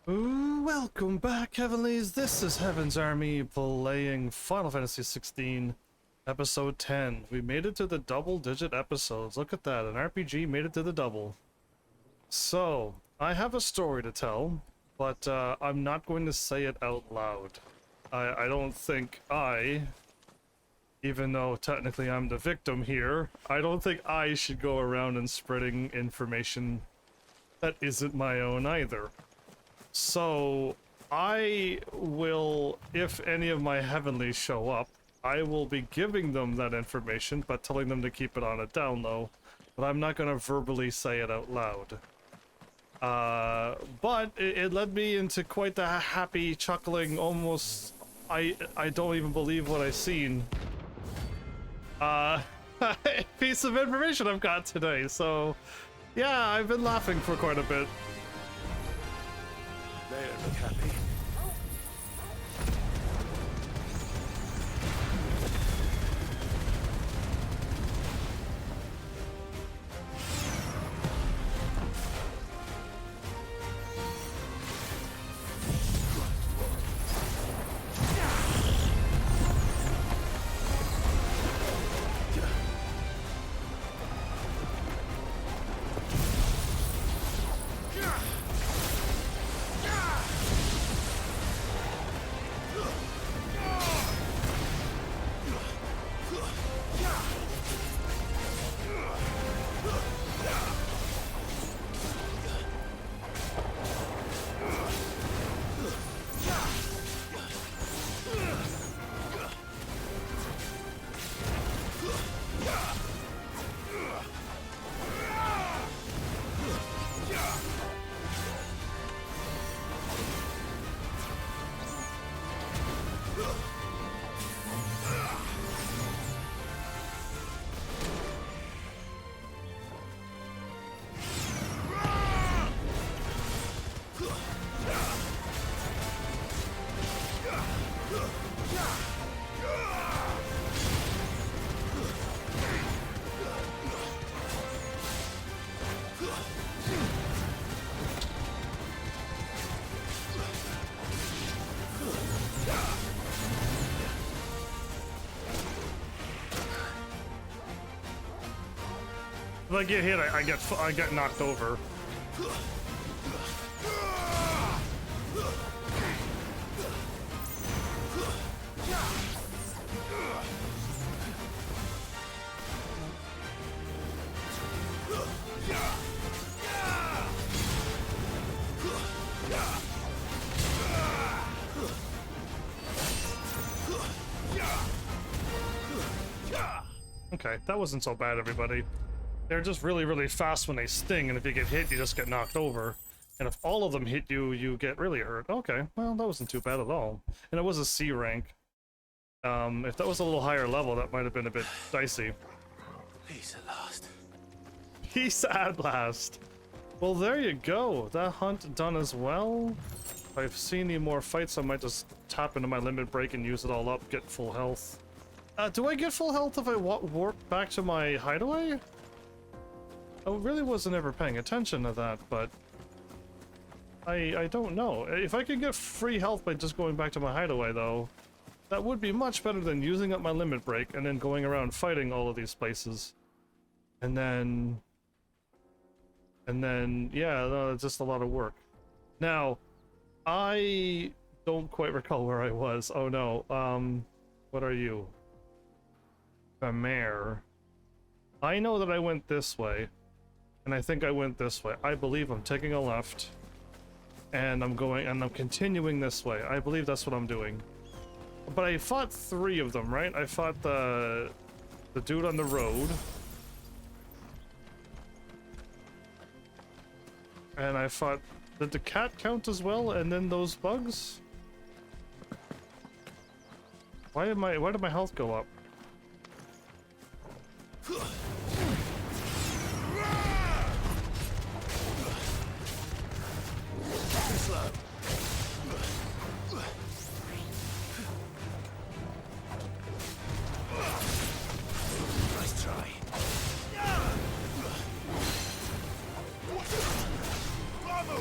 Ooh, welcome back, Heavenlies. This is Heaven's Army playing Final Fantasy XVI, Episode 10. We made it to the double-digit episodes. Look at that, an RPG made it to the double. So, I have a story to tell, but I'm not going to say it out loud. I don't think even though technically I'm the victim here, I don't think I should go around and spreading information that isn't my own either. So, I will, if any of my heavenlies show up, I will be giving them that information, but telling them to keep it on a down low. But I'm not going to verbally say it out loud. But it led me into quite the happy, chuckling, almost, I don't even believe what I've seen. Piece of information I've got today, so yeah, I've been laughing for quite a bit. They don't look happy. If I get hit, I get knocked over. Okay, that wasn't so bad, everybody. They're just really, really fast when they sting, and if you get hit, you just get knocked over. And if all of them hit you, you get really hurt. Okay, well, that wasn't too bad at all. And it was a C rank. If that was a little higher level, that might have been a bit dicey. Peace at last. Peace at last. Well, there you go. That hunt done as well. If I've seen any more fights, I might just tap into my limit break and use it all up, get full health. Do I get full health if I warp back to my hideaway? I really wasn't ever paying attention to that, but I don't know. If I could get free health by just going back to my hideaway, though, that would be much better than using up my limit break and then going around fighting all of these places. And then, yeah, no, it's just a lot of work. Now, I don't quite recall where I was. Oh no, what are you? The mayor. I know that I went this way. And I think I went this way. I believe I'm taking a left. And I'm continuing this way. I believe that's what I'm doing. But I fought 3 of them, right? I fought the dude on the road. And I fought... Did the cat count as well? And then those bugs? Why did my health go up? Slow. Nice try. Bravo!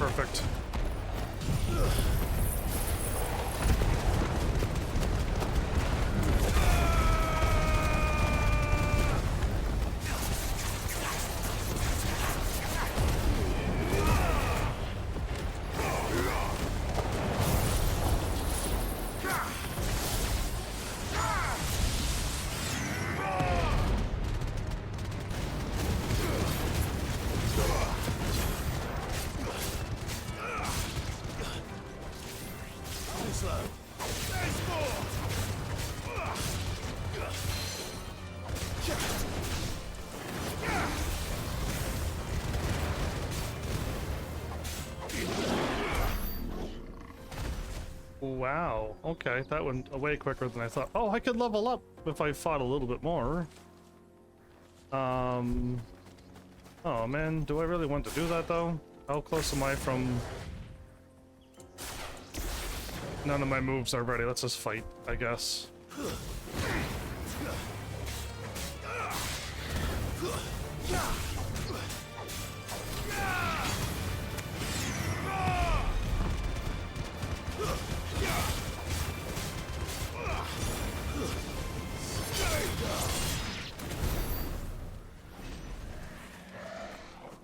Perfect. Wow, okay, that went way quicker than I thought. Oh, I could level up if I fought a little bit more. Oh man, do I really want to do that though? How close am I from... None of my moves are ready, let's just fight, I guess.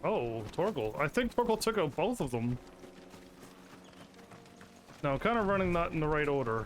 Oh, Torgal. I think Torgal took out both of them. No, kind of running that in the right order.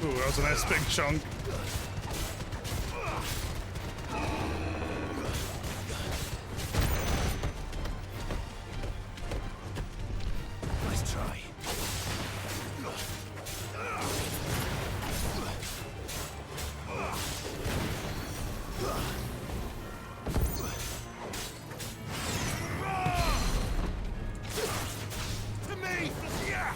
Ooh, that was a nice big chunk. Nice try. To me! Yeah!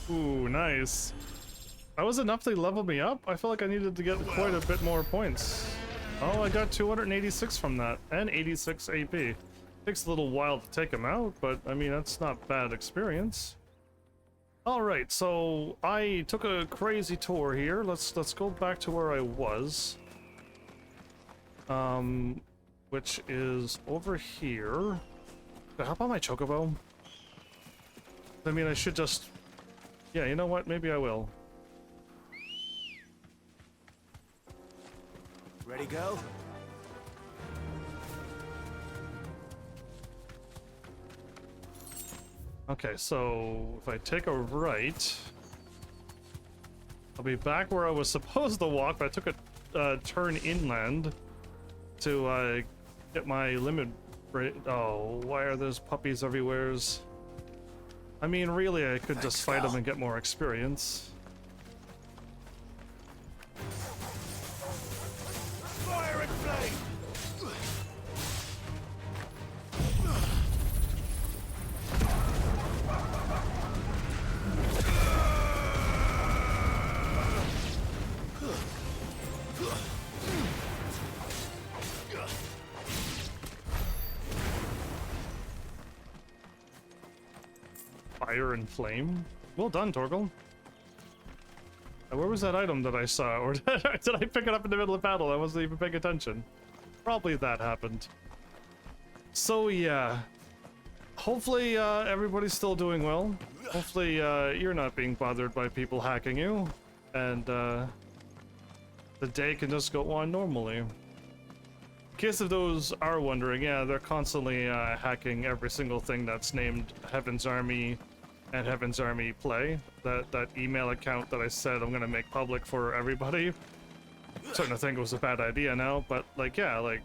Ooh, nice. That was enough to level me up? I feel like I needed to get quite a bit more points. Oh, I got 286 from that, and 86 AP. Takes a little while to take him out, but I mean, that's not bad experience. Alright, so I took a crazy tour here. Let's go back to where I was. Which is over here. Did I hop on my chocobo? I mean, I should just... Yeah, you know what? Maybe I will. Ready, go? Okay, so if I take a right, I'll be back where I was supposed to walk, but I took a turn inland to get my limit break. Oh, why are those puppies everywhere? I mean, really, I could just fight them and get more experience. Fire and flame! Fire and flame. Well done, Torgal. Where was that item that I saw? Or did I pick it up in the middle of battle? I wasn't even paying attention. Probably that happened. So yeah. Hopefully everybody's still doing well. Hopefully you're not being bothered by people hacking you. And the day can just go on normally. In case of those are wondering, yeah, they're constantly hacking every single thing that's named Heaven's Army and Heaven's Army Play. That email account that I said I'm gonna make public for everybody. I'm starting to think it was a bad idea now, but like, yeah, like,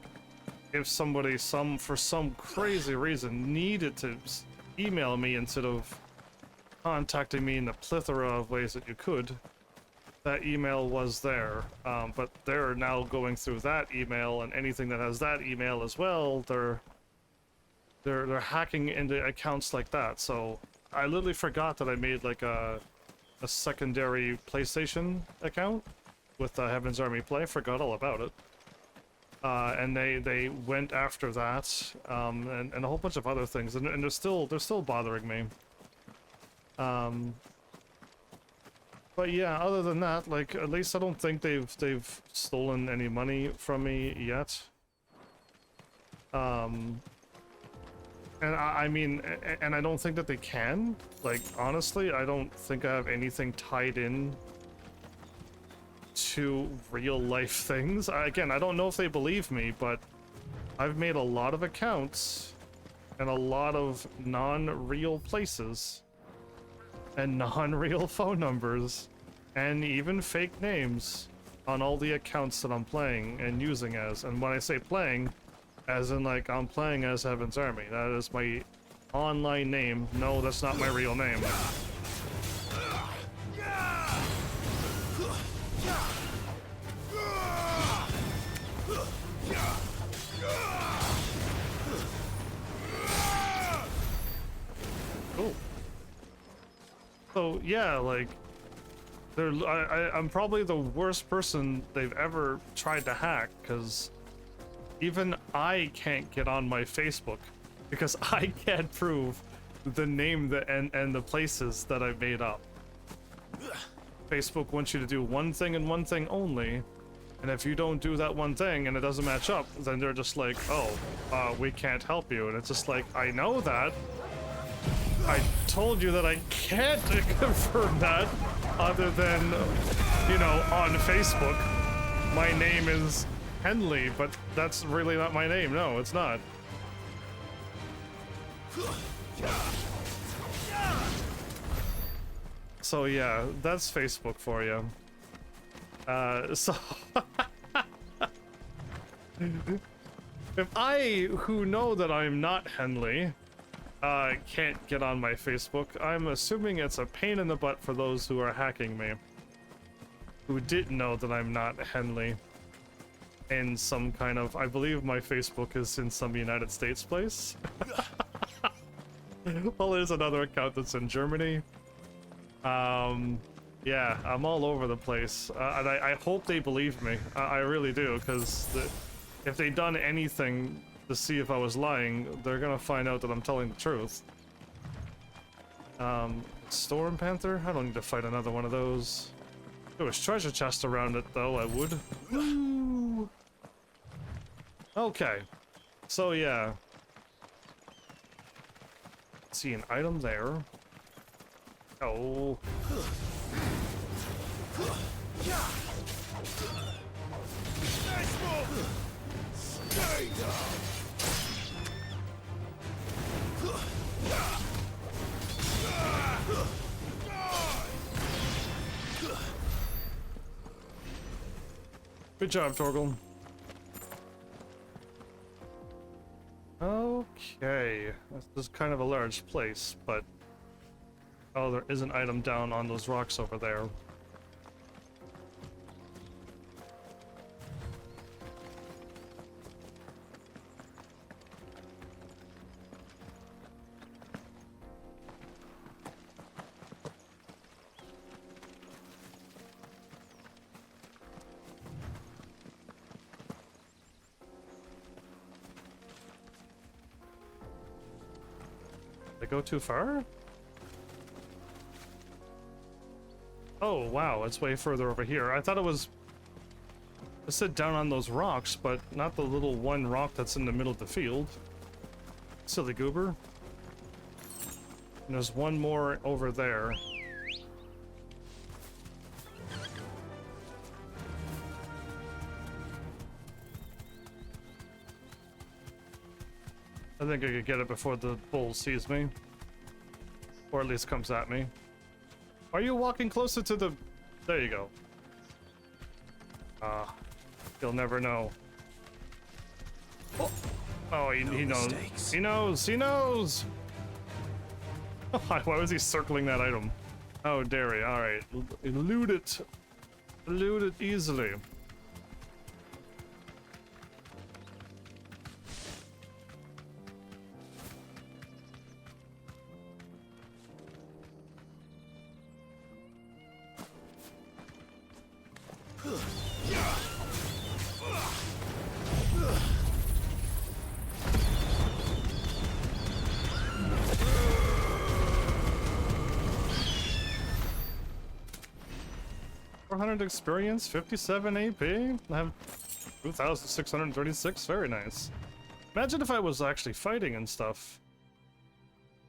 if somebody for some crazy reason needed to email me instead of contacting me in the plethora of ways that you could, that email was there. But they're now going through that email, and anything that has that email as well, they're hacking into accounts like that. So I literally forgot that I made like a secondary PlayStation account with Heaven's Army Play. Forgot all about it. And they went after that, and a whole bunch of other things, and they're still bothering me. But yeah, other than that, like, at least I don't think they've stolen any money from me yet. And I mean, and I don't think that they can. Like, honestly, I don't think I have anything tied in to real life things. Again, I don't know if they believe me, but I've made a lot of accounts and a lot of non-real places and non-real phone numbers and even fake names on all the accounts that I'm playing and using as. And when I say playing, as in like I'm playing as Heaven's Army. That is my online name. No, that's not my real name. Cool. So yeah, like, I'm probably the worst person they've ever tried to hack, because even I can't get on my Facebook because I can't prove the name and the places that I've made up. Facebook wants you to do one thing and one thing only, and if you don't do that one thing and it doesn't match up, then they're just like, oh, we can't help you. And it's just like, I know that. I told you that I can't confirm that other than, you know, on Facebook. My name is Henley, but that's really not my name. No, it's not. So yeah, that's Facebook for you. So if I, who know that I'm not Henley, can't get on my Facebook, I'm assuming it's a pain in the butt for those who are hacking me, who didn't know that I'm not Henley. In some kind of, I believe my Facebook is in some United States place. Well, there's another account that's in Germany. Yeah, I'm all over the place, and I hope they believe me. I really do, because if they'd done anything to see if I was lying, they're gonna find out that I'm telling the truth. Storm Panther? I don't need to fight another one of those. If there was treasure chest around it, though, I would. Woo! Okay, so yeah. See an item there. Oh. Stay down. Good job, Torgal. Okay, this is kind of a large place, but oh, there is an item down on those rocks over there. Did I go too far? Oh, wow, it's way further over here. I thought it was... It said down on those rocks, but not the little one rock that's in the middle of the field. Silly goober. And there's one more over there. I think I could get it before the bull sees me. Or at least comes at me. Are you walking closer to the... There you go. You'll never know. Oh, he knows. Mistakes. He knows. He knows. Why was he circling that item? Oh, dairy. All right, elude it. Elude it easily. Experience, 57 AP. I have 2,636. Very nice. Imagine if I was actually fighting and stuff.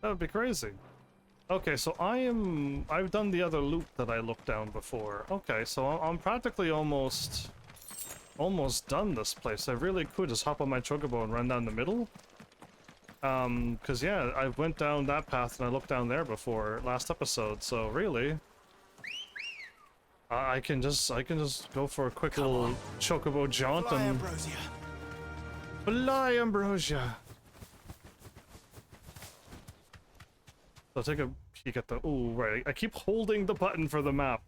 That would be crazy. Okay, so I've done the other loop that I looked down before. Okay, so I'm practically almost done this place. I really could just hop on my chocobo and run down the middle. Cause yeah, I went down that path and I looked down there before last episode. So really. I can just go for a quick little chocobo jaunt Fly, and Ambrosia. fly, Ambrosia. So take a peek at the. Ooh, right. I keep holding the button for the map.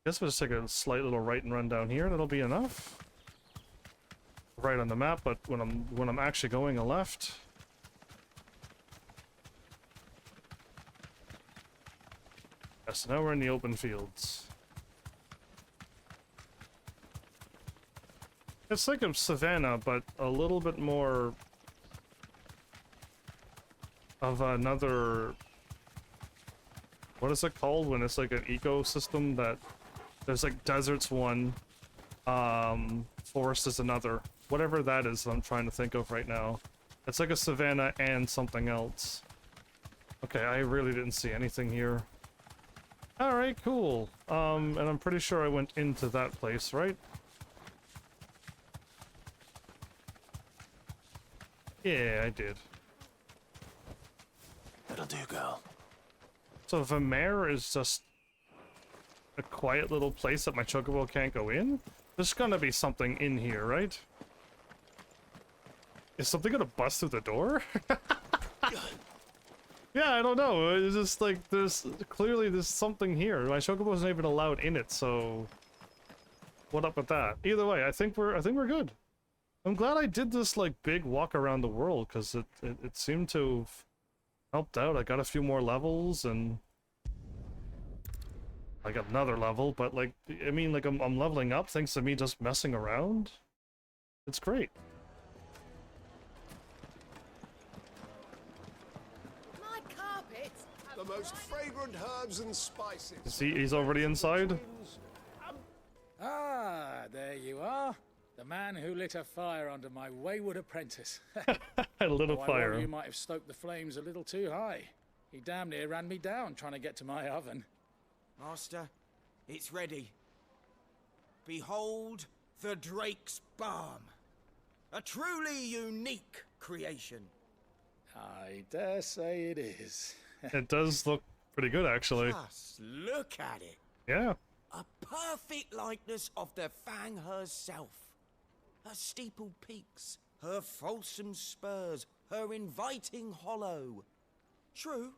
Guess we'll just take a slight little right and run down here. That'll be enough. Right on the map, but when I'm actually going a left. So now we're in the open fields. It's like a savanna, but a little bit more of another... What is it called when it's like an ecosystem that... There's like deserts one, forest is another. Whatever that is I'm trying to think of right now. It's like a savanna and something else. Okay, I really didn't see anything here. Alright, cool. And I'm pretty sure I went into that place, right? Yeah, I did. That'll do, girl. So Vamare is just a quiet little place that my chocobo can't go in? There's gonna be something in here, right? Is something gonna bust through the door? Yeah, I don't know. It's just like there's something here. My chocobo wasn't even allowed in it, so what up with that? Either way, I think we're good. I'm glad I did this like big walk around the world because it seemed to have helped out. I got a few more levels and I got another level, but like I mean like I'm leveling up thanks to me just messing around. It's great. The most fragrant herbs and spices. See, he's already inside. Ah, there you are. The man who lit a fire under my wayward apprentice. A little Oh, I fire. worry you might have stoked the flames a little too high. He damn near ran me down trying to get to my oven. Master, it's ready. Behold the Drake's Balm. A truly unique creation. I dare say it is. It does look pretty good, actually. Just look at it. Yeah. A perfect likeness of the Fang herself. Her steepled peaks, her fulsome spurs, her inviting hollow. True,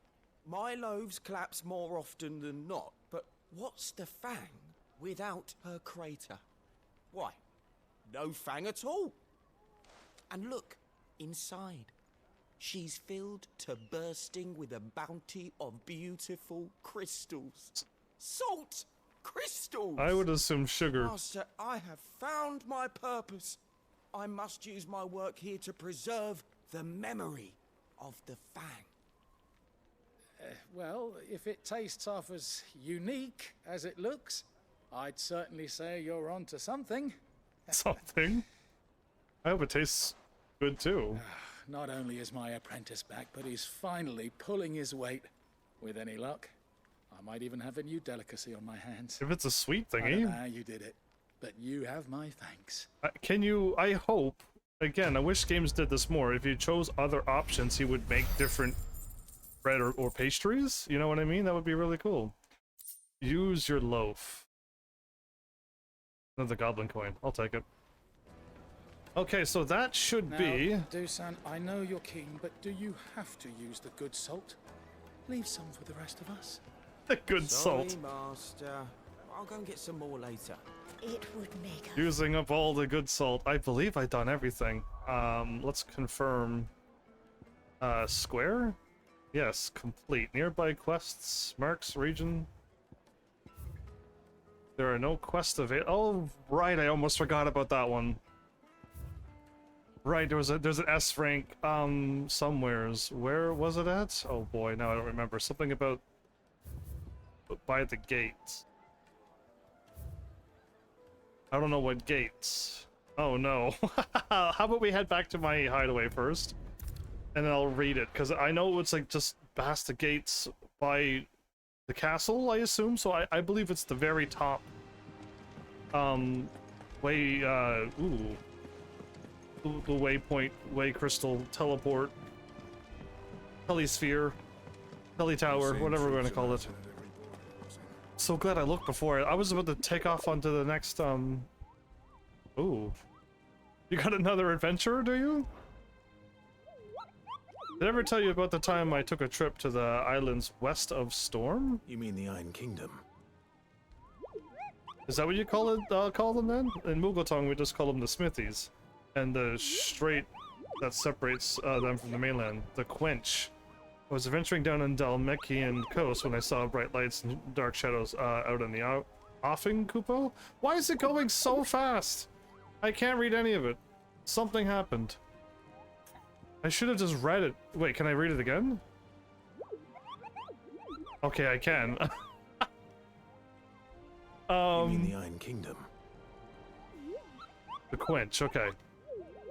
my loaves collapse more often than not, but what's the Fang without her crater? Why, no Fang at all. And look, inside. She's filled to bursting with a bounty of beautiful crystals. Salt crystals! I would assume sugar. Master, I have found my purpose. I must use my work here to preserve the memory of the Fang. Well, if it tastes half as unique as it looks, I'd certainly say you're onto something. Something. I hope it tastes good too. Not only is my apprentice back, but he's finally pulling his weight. With any luck, I might even have a new delicacy on my hands. If it's a sweet I don't know thingy. how you did it, but you have my thanks. Can you, I hope, again, I wish games did this more. If you chose other options, he would make different bread or pastries. You know what I mean? That would be really cool. Use your loaf. Another goblin coin. I'll take it. Okay, so that should be... Now, Dusan, I know you're keen, but do you have to use the good salt? Leave some for the rest of us. the good Sorry, salt. Master. I'll go and get some more later. It would make us. Using up all the good salt. I believe I've done everything. Let's confirm. Square? Yes, complete. Nearby quests, marks, region. There are no quests available. Oh, right, I almost forgot about that one. Right, there's an S rank, somewheres. Where was it at? Oh boy, now I don't remember. Something about by the gate. I don't know what gates. Oh no. How about we head back to my hideaway first? And then I'll read it, because I know it's like just past the gates by the castle, I assume. So I believe it's the very top. Ooh. The waypoint, way crystal, teleport, telesphere, teletower, whatever we're gonna call it. So glad I looked before. I was about to take off onto the next, Ooh. You got another adventure, do you? Did I ever tell you about the time I took a trip to the islands west of Storm? You mean the Iron Kingdom? Is that what you call it? Call them then? In Muggletong, we just call them the Smithies. And the strait that separates them from the mainland, the Quench. I was venturing down on Dalmekian coast when I saw bright lights and dark shadows out in the offing cupo. Why is it going so fast? I can't read any of it. Something happened. I should have just read it. Wait, can I read it again? Okay, I can. You mean the Iron Kingdom? The Quench, okay.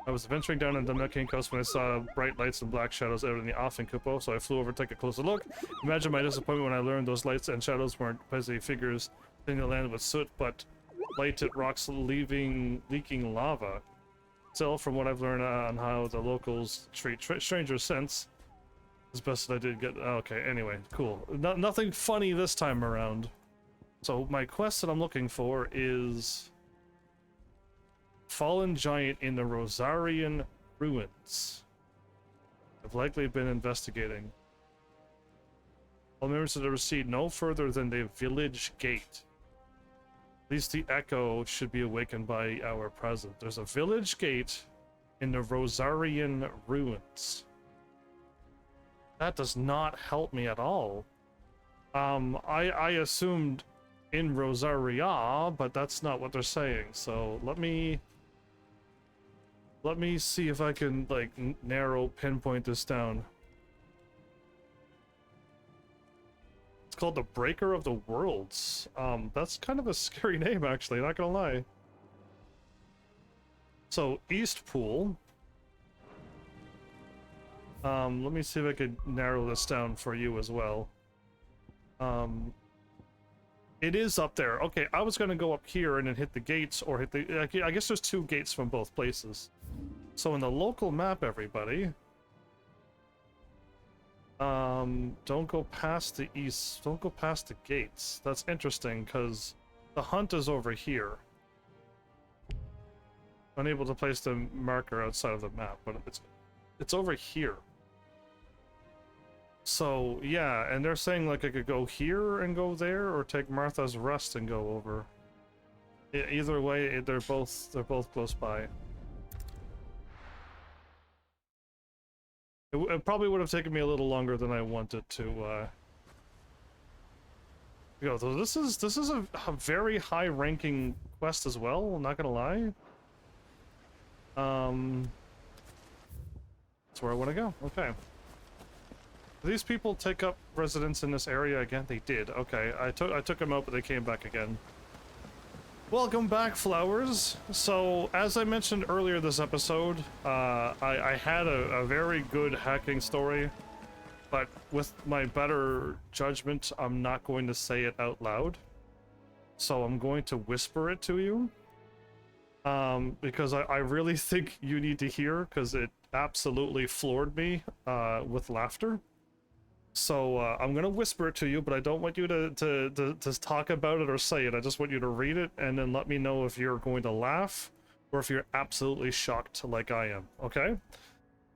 I was venturing down on the Dalmekian coast when I saw bright lights and black shadows out in the offing cupo, so I flew over to take a closer look. Imagine my disappointment when I learned those lights and shadows weren't busy figures filling the land with soot, but lighted rocks leaking lava. Still, from what I've learned on how the locals treat strangers since, as best as I did get... Okay, anyway, cool. Nothing funny this time around. So my quest that I'm looking for is... Fallen Giant in the Rosarian Ruins. I've likely been investigating. All members of the recede no further than the village gate. At least the echo should be awakened by our presence. There's a village gate in the Rosarian Ruins. That does not help me at all. I assumed in Rosaria, but that's not what they're saying. So let me see if I can like narrow pinpoint this down. It's called the Breaker of the Worlds. That's kind of a scary name, actually, not gonna lie. So East Pool. Let me see if I could narrow this down for you as well. It is up there. Okay, I was gonna go up here and then hit the gates, or hit the... I guess there's two gates from both places. So in the local map, everybody... don't go past the east. Don't go past the gates. That's interesting, because the hunt is over here. Unable to place the marker outside of the map, but it's over here. So, yeah, and they're saying, like, I could go here and go there, or take Martha's Rest and go over. Either way, they're both close by. It probably would have taken me a little longer than I wanted to, go. So this is a very high-ranking quest as well, I'm not gonna lie. That's where I want to go, okay. Do these people take up residence in this area again? They did. Okay, I took them out, but they came back again. Welcome back, flowers. So, as I mentioned earlier this episode, I had a very good hacking story, but with my better judgment, I'm not going to say it out loud. So I'm going to whisper it to you, because I really think you need to hear, because it absolutely floored me with laughter. So I'm gonna whisper it to you, but I don't want you to talk about it or say it. I just want you to read it and then let me know if you're going to laugh or if you're absolutely shocked like I am. Okay?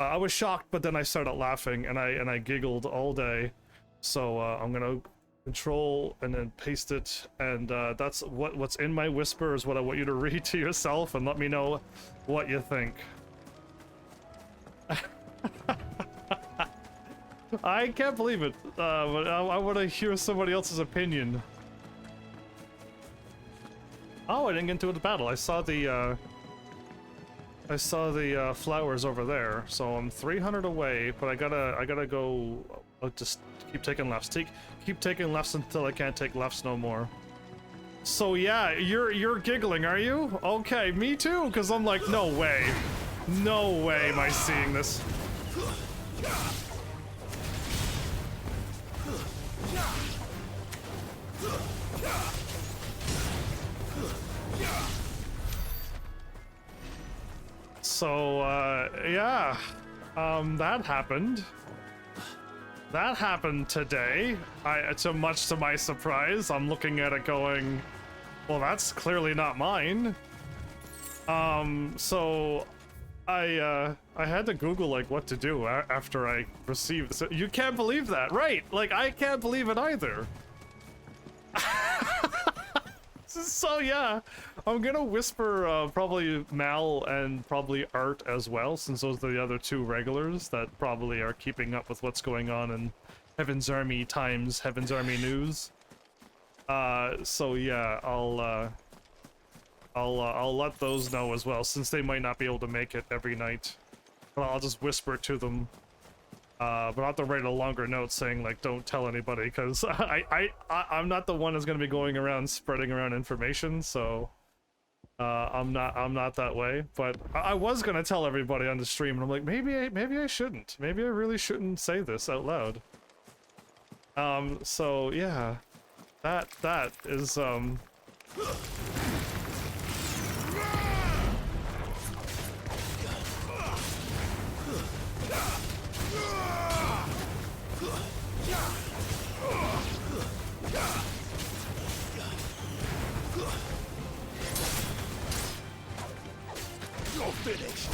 I was shocked, but then I started laughing and I giggled all day. So I'm gonna control and then paste it, and that's what's in my whisper is what I want you to read to yourself and let me know what you think. I can't believe it, but I want to hear somebody else's opinion. Oh, I didn't get into the battle. I saw the flowers over there, so I'm 300 away. But I gotta go. I'll just keep taking lefts. Keep taking lefts until I can't take lefts no more. So yeah, you're giggling, are you? Okay, me too. Cause I'm like, no way am I seeing this. So, yeah, that happened. That happened today. Much to my surprise, I'm looking at it going, well, that's clearly not mine. So I had to Google like what to do after I received this. You can't believe that, right? Like I can't believe it either. So yeah, I'm gonna whisper probably Mal and probably Art as well, since those are the other two regulars that probably are keeping up with what's going on in Heaven's Army times Heaven's Army news. So yeah, I'll let those know as well, since they might not be able to make it every night. But I'll just whisper to them. But I'll have to write a longer note saying, like, don't tell anybody, because I'm not the one that's going to be going around spreading around information, so I'm not that way. But I was going to tell everybody on the stream, and I'm like, maybe I shouldn't. Maybe I really shouldn't say this out loud. So yeah, that is Finished.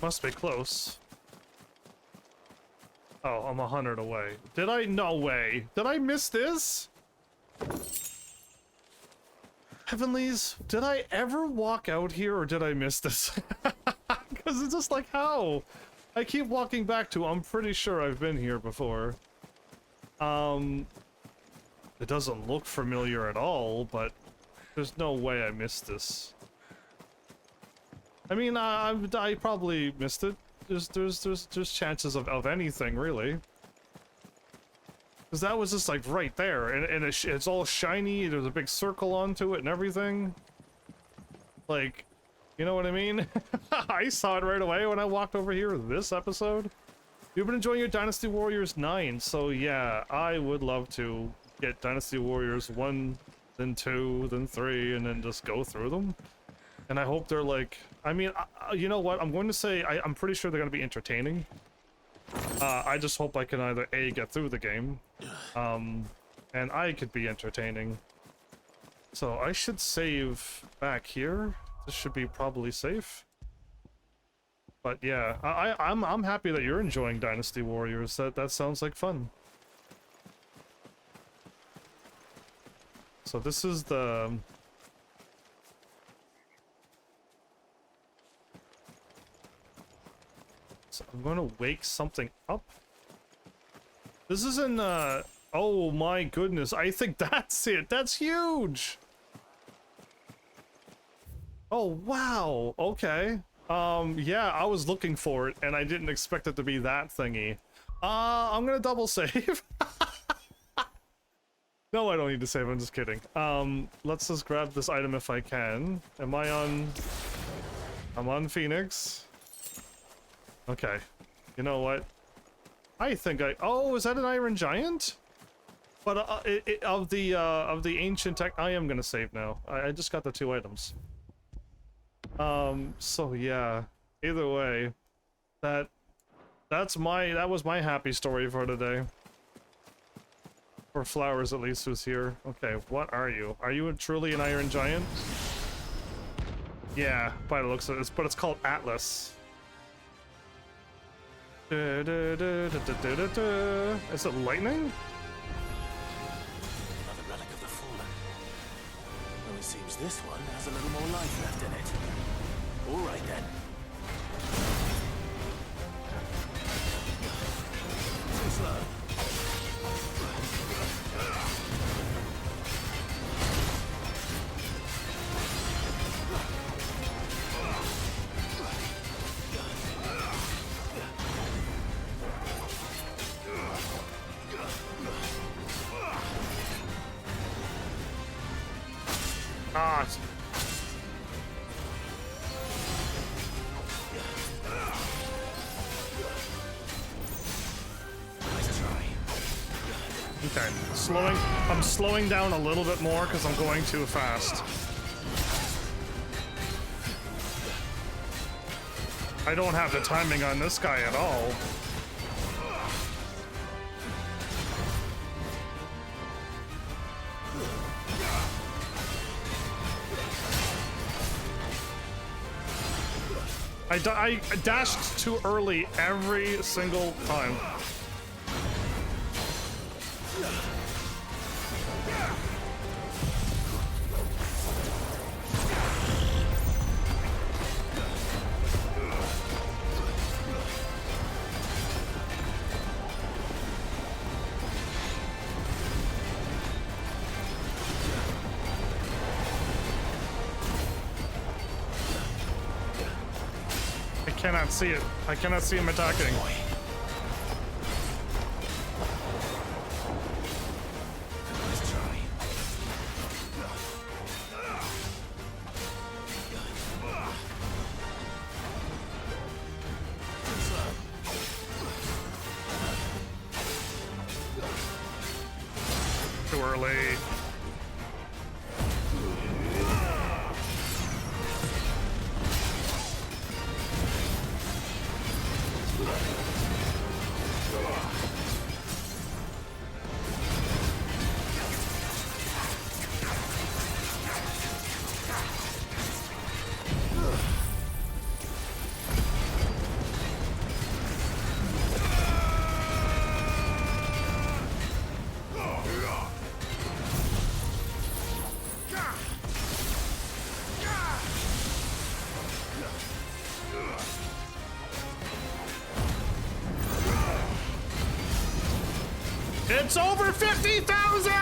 must be close. Oh, I'm 100 away. Did I? No way. Did I miss this? Heavenlies, did I ever walk out here or did I miss this? Because it's just like, how? I keep walking back to, I'm pretty sure I've been here before. It doesn't look familiar at all, but there's no way I missed this. I mean, I probably missed it. There's chances of anything, really. Because that was just, like, right there, and it's all shiny, there's a big circle onto it and everything. Like, you know what I mean? I saw it right away when I walked over here this episode. You've been enjoying your Dynasty Warriors 9, so yeah, I would love to get Dynasty Warriors 1, then 2, then 3, and then just go through them. And I hope they're like, I mean, you know what, I'm going to say, I'm pretty sure they're going to be entertaining. I just hope I can either A, get through the game, and I could be entertaining. So I should save back here. This should be probably safe. But yeah, I'm happy that you're enjoying Dynasty Warriors. That sounds like fun. So this is the... So I'm gonna wake something up. This is in, oh my goodness, I think that's it. That's huge! Oh, wow, okay. Yeah, I was looking for it, and I didn't expect it to be that thingy. I'm gonna double save. No, I don't need to save, I'm just kidding. Let's just grab this item if I can. Am I on... I'm on Phoenix. Okay. You know what? I think I... Oh, is that an Iron Giant? But of the ancient tech... I am gonna save now. I just got the 2 items. So yeah. Either way, that was my happy story for today. For Flowers, at least, who's here. Okay, what are you? Are you truly an Iron Giant? Yeah, by the looks of it, but it's called Atlas. Is it lightning? Another relic of the fallen. Well, it seems this one has a little more life left in it. All right then. Too slow. Ah. Okay, I'm slowing down a little bit more because I'm going too fast. I don't have the timing on this guy at all. I dashed too early every single time. I cannot see it. I cannot see him attacking. Let's try. Too early. It's over 50,000!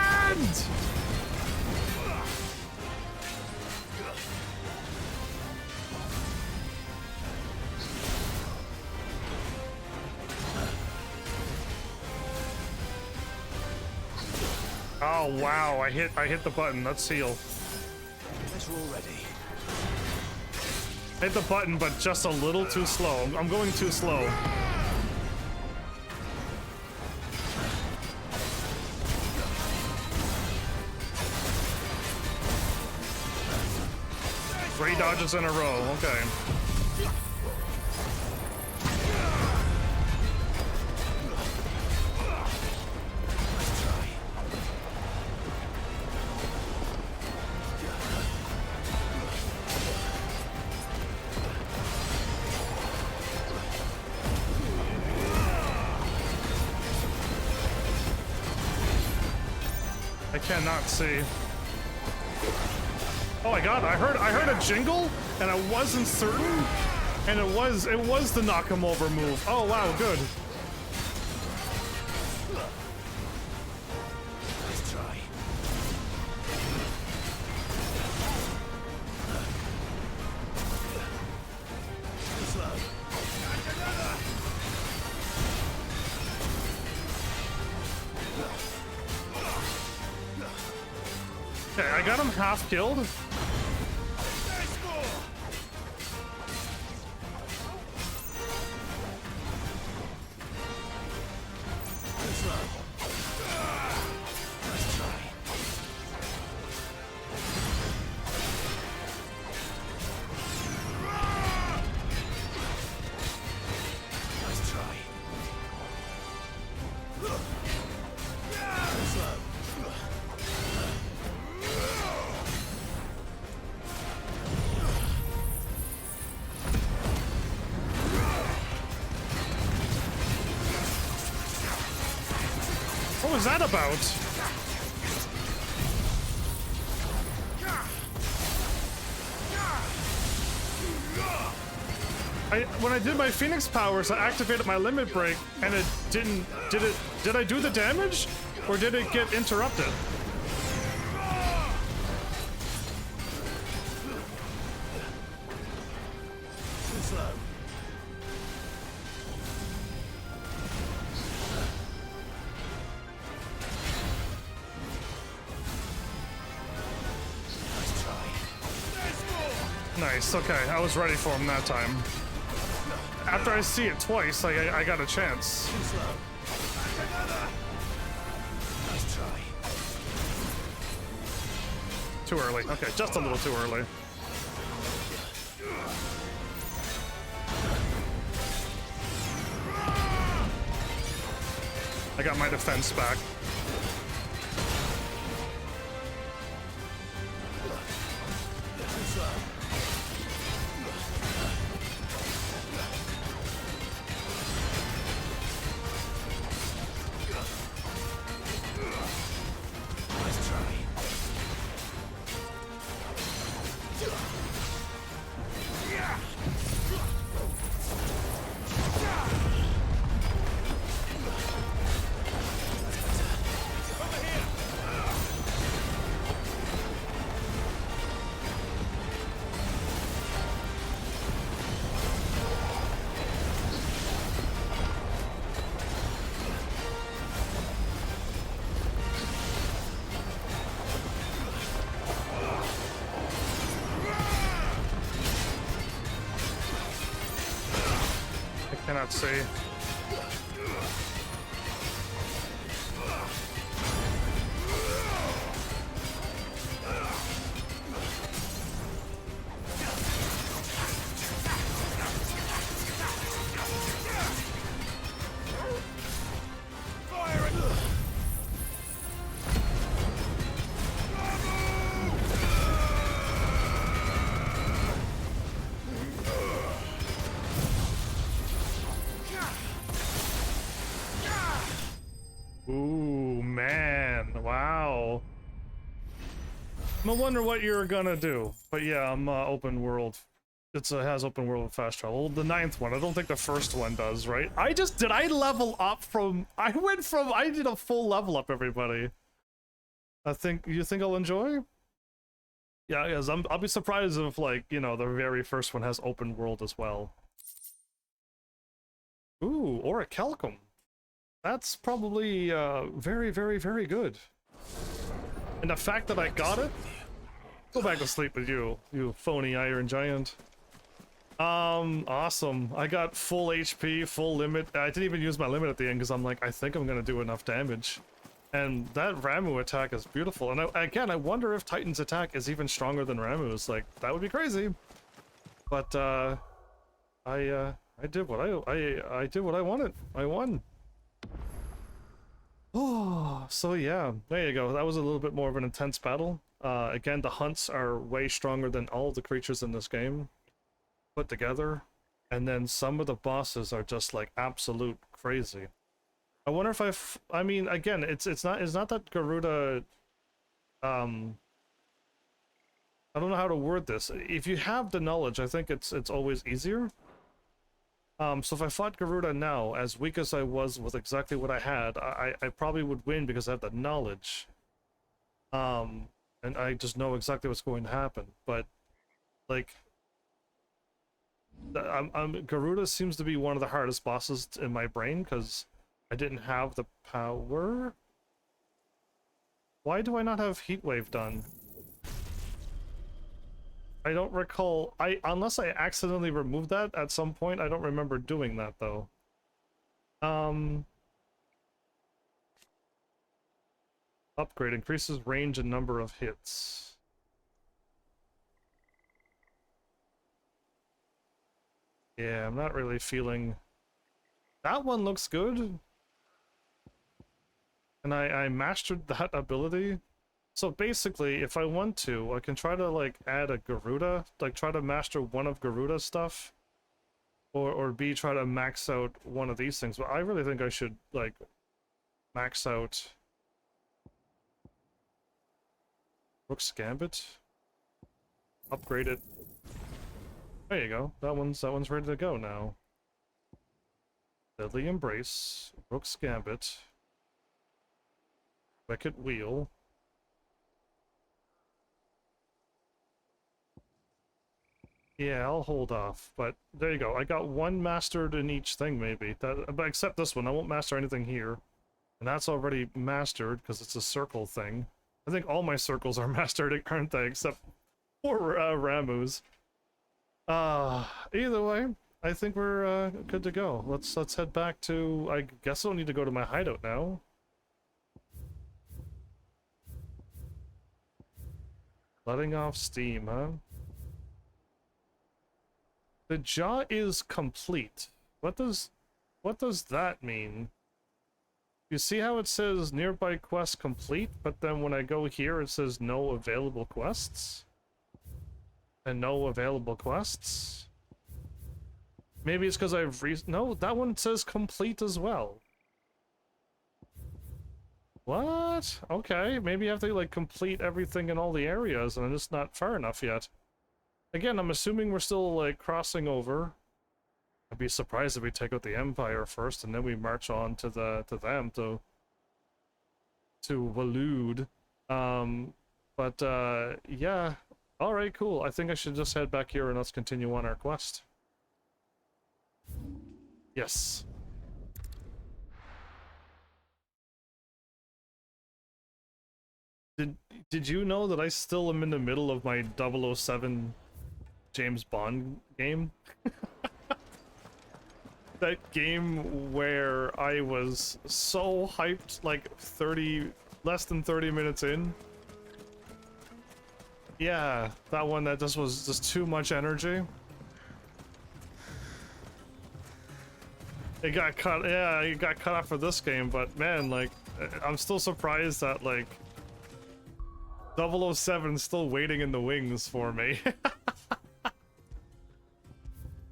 Oh wow, I hit the button. Let's heal. Guess we're all ready. Hit the button, but just a little too slow. I'm going too slow. Three dodges in a row, okay. I cannot see. Oh my god, I heard a jingle and I wasn't certain, and it was the knock him over move. Oh wow, good. Let's try. got him half killed. What was that about? When I did my Phoenix powers, I activated my limit break, and it didn't. Did I do the damage, or did it get interrupted? Nice, okay, I was ready for him that time. After I see it twice, I got a chance. Nice try. Too early, okay, just a little too early. I got my defense back. Cannot see. Ooh, man. Wow. I wonder what you're gonna do. But yeah, I'm open world. It has open world with fast travel. The 9th one. I don't think the first one does, right? Did I level up from... I did a full level up, everybody. You think I'll enjoy? Yeah, yes, I'll be surprised if, like, you know, the very first one has open world as well. Ooh, Orichalcum. That's probably very, very, very good. And the fact that I got it... Go back to sleep with you, you phony Iron Giant. Awesome. I got full HP, full limit. I didn't even use my limit at the end because I'm like, I think I'm gonna do enough damage. And that Ramu attack is beautiful. And again, I wonder if Titan's attack is even stronger than Ramu's. Like, that would be crazy. But I did what I did what I wanted. I won. Oh, so yeah, there you go. That was a little bit more of an intense battle. Again, the hunts are way stronger than all of the creatures in this game put together. And then some of the bosses are just like absolute crazy. I wonder if I mean, again, it's not that Garuda, I don't know how to word this. If you have the knowledge, I think it's always easier. So if I fought Garuda now, as weak as I was with exactly what I had, I probably would win because I have the knowledge. And I just know exactly what's going to happen. But, like, Garuda seems to be one of the hardest bosses in my brain because I didn't have the power. Why do I not have Heatwave done? I don't recall. Unless I accidentally removed that at some point, I don't remember doing that though. Upgrade increases range and number of hits. Yeah, I'm not really feeling... That one looks good. And I mastered that ability. So basically, if I want to, I can try to, like, add a Garuda. Like, try to master one of Garuda's stuff. Or B, try to max out one of these things. But I really think I should, like, max out... Rook's Gambit. Upgrade it. There you go. That one's ready to go now. Deadly Embrace, Rook's Gambit, Wicked Wheel. Yeah, I'll hold off, but there you go. I got one mastered in each thing, maybe. But except this one, I won't master anything here. And that's already mastered, because it's a circle thing. I think all my circles are mastered, aren't they? Except for Ramu's. Either way, I think we're good to go. Let's head back to... I guess I'll need to go to my hideout now. Letting off steam, huh? The jaw is complete. What does that mean? You see how it says nearby quest complete, but then when I go here it says no available quests? And no available quests? Maybe it's because I've no, that one says complete as well. What? Okay, maybe you have to like complete everything in all the areas and I'm just not far enough yet. Again, I'm assuming we're still like crossing over. I'd be surprised if we take out the Empire first and then we march on to them to Waloed. Yeah. Alright, cool. I think I should just head back here and let's continue on our quest. Yes. Did you know that I still am in the middle of my 007 James Bond game? That game where I was so hyped like less than 30 minutes in. Yeah, that one that just was just too much energy. It got cut, yeah, it got cut off for this game, but man, like, I'm still surprised that, like, 007's still waiting in the wings for me.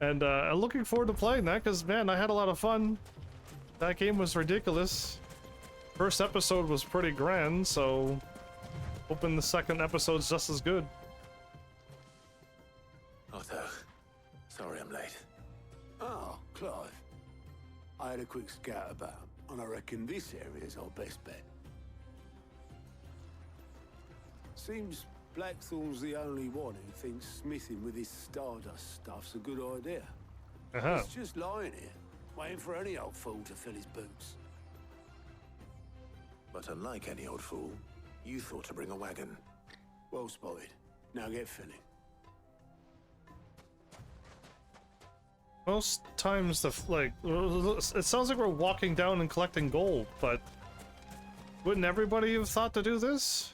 And I'm looking forward to playing that, because, man, I had a lot of fun. That game was ridiculous. First episode was pretty grand, so hoping the second episode's just as good. Otto, sorry I'm late. Oh, Clive. I had a quick scout about, and I reckon this area's our best bet. Seems Blackthorn's the only one who thinks smithing with his Stardust stuff's a good idea. He's just lying here, waiting for any old fool to fill his boots. But unlike any old fool, you thought to bring a wagon. Well spotted. Now get filling. Most times it sounds like we're walking down and collecting gold, but wouldn't everybody have thought to do this?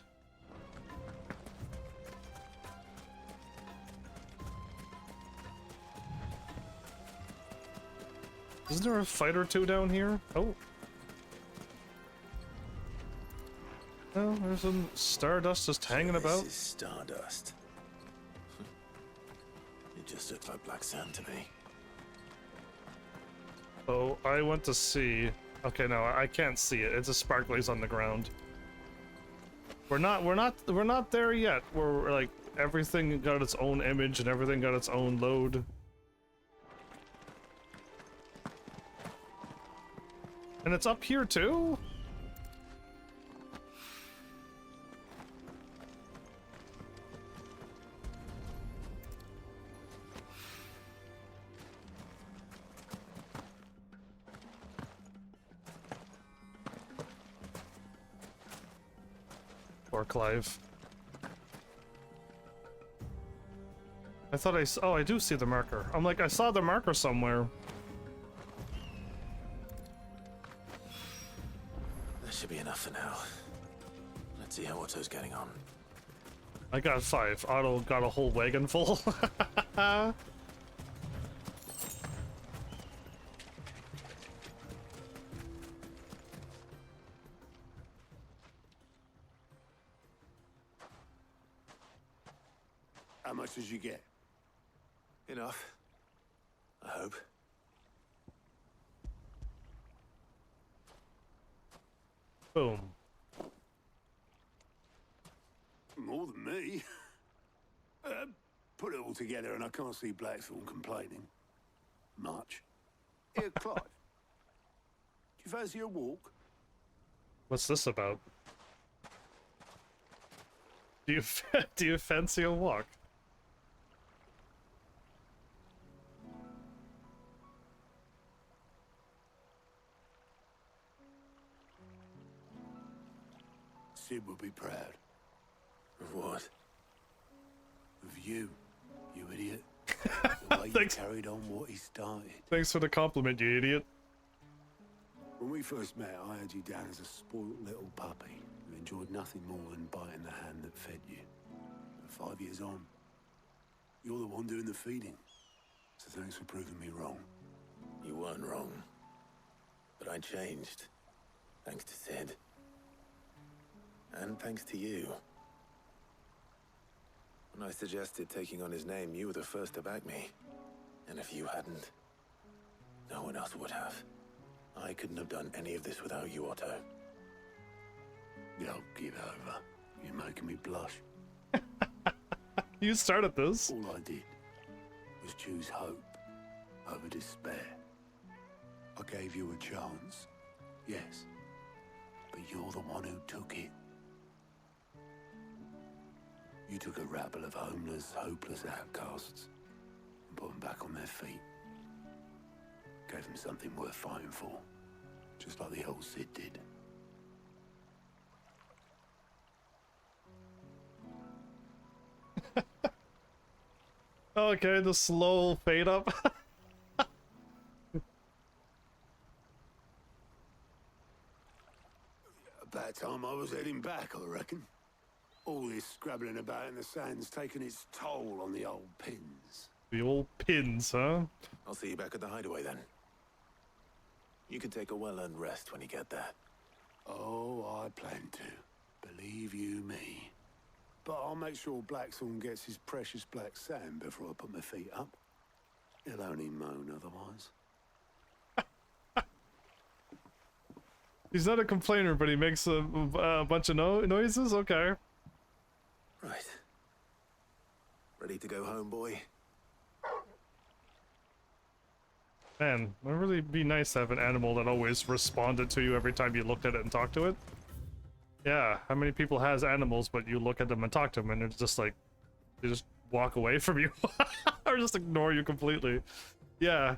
Isn't there a fight or two down here? Oh. Oh, there's some Stardust just hanging about. This is Stardust. It just looks like black sand to me. Oh, I want to see. Okay, no, I can't see it. It's a sparklies on the ground. We're not there yet. We're like everything got its own image and everything got its own load. And it's up here too? Poor Clive. thought oh, I do see the marker. I'm like, I saw the marker somewhere. That should be enough for now. Let's see how Otto's getting on. I got 5. Otto got a whole wagon full. How much did you get? Enough. I hope. Boom. More than me. Put it all together and I can't see Blackthorn complaining. Much. Here, Clive. Do you fancy a walk? What's this about? Do you do you fancy a walk? Sid would be proud. Of what? Of you, you idiot. The way you carried on what he started. Thanks for the compliment, you idiot. When we first met, I had you down as a spoiled little puppy who enjoyed nothing more than biting the hand that fed you. But 5 years on, you're the one doing the feeding. So thanks for proving me wrong. You weren't wrong. But I changed. Thanks to Sid. And thanks to you. When I suggested taking on his name, you were the first to back me. And if you hadn't, no one else would have. I couldn't have done any of this without you, Otto. Yo, give over. You're making me blush. You started this. All I did was choose hope over despair. I gave you a chance, yes, but you're the one who took it. You took a rabble of homeless, hopeless outcasts and put them back on their feet. Gave them something worth fighting for, just like the old Sid did. Okay, the slow fade up. About time I was heading back, I reckon. All this scrabbling about in the sand's taken its toll on the old pins. The old pins, huh? I'll see you back at the hideaway then. You can take a well-earned rest when you get there. Oh, I plan to. Believe you me. But I'll make sure Blackthorn gets his precious black sand before I put my feet up. He'll only moan otherwise. He's not a complainer, but he makes a bunch of noises? Okay. Right. Ready to go home, boy? Man, it would really be nice to have an animal that always responded to you every time you looked at it and talked to it. Yeah, how many people has animals, but you look at them and talk to them and it's just like, they just walk away from you. Or just ignore you completely. Yeah.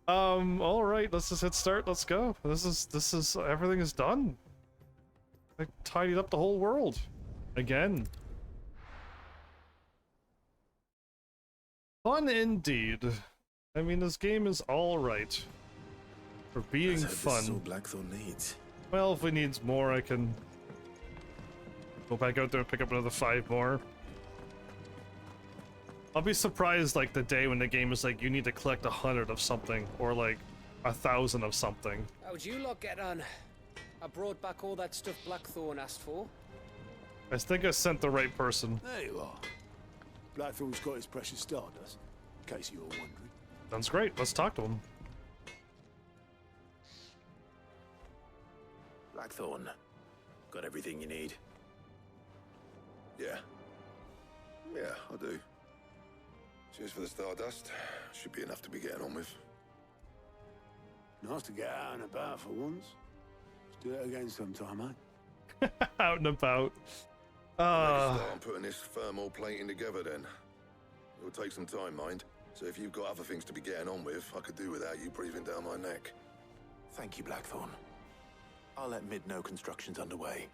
Alright, let's just hit start, let's go. This is, everything is done. I tidied up the whole world. Again. Fun indeed. I mean, this game is alright. For being fun. This is all Blackthorn needs. Well, if we need more, I can go back out there and pick up another 5 more. I'll be surprised, like, the day when the game is like, you need to collect 100 of something, or like 1,000 of something. How'd you lot get on? I brought back all that stuff Blackthorn asked for. I think I sent the right person. There you are. Blackthorn's got his precious stardust, in case you were wondering. Sounds great, let's talk to him. Blackthorn, got everything you need? Yeah. Yeah, I do. Cheers for the stardust. Should be enough to be getting on with. Nice to get out and about for once. Let's do it again sometime, eh? Out and about. Start on putting this thermal plating together then. It'll take some time, mind. So if you've got other things to be getting on with, I could do without you breathing down my neck. Thank you, Blackthorn. I'll let Mid know construction's underway.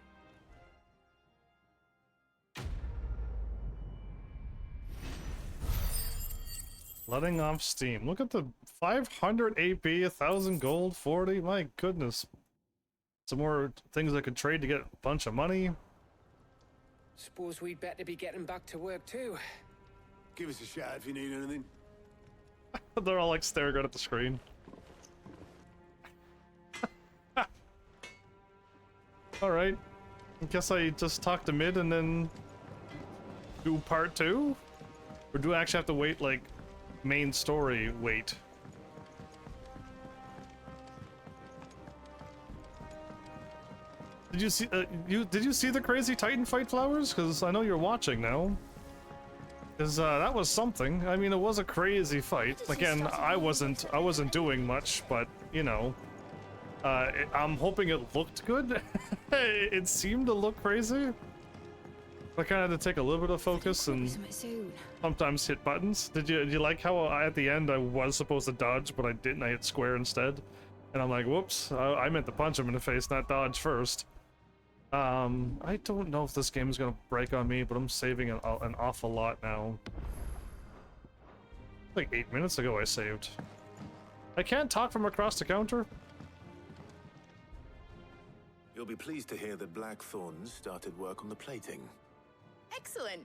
Letting off steam. Look at the 500 AP, 1,000 gold, 40. My goodness. Some more things I could trade to get a bunch of money. Suppose we'd better be getting back to work too. Give us a shout if you need anything. They're all like staring right at the screen. Alright. I guess I just talk to mid and then do part 2? Or do I actually have to wait, like, main story wait? Did you see did you see the crazy Titan fight, Flowers? Because I know you're watching now. Because that was something. I mean, it was a crazy fight. Again, I wasn't doing much, but you know, I'm hoping it looked good. It seemed to look crazy. I kind of had to take a little bit of focus and sometimes hit buttons. Did you like how at the end I was supposed to dodge, but I didn't? I hit square instead, and I'm like, whoops! I meant to punch him in the face, not dodge first. I don't know if this game is gonna break on me, but I'm saving an awful lot now. Like 8 minutes ago I saved. I can't talk from across the counter. You'll be pleased to hear that Blackthorn started work on the plating. Excellent.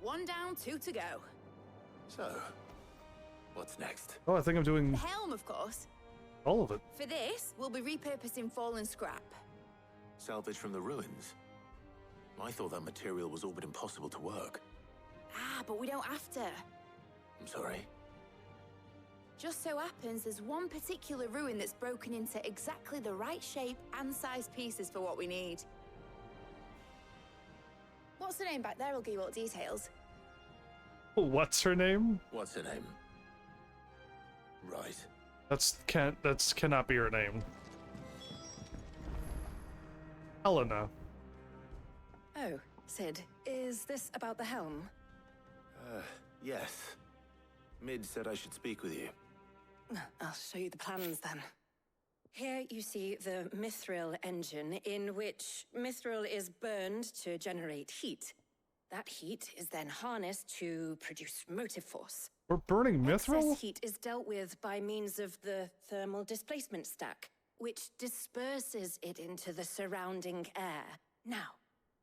1 down, 2 to go. So, what's next? Oh, I think I'm doing The helm, of course. all of it. For this, we'll be repurposing fallen scrap. Salvage from the ruins? I thought that material was all but impossible to work. Ah, but we don't have to. I'm sorry. Just so happens there's one particular ruin that's broken into exactly the right shape and size pieces for what we need. What's the name back there? I'll give you all the details. What's her name? What's her name? Right. That's cannot be her name. Helena. Oh, Sid, is this about the helm? Yes. Mid said I should speak with you. I'll show you the plans then. Here you see the mithril engine, in which mithril is burned to generate heat. That heat is then harnessed to produce motive force. We're burning mithril? Excess heat is dealt with by means of the thermal displacement stack, which disperses it into the surrounding air. Now,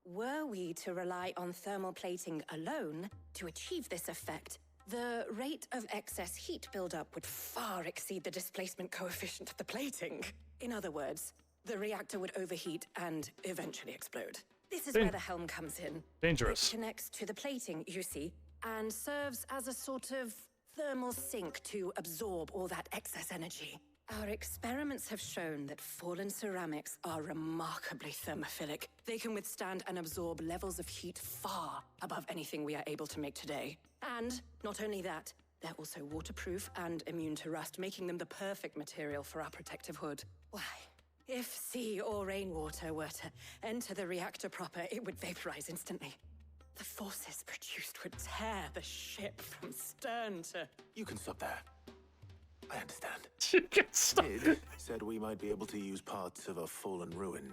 were we to rely on thermal plating alone to achieve this effect, the rate of excess heat buildup would far exceed the displacement coefficient of the plating. In other words, the reactor would overheat and eventually explode. This is where the helm comes in. Dangerous. It connects to the plating, you see, and serves as a sort of thermal sink to absorb all that excess energy. Our experiments have shown that fallen ceramics are remarkably thermophilic. They can withstand and absorb levels of heat far above anything we are able to make today. And not only that, they're also waterproof and immune to rust, making them the perfect material for our protective hood. Why, if sea or rainwater were to enter the reactor proper, it would vaporize instantly. The forces produced would tear the ship from stern to... You can stop there. I understand. You can stop. Mid said we might be able to use parts of a fallen ruin.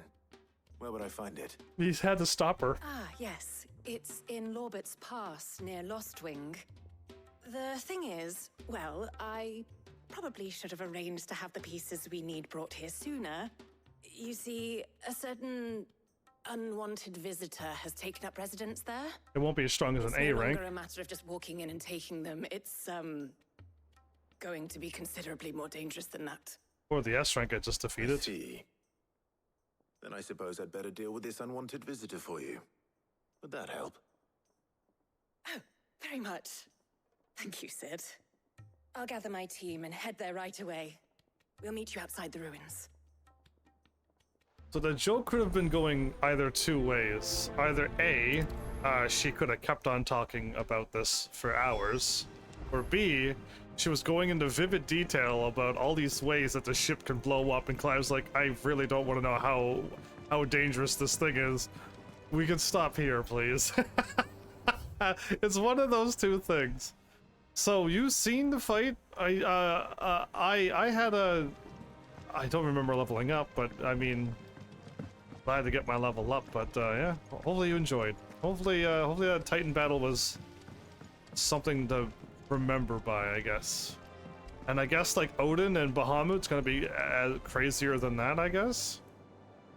Where would I find it? He's had to stop her. Ah, yes. It's in Lorbert's Pass, near Lostwing. The thing is, well, I probably should have arranged to have the pieces we need brought here sooner. You see, a certain unwanted visitor has taken up residence there. It won't be as strong as an A It's no rank. longer a matter of just walking in and taking them. It's, going to be considerably more dangerous than that. Or the S rank I just I defeated. see. Then I suppose I'd better deal with this unwanted visitor for you. Would that help? Oh, very much. Thank you, Sid. I'll gather my team and head there right away. We'll meet you outside the ruins. So the joke could have been going either two ways. Either A, she could have kept on talking about this for hours, or B, she was going into vivid detail about all these ways that the ship can blow up, and Clive's like, I really don't want to know how dangerous this thing is. We can stop here, please. It's one of those two things. So you seen the fight? I had a... I don't remember leveling up, but I mean, glad to get my level up. But yeah, hopefully you enjoyed. Hopefully that Titan battle was something to remember by, I guess. And I guess like Odin and Bahamut's gonna be crazier than that, I guess.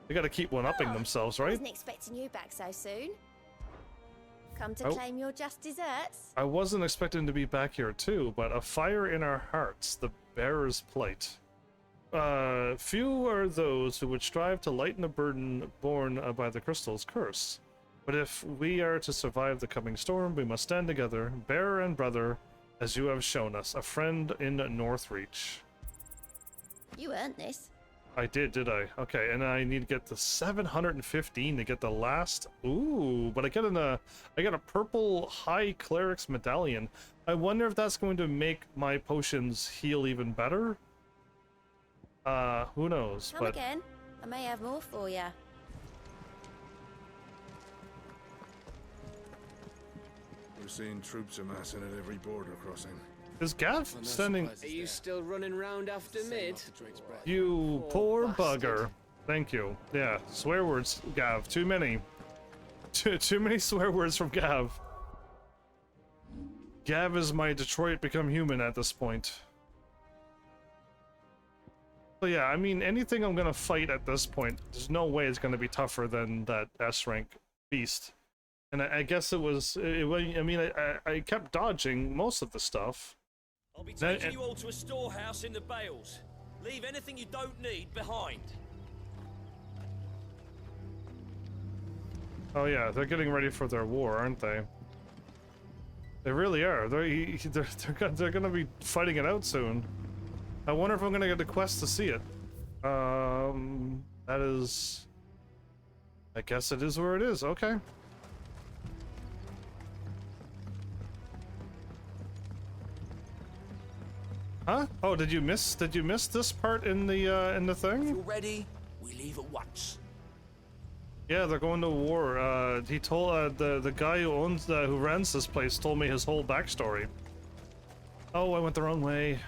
They gotta keep one-upping themselves, right? Wasn't expecting you back so soon. Come to claim your just desserts? I wasn't expecting to be back here too, but a fire in our hearts, the bearer's plight. Few are those who would strive to lighten the burden borne by the crystal's curse. But if we are to survive the coming storm, we must stand together, bearer and brother, as you have shown us, a friend in Northreach. You earned this. I did I? Okay, and I need to get the 715 to get the last. Ooh, but I get a purple high cleric's medallion. I wonder if that's going to make my potions heal even better. Who knows? Come again. I may have more for you. We're seeing troops amassing at every border crossing. Is Gav standing? Are you still running round after mid? You poor bugger. Thank you. Yeah, swear words, Gav. Too many. Too many swear words from Gav. Gav is my Detroit Become Human at this point. So yeah, I mean, anything I'm gonna fight at this point, there's no way it's gonna be tougher than that S-rank beast. And I guess it was, I mean, I kept dodging most of the stuff. I'll be taking you all to a storehouse in the Bales. Leave anything you don't need behind. Oh yeah, they're getting ready for their war, aren't they? They really are. They're gonna be fighting it out soon. I wonder if I'm gonna get a quest to see it. That is... I guess it is where it is. Okay. Huh? Oh, did you miss this part in the thing? If you're ready, we leave at once. Yeah, they're going to war. He told the guy who owns who runs this place told me his whole backstory. Oh, I went the wrong way.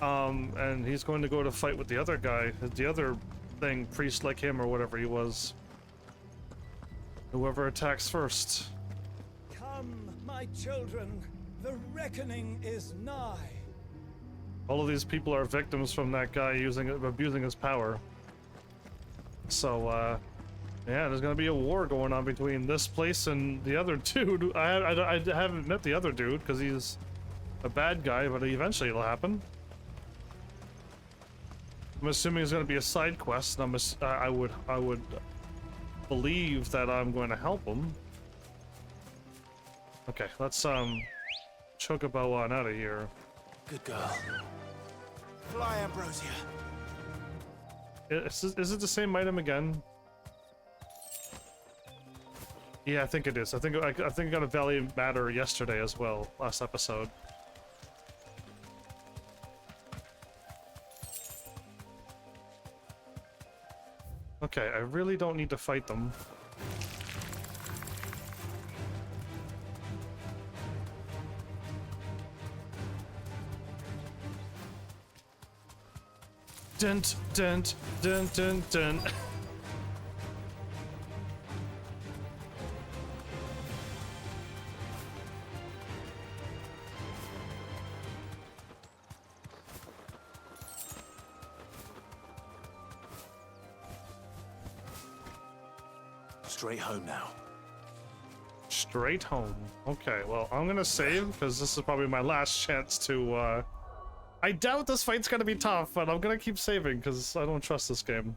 And he's going to go to fight with the other guy, the other thing, priest like him or whatever he was. Whoever attacks first. Come, my children, the reckoning is nigh. All of these people are victims from that guy abusing his power. So, yeah, there's gonna be a war going on between this place and the other dude. I haven't met the other dude because he's a bad guy, but eventually it'll happen. I'm assuming it's gonna be a side quest, and I would believe that I'm going to help him. Okay, let's chocobo on out of here. Good girl. Fly, Ambrosia. Is it the same item again? Yeah, I think it is. I think I got a Valiant Matter yesterday as well, last episode. Okay, I really don't need to fight them. Dent, dent, dent, dent, dent. Straight home now. Straight home. Okay, well, I'm gonna save because this is probably my last chance to I doubt this fight's gonna be tough, but I'm gonna keep saving because I don't trust this game.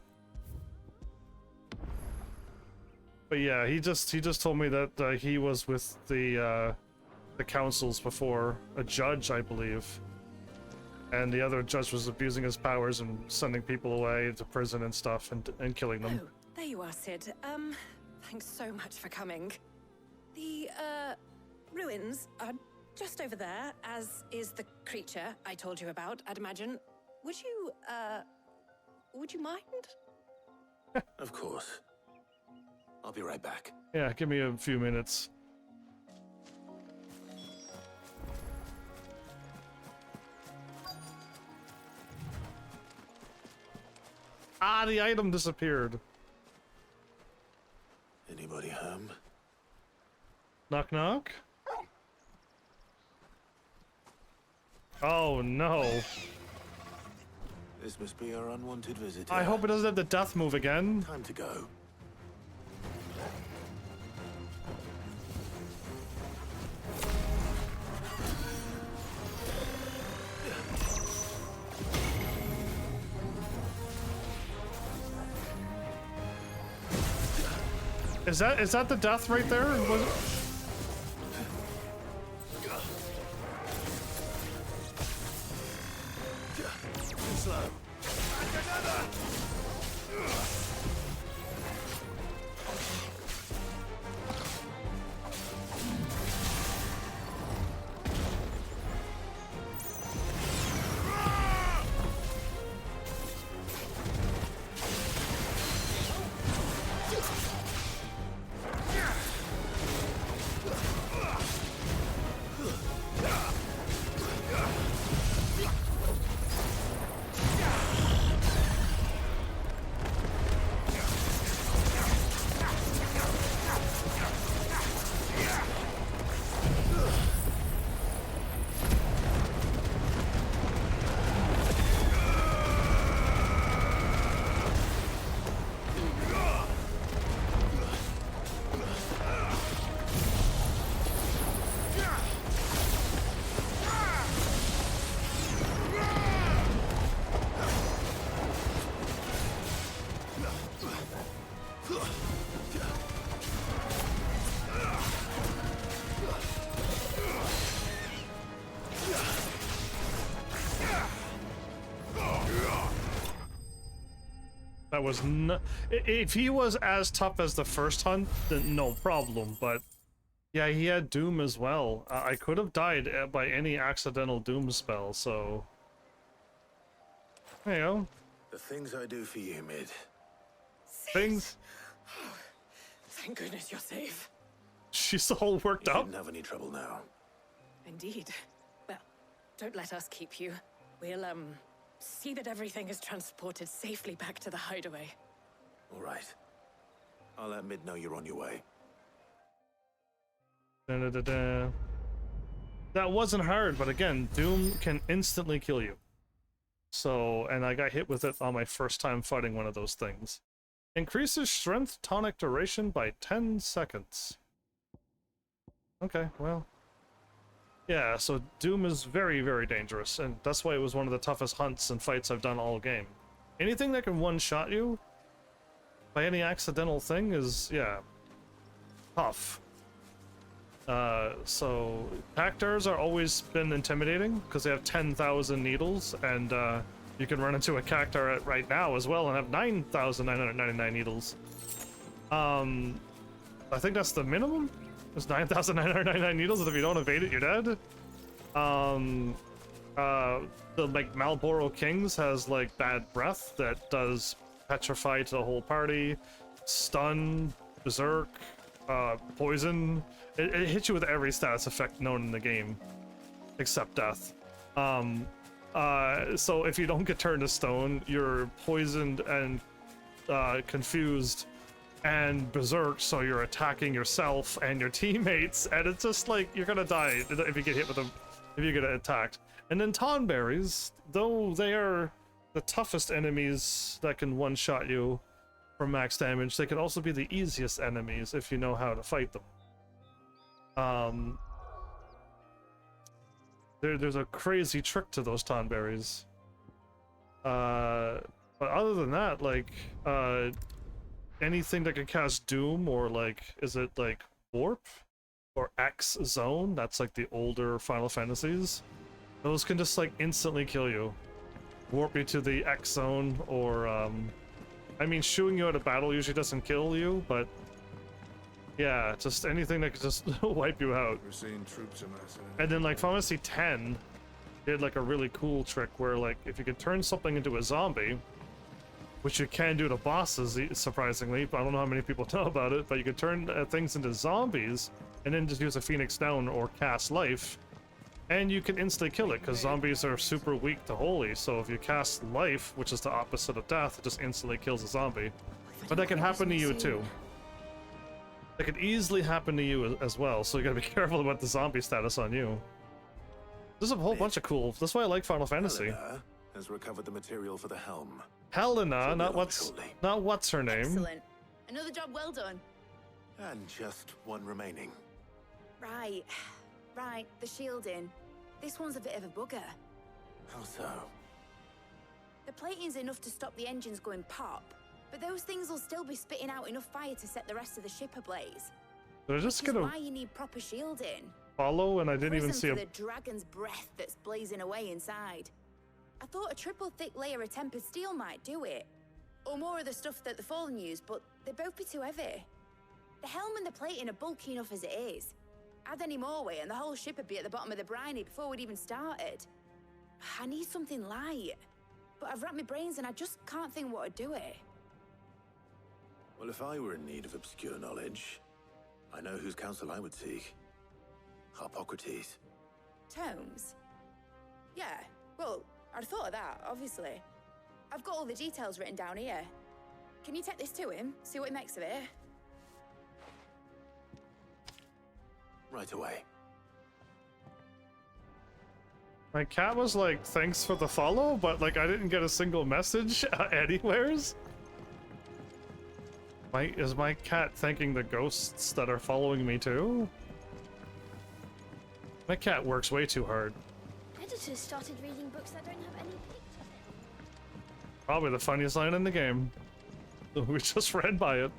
But yeah, he just told me that he was with the councils before, a judge, I believe, and the other judge was abusing his powers and sending people away to prison and stuff and killing them. Oh, there you are, Sid. Thanks so much for coming. The ruins are just over there, as is the creature I told you about, I'd imagine. Would you mind? Of course. I'll be right back. Yeah, give me a few minutes. Ah, the item disappeared. Anybody home? Knock knock? Oh no. This must be our unwanted visitor. I hope it doesn't have the death move again. Time to go. Is that the death right there? Was it? Slow. That was if he was as tough as the first hunt, then no problem, but yeah, he had Doom as well. I could have died by any accidental Doom spell, so there you go. The things I do for you, Mid. Things? Oh, thank goodness you're safe. She's all worked You up. shouldn't have any trouble now. Indeed. Well, don't let us keep you. We'll, see that everything is transported safely back to the hideaway. All right. I'll let Mid know you're on your way. Da-da-da-da. That wasn't hard, but again, Doom can instantly kill you. So, and I got hit with it on my first time fighting one of those things. Increases strength tonic duration by 10 seconds. Okay, well. Yeah, so Doom is very, very dangerous, and that's why it was one of the toughest hunts and fights I've done all game. Anything that can one-shot you by any accidental thing is, yeah, tough. So Pactars are always been intimidating because they have 10,000 needles, and you can run into a Cactar right now as well and have 9,999 needles. I think that's the minimum. There's 9,999 needles, and if you don't evade it, you're dead. The like Malboro Kings has like bad breath that does petrify to the whole party, stun, berserk, poison. It hits you with every status effect known in the game, except death. So if you don't get turned to stone, you're poisoned and confused and berserk, so you're attacking yourself and your teammates, and it's just like you're gonna die if you get hit with them, if you get attacked. And then Tonberries, though they are the toughest enemies that can one-shot you for max damage, they can also be the easiest enemies if you know how to fight them. There's a crazy trick to those Tonberries. But other than that, like, anything that can cast Doom, or like, is it like Warp or X Zone? That's like the older Final Fantasies. Those can just like instantly kill you. Warp you to the X Zone, or I mean, shooing you out of battle usually doesn't kill you, but yeah, just anything that can just wipe you out. We're seeing troops amassing. And then like Final Fantasy X did like a really cool trick where like if you can turn something into a zombie, which you can do to bosses, surprisingly, but I don't know how many people know about it, but you can turn things into zombies and then just use a Phoenix Down or cast Life, and you can instantly kill it, because zombies are super weak to Holy, so if you cast Life, which is the opposite of death, it just instantly kills a zombie. But that can happen to you too. That could easily happen to you as well, so you gotta be careful about the zombie status on you. There's a whole bunch of cool. That's why I like Final Fantasy. Helena has recovered the material for the helm. Helena, not what's her name. Excellent. Another job well done. And just one remaining. Right. Right, the shielding. This one's a bit of a bugger. How so? The plating's enough to stop the engines going pop, but those things will still be spitting out enough fire to set the rest of the ship ablaze. They're just Which is gonna why you need proper shielding. follow, and I didn't even see For a. the dragon's breath that's blazing away inside. I thought a triple thick layer of tempered steel might do it. Or more of the stuff that the Fallen use, but they'd both be too heavy. The helm and the plating are bulky enough as it is. Add any more weight and the whole ship would be at the bottom of the briny before we'd even started. I need something light. But I've racked my brains and I just can't think what would do it. Well, if I were in need of obscure knowledge, I know whose counsel I would seek. Hippocrates. Tomes? Yeah, well, I'd thought of that, obviously. I've got all the details written down here. Can you take this to him, see what he makes of it? Right away. My cat was like, thanks for the follow, but like I didn't get a single message anywheres. Is my cat thanking the ghosts that are following me too? My cat works way too hard. Editors started reading books that don't have any pictures in. Probably the funniest line in the game. We just read by it.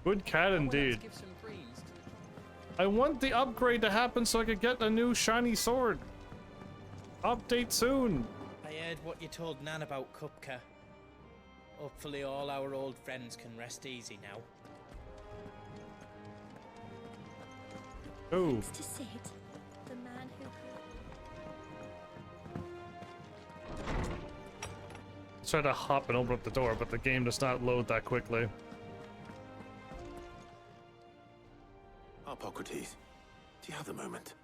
Good cat indeed. I want the upgrade to happen so I could get a new shiny sword. Update soon. I heard what you told Nan about Kupka. Hopefully all our old friends can rest easy now. Oh. Thanks to Sid, the man who... Try to hop and open up the door, but the game does not load that quickly. Hippocrates, do you have the moment?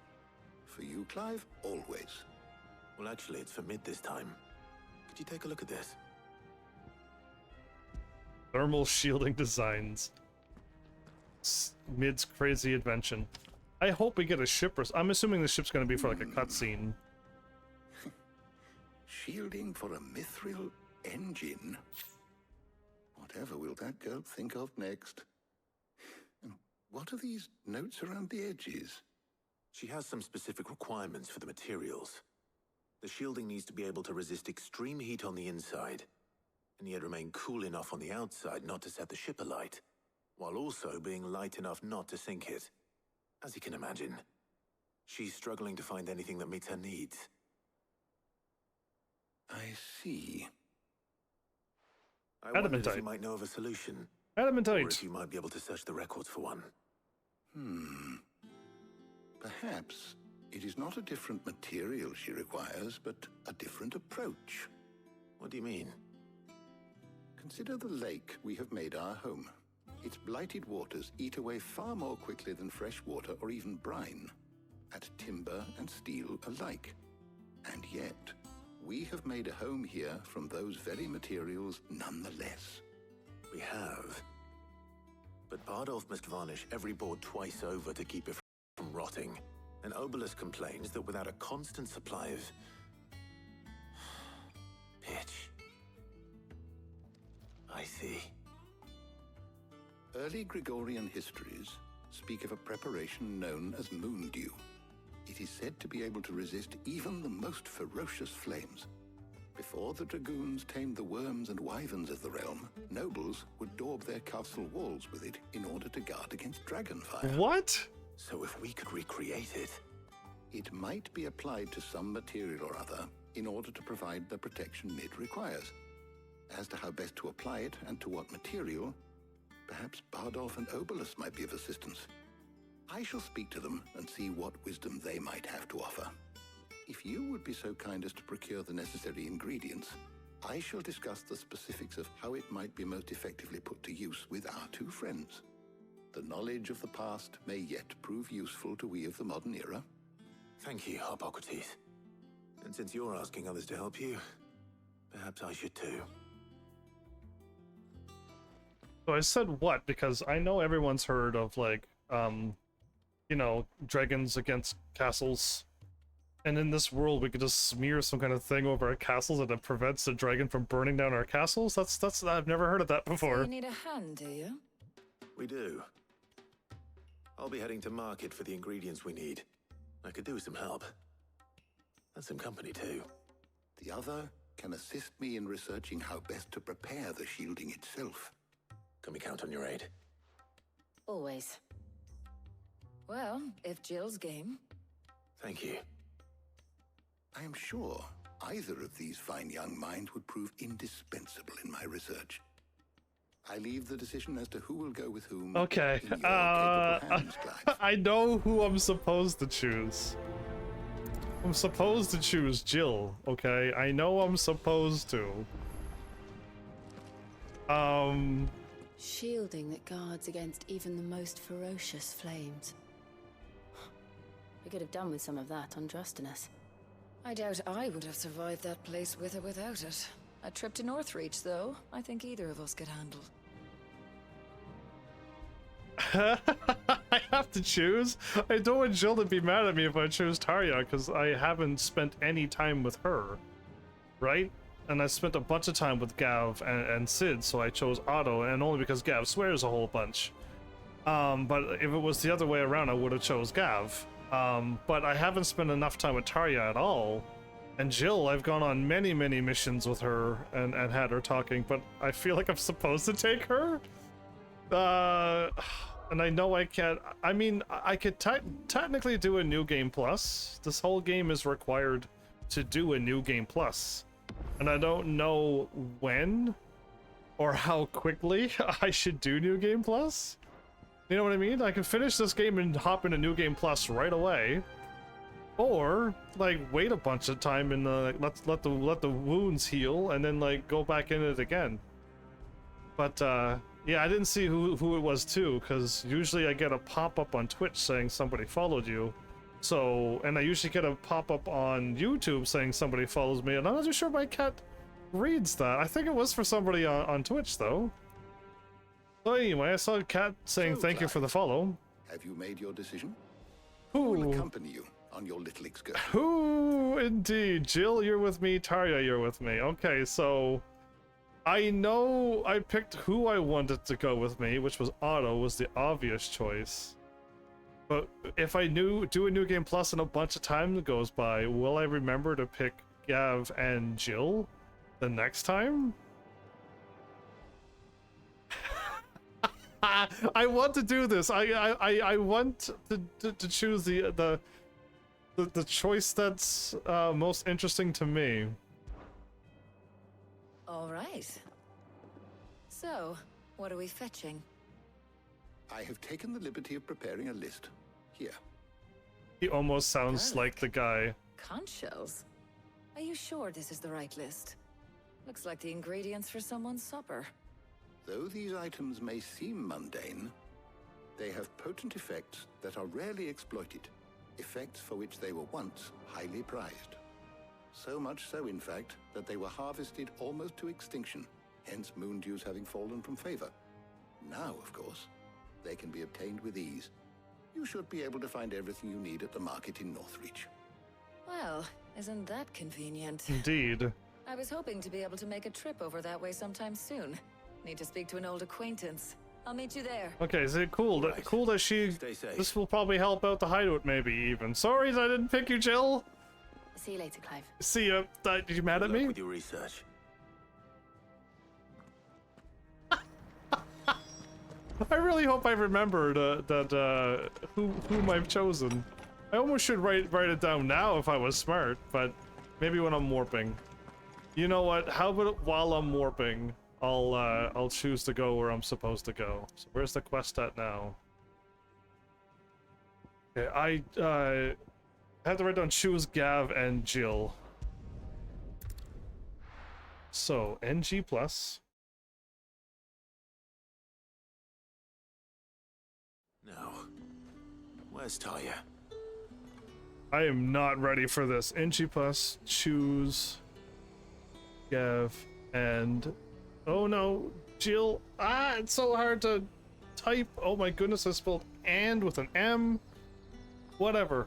For you, Clive? Always. Well, actually, it's for mid this time. Could you take a look at this? Thermal shielding designs. Mid's crazy invention. I hope we get a ship or... I'm assuming the ship's going to be for like a cutscene. Shielding for a mithril engine? Whatever will that girl think of next? And what are these notes around the edges? She has some specific requirements for the materials. The shielding needs to be able to resist extreme heat on the inside, and yet remain cool enough on the outside not to set the ship alight, while also being light enough not to sink it. As you can imagine, she's struggling to find anything that meets her needs. I see. I wondered if you might know of a solution. Adamantite. Or if you might be able to search the records for one. Perhaps it is not a different material she requires, but a different approach. What do you mean? Consider the lake we have made our home. Its blighted waters eat away far more quickly than fresh water or even brine, at timber and steel alike. And yet, we have made a home here from those very materials nonetheless. We have. But Bardolph must varnish every board twice over to keep it from rotting. And Obelus complains that without a constant supply of... pitch. I see. Early Gregorian histories speak of a preparation known as moon dew. It is said to be able to resist even the most ferocious flames. Before the dragoons tamed the worms and wyverns of the realm, nobles would daub their castle walls with it in order to guard against dragonfire. What? So if we could recreate it... It might be applied to some material or other in order to provide the protection Mid requires. As to how best to apply it and to what material, perhaps Bardolph and Obelus might be of assistance. I shall speak to them and see what wisdom they might have to offer. If you would be so kind as to procure the necessary ingredients, I shall discuss the specifics of how it might be most effectively put to use with our two friends. The knowledge of the past may yet prove useful to we of the modern era. Thank you, Hippocrates. And since you're asking others to help you, perhaps I should too. So I said what because I know everyone's heard of, like, you know, dragons against castles. And in this world, we could just smear some kind of thing over our castles and it prevents the dragon from burning down our castles? That's I've never heard of that before. So you need a hand, do you? We do. I'll be heading to market for the ingredients we need. I could do with some help. And some company, too. The other can assist me in researching how best to prepare the shielding itself. Can we count on your aid? Always. Well, if Jill's game. Thank you. I am sure either of these fine young minds would prove indispensable in my research. I leave the decision as to who will go with whom. Okay, in your capable hands, Clive. I know who I'm supposed to choose. I'm supposed to choose Jill, okay? I know I'm supposed to. Shielding that guards against even the most ferocious flames. We could have done with some of that on Drustinus. I doubt I would have survived that place with or without it. A trip to Northreach, though, I think either of us could handle. I have to choose. I don't want Jill to be mad at me if I choose Tarja, because I haven't spent any time with her, right? And I spent a bunch of time with Gav and Sid, so I chose Otto, and only because Gav swears a whole bunch. But if it was the other way around, I would have chose Gav. But I haven't spent enough time with Tarja at all. And Jill, I've gone on many, many missions with her and had her talking, but I feel like I'm supposed to take her? And I know I can't. I mean, I could technically do a New Game Plus. This whole game is required to do a New Game Plus. And I don't know when or how quickly I should do New Game Plus. You know what I mean? I can finish this game and hop into New Game Plus right away. Or, like, wait a bunch of time and let the wounds heal and then, like, go back in it again. But, yeah, I didn't see who it was too, because usually I get a pop-up on Twitch saying somebody followed you. So, and I usually get a pop-up on YouTube saying somebody follows me, and I'm not too sure my cat reads that. I think it was for somebody on Twitch, though. So anyway, I saw a cat saying thank you for the follow. Have you made your decision? Who will accompany you on your little excursion? Who indeed? Jill, you're with me. Tarja, you're with me. Okay, so I know I picked who I wanted to go with me, which was Otto, was the obvious choice. But if I do a New Game Plus and a bunch of time goes by, will I remember to pick Gav and Jill the next time? I want to do this. I want to choose the choice that's most interesting to me. All right. So, what are we fetching? I have taken the liberty of preparing a list. Here. He almost sounds like the guy. Conch shells? Are you sure this is the right list? Looks like the ingredients for someone's supper. Though these items may seem mundane, they have potent effects that are rarely exploited, effects for which they were once highly prized. So much so, in fact, that they were harvested almost to extinction, hence moon dews having fallen from favor. Now, of course, they can be obtained with ease. You should be able to find everything you need at the market in Northreach. Well, isn't that convenient? Indeed. I was hoping to be able to make a trip over that way sometime soon. Need to speak to an old acquaintance. I'll meet you there. Okay, so cool. Right. Cool that she... This will probably help out the hideout, maybe, even. Sorry that I didn't pick you, Jill. See you later, Clive. See ya. Did you mad at me? With your research. I really hope I remembered whom I've chosen. I almost should write it down now if I was smart, but maybe when I'm warping. You know what? How about while I'm warping, I'll choose to go where I'm supposed to go. So where's the quest at now? Okay, I have to write down choose Gav and Jill. So NG plus. Now, where's Tarja? I am not ready for this. NG plus, choose Gav, and oh no, Jill. Ah, it's so hard to type. Oh my goodness, I spelled and with an M. Whatever.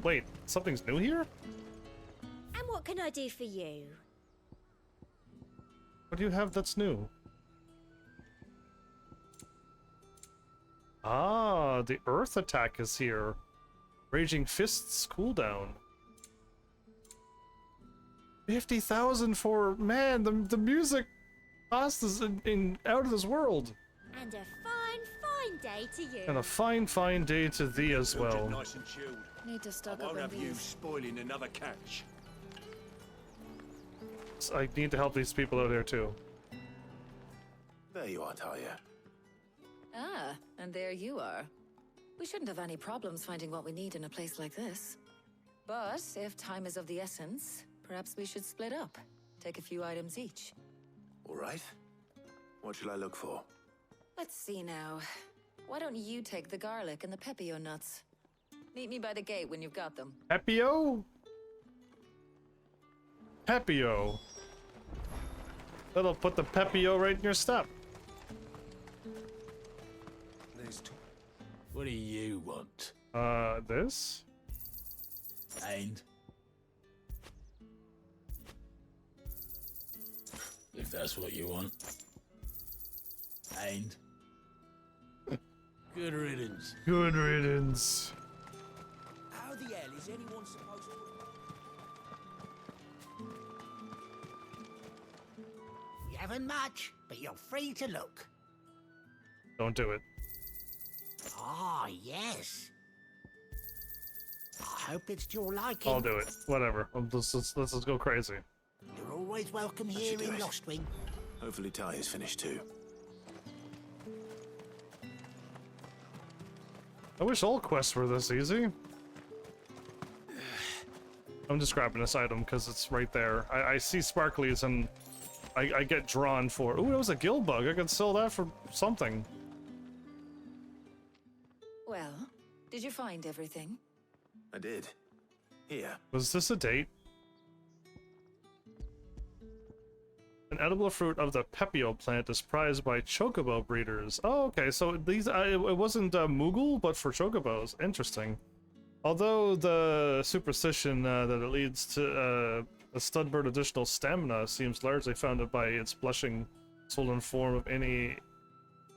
Wait, something's new here? And what can I do for you? What do you have that's new? Ah, the Earth attack is here. Raging Fists cooldown. 50,000 for, man, the music cost is in out of this world. And a fine day to you. And a fine day to thee as well. Nice and chilled. Need to stock I up won't on have you these. spoiling another catch. I need to help these people out here too. There you are, Talia. Ah, and there you are. We shouldn't have any problems finding what we need in a place like this. But if time is of the essence, perhaps we should split up. Take a few items each. All right. What should I look for? Let's see now. Why don't you take the garlic and the pepio nuts? Meet me by the gate when you've got them. Pepio? Pepio. That'll put the Pepio right in your step. What do you want? This? And? If that's what you want. And? Good riddance. Good riddance. How the hell is anyone supposed to... You haven't much, but you're free to look. Don't do it. Ah, yes. I hope it's to your liking. I'll do it. Whatever. Let's just go crazy. You're always welcome here in Lostwing. Hopefully Talia's finished too. I wish all quests were this easy. I'm just grabbing this item because it's right there. I see sparklies and I get drawn for. Ooh, it was a guild bug. I could sell that for something. Well, did you find everything? I did. Here. Was this a date? An edible fruit of the Pepio plant is prized by chocobo breeders. Oh, okay. So these, it wasn't Moogle, but for chocobos. Interesting. Although the superstition that it leads to a studbird additional stamina seems largely founded by its blushing swollen form of any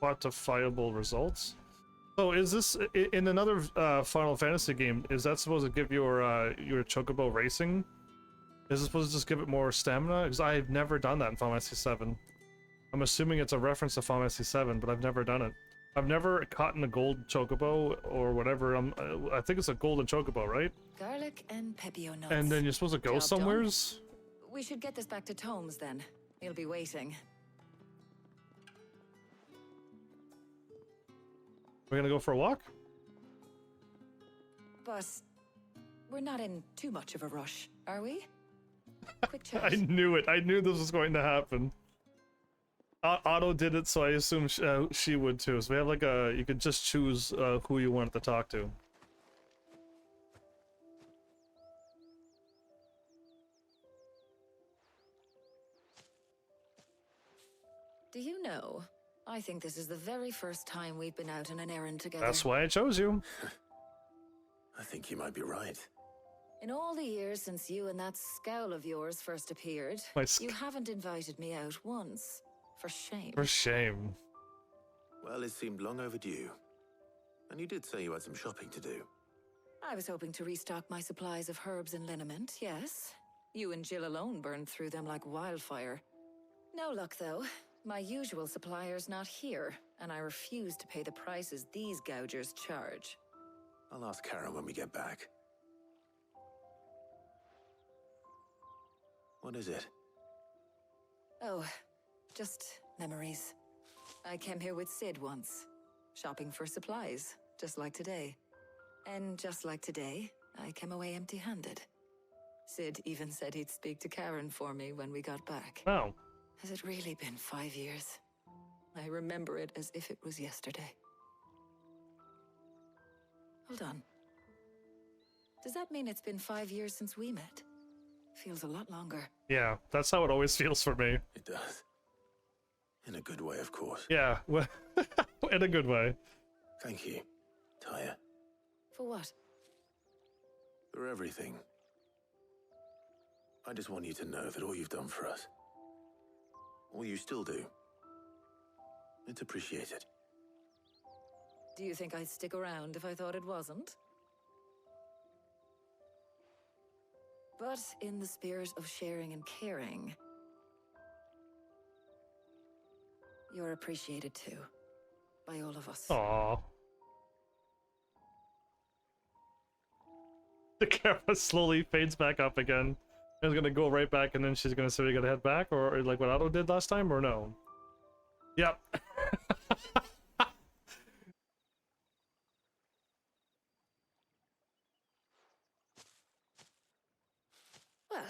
quantifiable results. So is this in another Final Fantasy game? Is that supposed to give your chocobo racing? Is it supposed to just give it more stamina? Because I've never done that in Final Fantasy 7. I'm assuming it's a reference to Final Fantasy 7, but I've never done it. I've never caught in a gold chocobo or whatever. I think it's a golden chocobo, right? Garlic and pepio nuts. And then you're supposed to go Job somewheres? done. We should get this back to Tomes then. He'll be waiting. We're gonna go for a walk? But we're not in too much of a rush, are we? Quick chat. I knew it. I knew this was going to happen. Otto did it, so I assume she would too. So we have like a, you could just choose who you want to talk to. Do you know, I think this is the very first time we've been out on an errand together. That's why I chose you. I think you might be right. In all the years since you and that scowl of yours first appeared, you haven't invited me out once. For shame. For shame. Well, it seemed long overdue. And you did say you had some shopping to do. I was hoping to restock my supplies of herbs and liniment, yes. You and Jill alone burned through them like wildfire. No luck, though. My usual supplier's not here, and I refuse to pay the prices these gougers charge. I'll ask Charon when we get back. What is it? Oh, just memories. I came here with Sid once, shopping for supplies, just like today. And just like today, I came away empty-handed. Sid even said he'd speak to Charon for me when we got back. Oh. Has it really been 5 years? I remember it as if it was yesterday. Hold on. Does that mean it's been 5 years since we met? Feels a lot longer. Yeah, that's how it always feels for me. It does. In a good way, of course. Yeah, well, in a good way. Thank you, Tyre, For what? for everything. I just want you to know that all you've done for us, all you still do, it's appreciated. Do you think I'd stick around if I thought it wasn't? But in the spirit of sharing and caring, you're appreciated too, by all of us. Aww. The camera slowly fades back up again. It's gonna go right back, and then she's gonna say we gotta head back, or like what Otto did last time, or no? Yep. Well,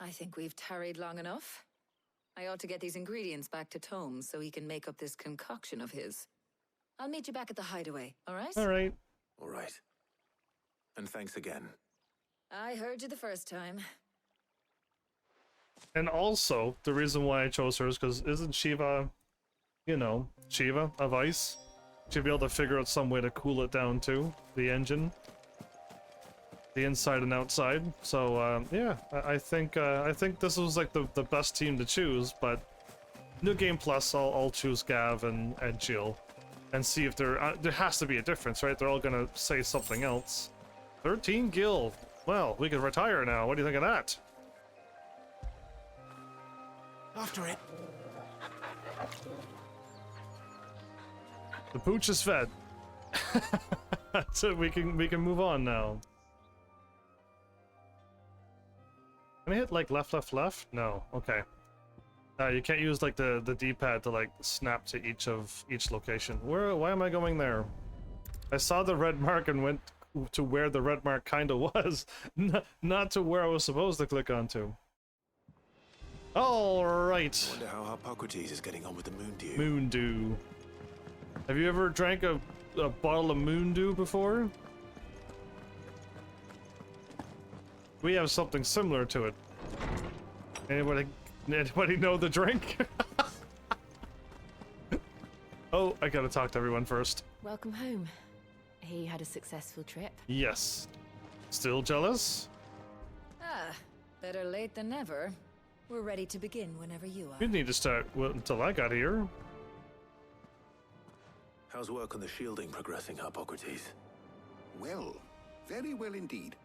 I think we've tarried long enough. I ought to get these ingredients back to Tome so he can make up this concoction of his. I'll meet you back at the hideaway, all right? All right. All right. And thanks again. I heard you the first time. And also, the reason why I chose her is because isn't Shiva, you know, Shiva of ice? She'd be able to figure out some way to cool it down too, the engine. The inside and outside. So, yeah, I think this was like the best team to choose, but New Game Plus, I'll choose Gav and Jill. And see if there has to be a difference, right? They're all gonna say something else. 13 gil. Well, we could retire now. What do you think of that? After it. The pooch is fed. So we can move on now. Can I hit like left, left, left? No. Okay. You can't use like the D-pad to like snap to each location. Why am I going there? I saw the red mark and went to where the red mark kind of was, not to where I was supposed to click onto. All right. Wonder how Hippocrates is getting on with the moon dew. Moon dew. Have you ever drank a bottle of moon dew before? We have something similar to it. Anybody know the drink? Oh, I gotta talk to everyone first. Welcome home. He had a successful trip. Yes. Still jealous? Ah, better late than never. We're ready to begin whenever you are. You need to start until I got here. How's work on the shielding progressing, Hippocrates? Well, very well indeed.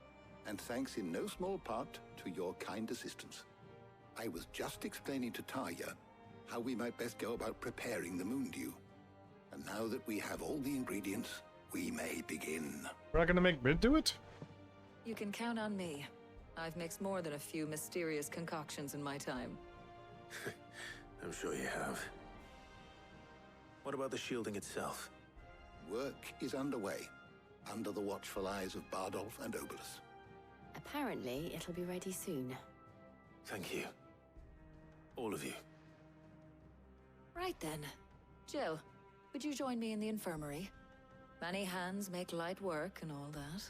And thanks in no small part to your kind assistance. I was just explaining to Tarja how we might best go about preparing the moon dew. And now that we have all the ingredients, we may begin. We're not gonna make Mid do it? You can count on me. I've mixed more than a few mysterious concoctions in my time. I'm sure you have. What about the shielding itself? Work is underway, under the watchful eyes of Bardolph and Obolus. Apparently, it'll be ready soon. Thank you. All of you. Right then. Jill, would you join me in the infirmary? Many hands make light work and all that.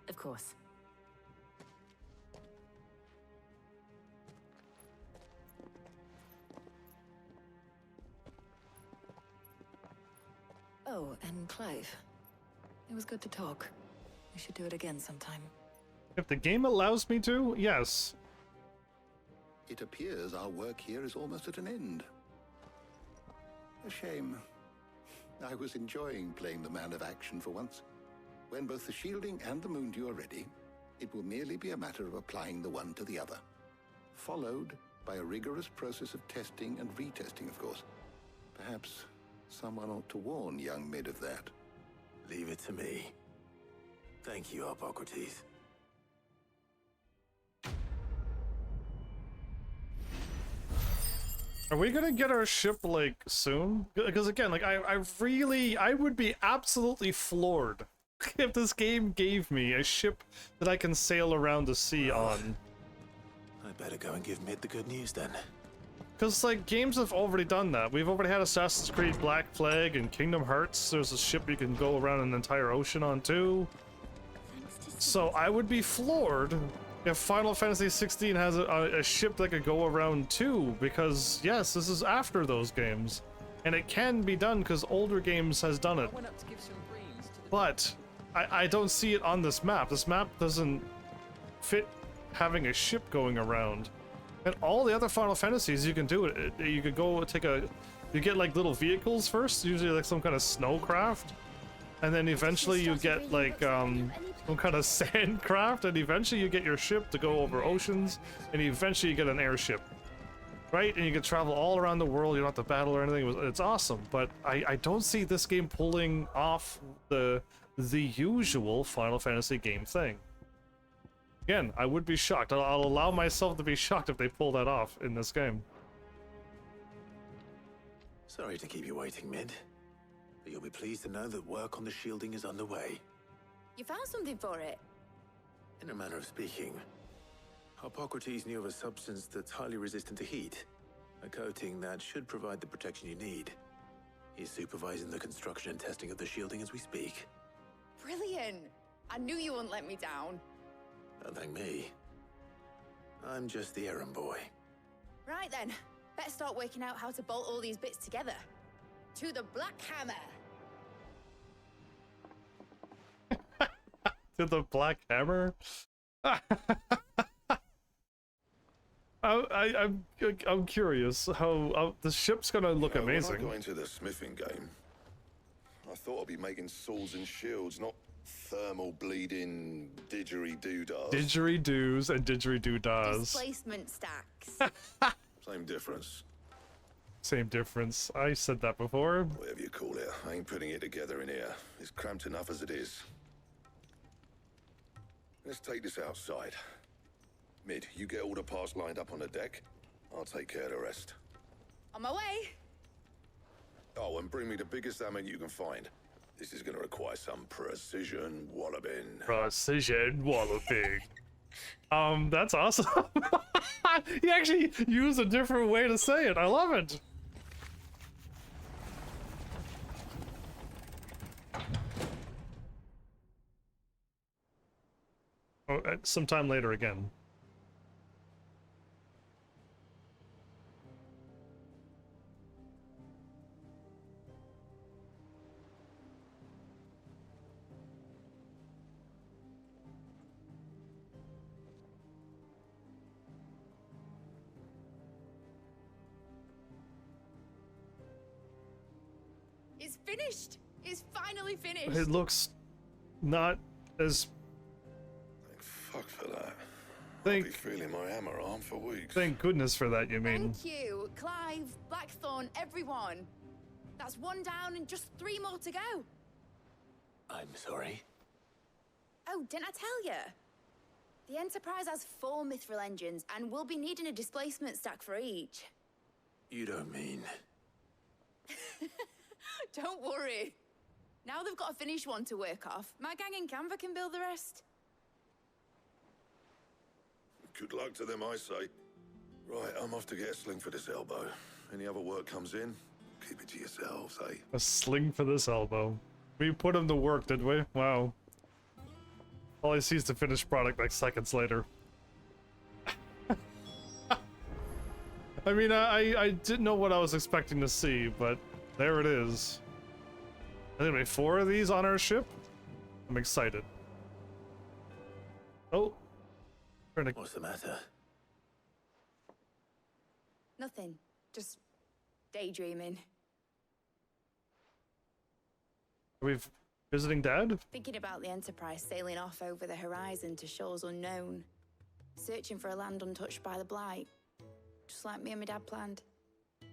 Of course. Oh, and Clive. It was good to talk. We should do it again sometime. If the game allows me to, yes. It appears our work here is almost at an end. A shame. I was enjoying playing the man of action for once. When both the shielding and the moon dew are ready, it will merely be a matter of applying the one to the other. Followed by a rigorous process of testing and retesting, of course. Perhaps someone ought to warn young Mid of that. Leave it to me. Thank you, Hippocrates. Are we gonna get our ship, like, soon? Because again, like, I would be absolutely floored if this game gave me a ship that I can sail around the sea on. I better go and give Mid the good news then. Because, like, games have already done that. We've already had Assassin's Creed Black Flag and Kingdom Hearts. There's a ship you can go around an entire ocean on, too. So I would be floored if Final Fantasy 16 has a ship that could go around too, because yes, this is after those games, and it can be done because older games has done it. But I don't see it on this map. This map doesn't fit having a ship going around. And all the other Final Fantasies, you can do it. You could go take you get like little vehicles first, usually like some kind of snowcraft, and then eventually you get like some kind of sandcraft, and eventually you get your ship to go over oceans, and eventually you get an airship, right? And you can travel all around the world. You don't have to battle or anything. It's awesome, but I don't see this game pulling off the usual Final Fantasy game thing. Again, I would be shocked. I'll allow myself to be shocked if they pull that off in this game. Sorry to keep you waiting, Mid, but you'll be pleased to know that work on the shielding is underway. You found something for it? In a manner of speaking, Pichpocketed knew of a substance that's highly resistant to heat, a coating that should provide the protection you need. He's supervising the construction and testing of the shielding as we speak. Brilliant! I knew you wouldn't let me down. Don't thank me. I'm just the errand boy. Right then, better start working out how to bolt all these bits together. To the Black Hammer! To the Black Hammer? I'm curious how the ship's gonna look amazing. When I got into the smithing game, I thought I'd be making swords and shields, not thermal bleeding didgeridoo-dahs. Didgeridoos and didgeridoo-dahs. Displacement stacks. Same difference. Same difference. I said that before. Whatever you call it, I ain't putting it together in here. It's cramped enough as it is. Let's take this outside. Mid, you get all the parts lined up on the deck. I'll take care of the rest. On my way. Oh, and bring me the biggest hammer you can find. This is gonna require some precision walloping. Precision walloping. That's awesome. He actually used a different way to say it. I love it. Oh, sometime later again. It's finished! It's finally finished! It looks not as... Fuck for that. I'll be feeling my hammer arm for weeks. Thank goodness for that, you mean. Thank you, Clive, Blackthorn, everyone. That's one down and just 3 more to go. I'm sorry. Oh, didn't I tell you? The Enterprise has 4 mithril engines, and we'll be needing a displacement stack for each. You don't mean... Don't worry. Now they've got a finished one to work off. My gang in Canva can build the rest. Good luck to them, I say. Right, I'm off to get a sling for this elbow. Any other work comes in, keep it to yourselves, eh? A sling for this elbow. We put him to work, did we? Wow. All I see is the finished product like seconds later. I mean, I didn't know what I was expecting to see, but there it is. Anyway, 4 of these on our ship? I'm excited. Oh. What's the matter? Nothing. Just daydreaming. Are we visiting Dad? Thinking about the Enterprise sailing off over the horizon to shores unknown. Searching for a land untouched by the Blight. Just like me and my dad planned.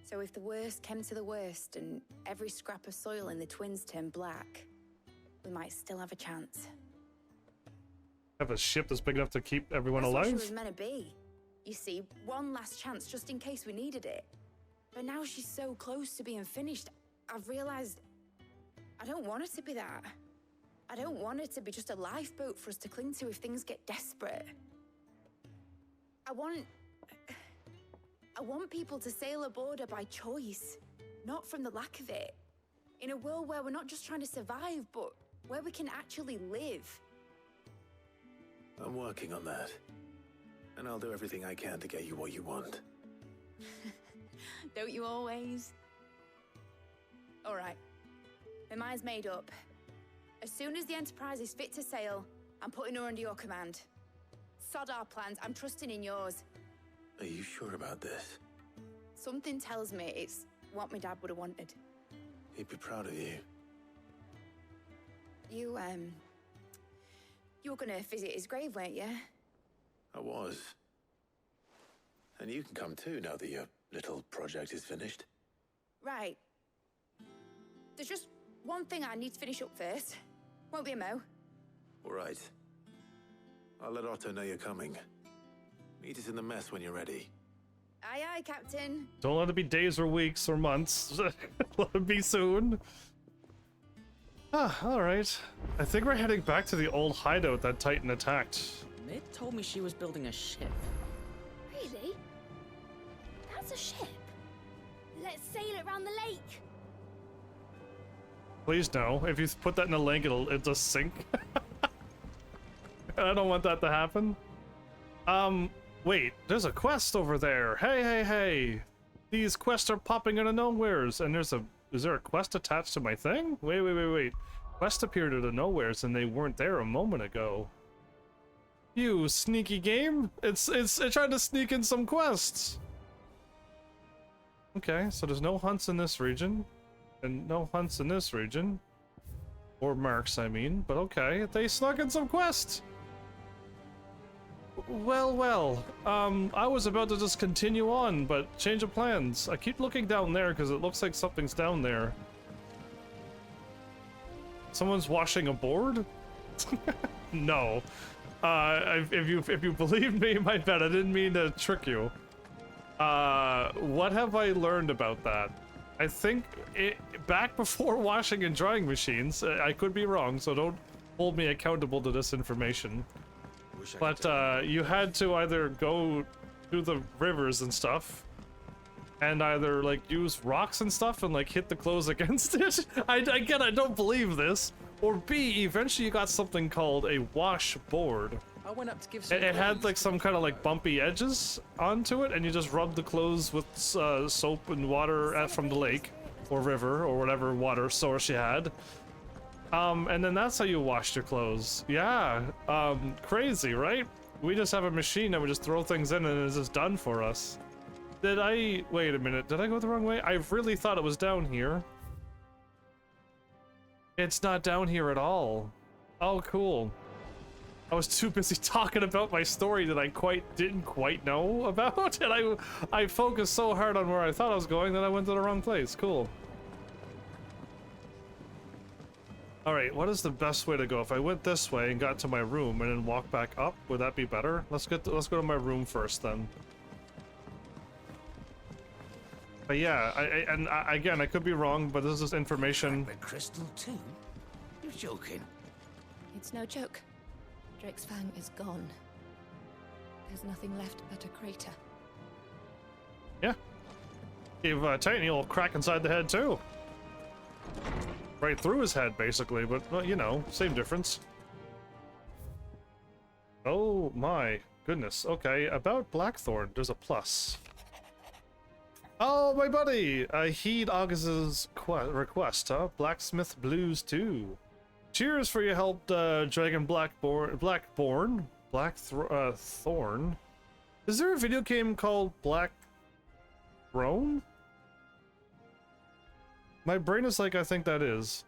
So if the worst came to the worst and every scrap of soil in the Twins turned black, we might still have a chance. Have a ship that's big enough to keep everyone That's alive? what she was meant to be. You see, one last chance just in case we needed it. But now she's so close to being finished, I've realized I don't want it to be that. I don't want it to be just a lifeboat for us to cling to if things get desperate. I want people to sail aboard her by choice, not from the lack of it. In a world where we're not just trying to survive, but where we can actually live. I'm working on that. And I'll do everything I can to get you what you want. Don't you always? All right. My mind's made up. As soon as the Enterprise is fit to sail, I'm putting her under your command. Sod our plans, I'm trusting in yours. Are you sure about this? Something tells me it's what my dad would have wanted. He'd be proud of you. You were gonna visit his grave, weren't you? I was. And you can come too now that your little project is finished. Right. There's just one thing I need to finish up first. Won't be a mo. All right. I'll let Otto know you're coming. Meet us in the mess when you're ready. Aye, aye, Captain. Don't let it be days or weeks or months. Let it be soon. Ah, alright. I think we're heading back to the old hideout that Titan attacked. Mid told me she was building a ship. Really? That's a ship. Let's sail it around the lake. Please no. If you put that in a link, it'll just sink. I don't want that to happen. Wait, there's a quest over there. Hey, hey, hey. These quests are popping out of nowheres, and is there a quest attached to my thing? Wait. Quest appeared out of nowheres and they weren't there a moment ago. You sneaky game. It tried to sneak in some quests. Okay, so there's no hunts in this region. And no hunts in this region. Or marks, I mean. But okay, they snuck in some quests. Well, I was about to just continue on, but change of plans. I keep looking down there because it looks like something's down there. Someone's washing a board? No. If you believe me, my bad, I didn't mean to trick you. What have I learned about that? I think back before washing and drying machines, I could be wrong, so don't hold me accountable to this information. But you had to either go to the rivers and stuff, and either like use rocks and stuff and like hit the clothes against it. I don't believe this. Or B, eventually you got something called a washboard. I went up to give some. It had like some kind of like bumpy edges onto it, and you just rubbed the clothes with soap and water from the lake or river or whatever water source you had. And then that's how you washed your clothes. Yeah, crazy, right? We just have a machine and we just throw things in and it's just done for us. Wait a minute, did I go the wrong way? I really thought it was down here. It's not down here at all. Oh, cool. I was too busy talking about my story that I didn't quite know about, and I focused so hard on where I thought I was going that I went to the wrong place. Cool. Alright, what is the best way to go? If I went this way and got to my room and then walk back up, would that be better? Let's go to my room first then. But yeah, again, I could be wrong, but this is information. Crystal too? You're joking. It's no joke. Drake's Fang is gone. There's nothing left but a crater. Yeah. Gave Titany a little crack inside the head too. Right through his head, basically, but, well, you know, same difference. Oh my goodness. Okay, about Blackthorn, there's a plus. Oh, my buddy! Heed Augus's request, huh? Blacksmith Blues 2. Cheers for your help, Dragon Thorn? Is there a video game called Black Throne? My brain is like, I think that is.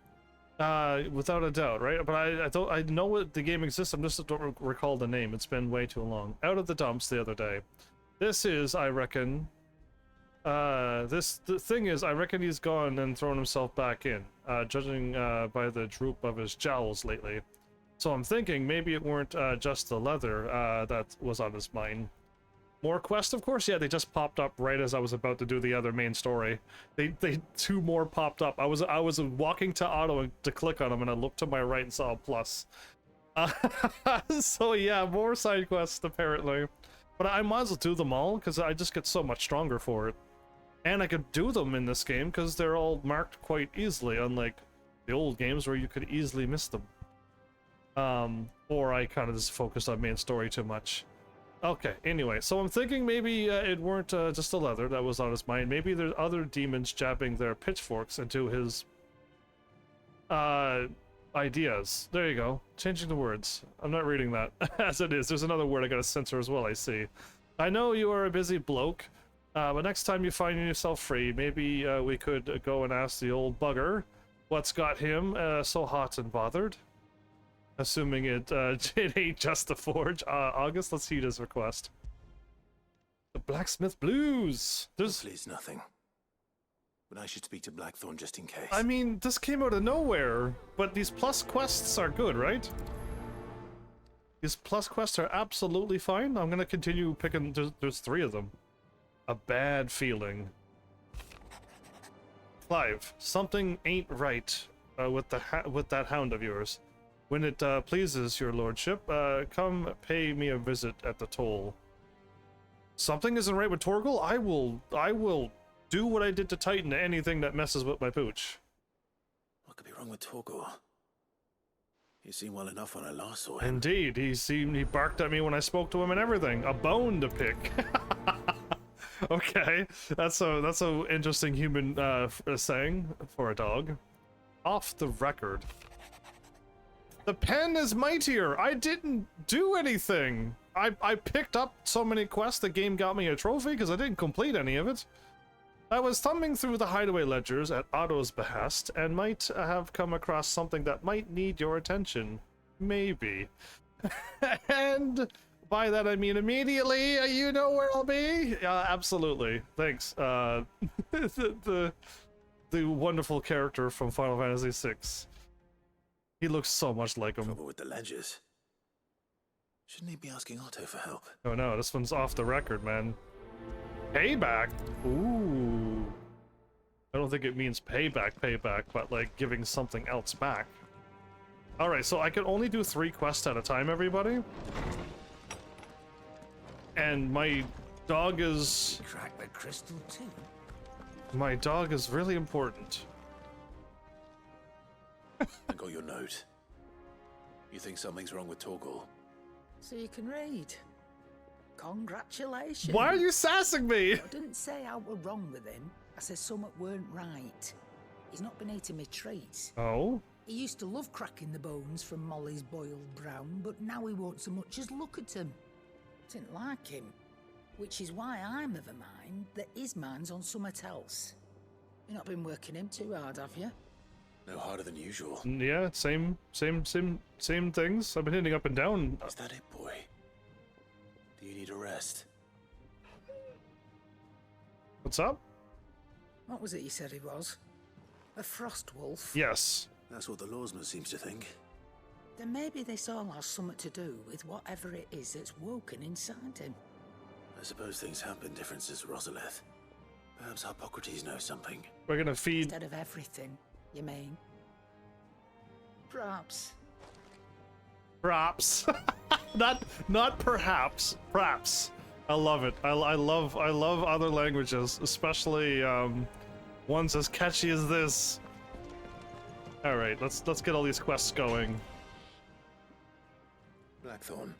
Without a doubt, right? But I know what the game exists, I just don't recall the name. It's been way too long. Out of the dumps the other day. This is, I reckon... the thing is, I reckon he's gone and thrown himself back in, judging by the droop of his jowls lately. So I'm thinking maybe it weren't just the leather that was on his mind. More quests, of course? Yeah, they just popped up right as I was about to do the other main story. They two more popped up. I was walking to Otto to click on them, and I looked to my right and saw a plus. So yeah, more side quests apparently. But I might as well do them all, because I just get so much stronger for it. And I could do them in this game, because they're all marked quite easily, unlike the old games where you could easily miss them. Or I kind of just focused on main story too much. Okay, anyway, so I'm thinking maybe it weren't just the leather that was on his mind. Maybe there's other demons jabbing their pitchforks into his ideas. There you go. Changing the words. I'm not reading that as it is. There's another word I gotta censor as well, I see. I know you are a busy bloke, but next time you find yourself free, maybe we could go and ask the old bugger what's got him so hot and bothered. Assuming it ain't just the forge. August, let's heed his request. The Blacksmith Blues. Hopefully it's nothing. But I should speak to Blackthorn just in case. I mean, this came out of nowhere, but these plus quests are good, right? These plus quests are absolutely fine. I'm gonna continue picking. There's 3 of them. A bad feeling. Clive, something ain't right with that hound of yours. When it pleases your lordship, come pay me a visit at the toll. Something isn't right with Torgal? I will do what I did to Titan to anything that messes with my pooch. What could be wrong with Torgal? He seemed well enough when I last saw him. Indeed, he barked at me when I spoke to him and everything. A bone to pick. Okay, that's a interesting human saying for a dog. Off the record. The pen is mightier. I didn't do anything. I picked up so many quests the game got me a trophy because I didn't complete any of it. I was thumbing through the hideaway ledgers at Otto's behest and might have come across something that might need your attention. Maybe. And by that I mean immediately. You know where I'll be? Absolutely. Thanks. The wonderful character from Final Fantasy VI. He looks so much like him. Trouble with the ledgers. Shouldn't he be asking Otto for help? Oh no, this one's off the record, man. Payback? Ooh. I don't think it means payback, but like giving something else back. Alright, so I can only do 3 quests at a time, everybody. And my dog is... Crack the crystal too. My dog is really important. I got your note. You think something's wrong with Torgal? So you can read. Congratulations. Why are you sassing me? I didn't say I were wrong with him. I said something weren't right. He's not been eating me treats. Oh? He used to love cracking the bones from Molly's boiled brown, but now he won't so much as look at him. Didn't like him. Which is why I'm of a mind that his mind's on something else. You've not been working him too hard, have you? No harder than usual. Yeah, same things. I've been hitting up and down. Is that it, boy? Do you need a rest? What's up? What was it you said he was? A frost wolf? Yes. That's what the lawsman seems to think. Then maybe this all has something to do with whatever it is that's woken inside him. I suppose things have been different since Rosalith. Perhaps Hippocrates knows something. We're gonna feed... Instead of everything, you mean? Perhaps. Perhaps. not perhaps. Perhaps. I love it. I love other languages, especially ones as catchy as this. All right, let's get all these quests going. Blackthorn,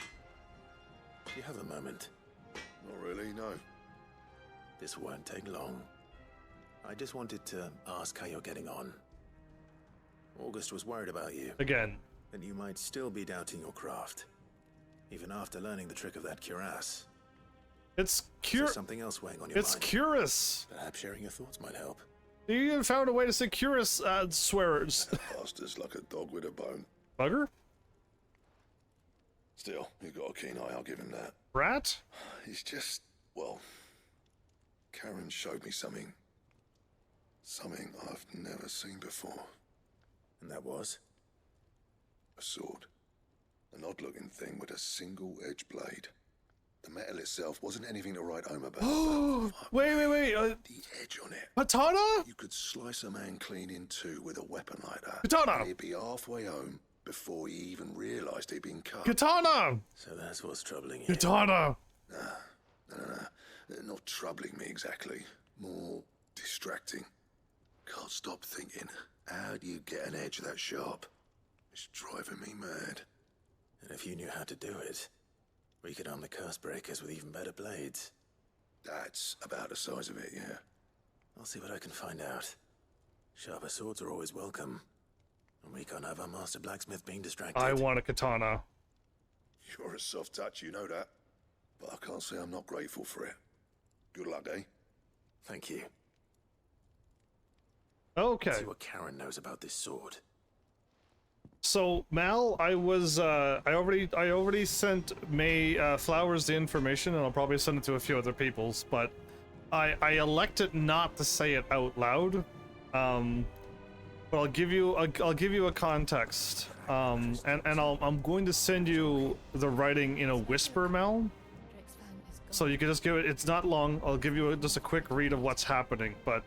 do you have a moment? Not really, no. This won't take long. I just wanted to ask how you're getting on. August was worried about you. Again. And you might still be doubting your craft, even after learning the trick of that cuirass. It's something else weighing on your mind. It's curious. Perhaps sharing your thoughts might help. You even found a way to say curious swearers. That bastard's like a dog with a bone. Bugger? Still, he's got a keen eye, I'll give him that. Rat? He's just, well, Charon showed me something. Something I've never seen before. And that was? A sword. An odd-looking thing with a single-edged blade. The metal itself wasn't anything to write home about. Wait. The edge on it. Katana? You could slice a man clean in two with a weapon like that. Katana! And he'd be halfway home before he even realised he'd been cut. Katana! So that's what's troubling you. Katana! No. Not troubling me exactly. More distracting. Can't stop thinking, how do you get an edge that sharp? It's driving me mad. And if you knew how to do it, We could arm the curse breakers with even better blades. That's about the size of it, yeah. I'll see what I can find out. Sharper swords are always welcome. And we can't have our master blacksmith being distracted. I want a katana. You're a soft touch, you know that. But I can't say I'm not grateful for it. Good luck, eh? Thank you. Okay. Let's see what Charon knows about this sword. So Mal, I already sent May Flowers the information, and I'll probably send it to a few other people's, but I elected not to say it out loud. But I'll give you a context. And I'm going to send you the writing in a whisper, Mal. So you can just give it. It's not long. I'll give you just a quick read of what's happening. But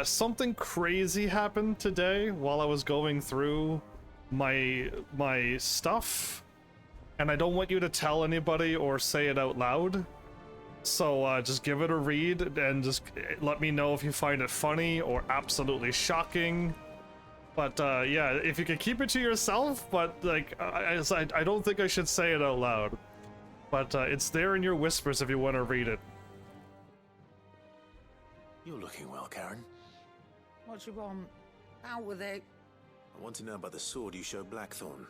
something crazy happened today while I was going through my stuff, and I don't want you to tell anybody or say it out loud. So just give it a read and just let me know if you find it funny or absolutely shocking. But yeah, if you can keep it to yourself, but like I don't think I should say it out loud. But it's there in your whispers if you want to read it. You're looking well, Charon. What you want? Out with it. I want to know about the sword you showed Blackthorn.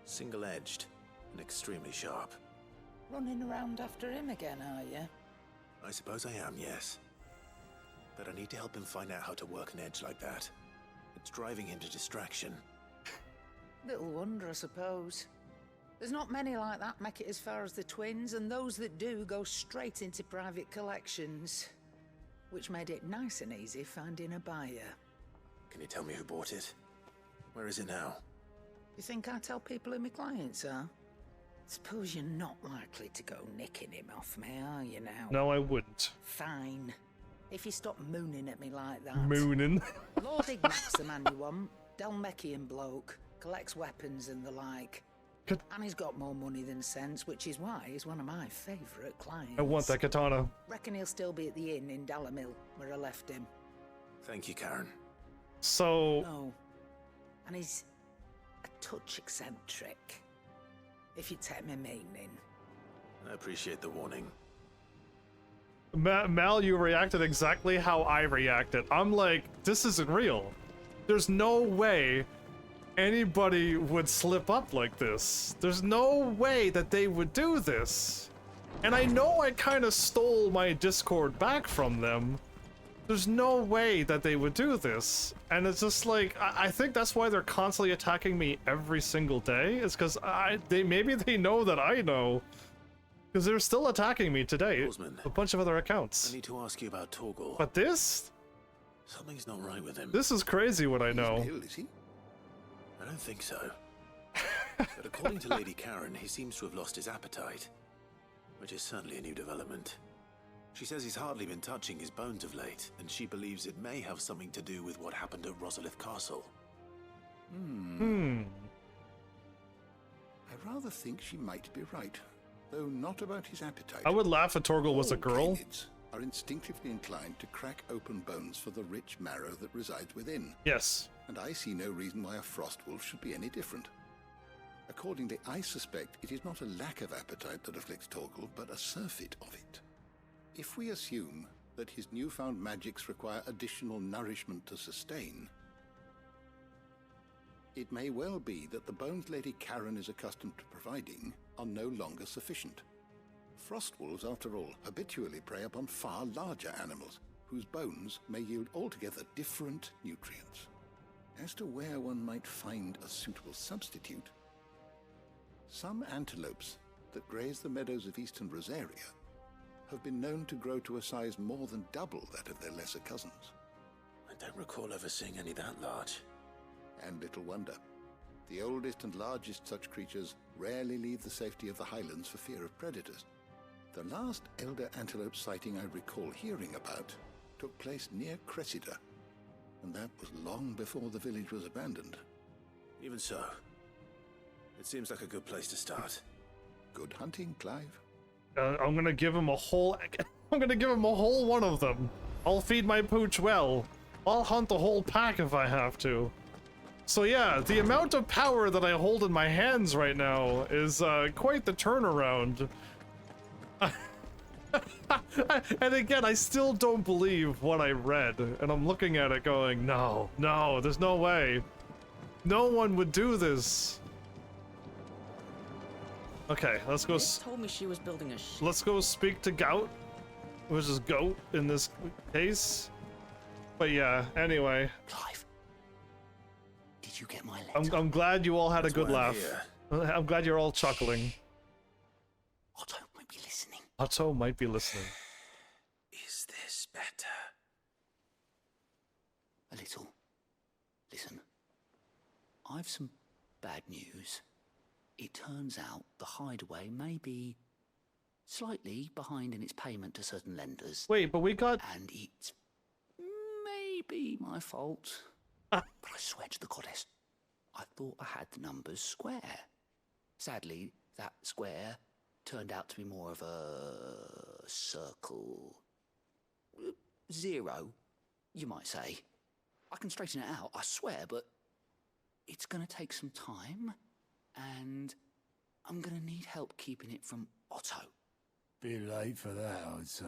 Single-edged and extremely sharp. Running around after him again, are you? I suppose I am, yes. But I need to help him find out how to work an edge like that. It's driving him to distraction. Little wonder, I suppose. There's not many like that make it as far as the twins, and those that do go straight into private collections. Which made it nice and easy finding a buyer. Can you tell me who bought it? Where is it now? You think I tell people who my clients are? Suppose you're not likely to go nicking him off me, are you now? No, I wouldn't. Fine. If you stop mooning at me like that. Mooning? Lord Ignat's the man you want. Dalmekian bloke. Collects weapons and the like. And he's got more money than sense, which is why he's one of my favourite clients. I want that katana. Reckon he'll still be at the inn in Dalamil, where I left him. Thank you, Charon. So... No. And he's a touch eccentric. If you take me meaning. I appreciate the warning. Mal, you reacted exactly how I reacted. I'm like, this isn't real. There's no way anybody would slip up like this. There's no way that they would do this. And I know I kind of stole my Discord back from them. There's no way that they would do this. And it's just like, I think that's why they're constantly attacking me every single day. It's because maybe they know that I know. Because they're still attacking me today. Horseman, a bunch of other accounts. I need to ask you about Torgal. But this? Something's not right with him. This is crazy what I know. He's ill, is he? I don't think so. But according to Lady Charon, he seems to have lost his appetite. Which is certainly a new development. She says he's hardly been touching his bones of late, and she believes it may have something to do with what happened at Rosalith Castle. I rather think she might be right, though not about his appetite. I would laugh if Torgal was a girl. Canids are instinctively inclined to crack open bones for the rich marrow that resides within. Yes. And I see no reason why a frost wolf should be any different. Accordingly, I suspect it is not a lack of appetite that afflicts Torgal, but a surfeit of it. If we assume that his newfound magics require additional nourishment to sustain, it may well be that the bones Lady Charon is accustomed to providing are no longer sufficient. Frost wolves, after all, habitually prey upon far larger animals, whose bones may yield altogether different nutrients. As to where one might find a suitable substitute, some antelopes that graze the meadows of eastern Rosaria have been known to grow to a size more than double that of their lesser cousins. I don't recall ever seeing any that large. And little wonder. The oldest and largest such creatures rarely leave the safety of the highlands for fear of predators. The last elder antelope sighting I recall hearing about took place near Cressida, and that was long before the village was abandoned. Even so, it seems like a good place to start. Good hunting, Clive. I'm gonna give him a whole... I'm gonna give him a whole one of them. I'll feed my pooch well. I'll hunt the whole pack if I have to. So yeah, the amount of power that I hold in my hands right now is quite the turnaround. And again, I still don't believe what I read, and I'm looking at it going, no, there's no way. No one would do this. Okay, let's go. Told me she was building a ship. Let's go speak to Gaute, which is Goat in this case. But yeah, anyway. Clive, did you get my letter? I'm glad you all had a good laugh. I'm glad you're all chuckling. Otto might be listening. Otto might be listening. Is this better? A little. Listen, I've some bad news. It turns out the hideaway may be slightly behind in its payment to certain lenders. Wait, but we got... And it's maybe my fault. But I swear to the goddess, I thought I had the numbers square. Sadly, that square turned out to be more of a circle. 0, you might say. I can straighten it out, I swear, but it's gonna take some time. And I'm gonna need help keeping it from Otto. Be late for that, I'd say.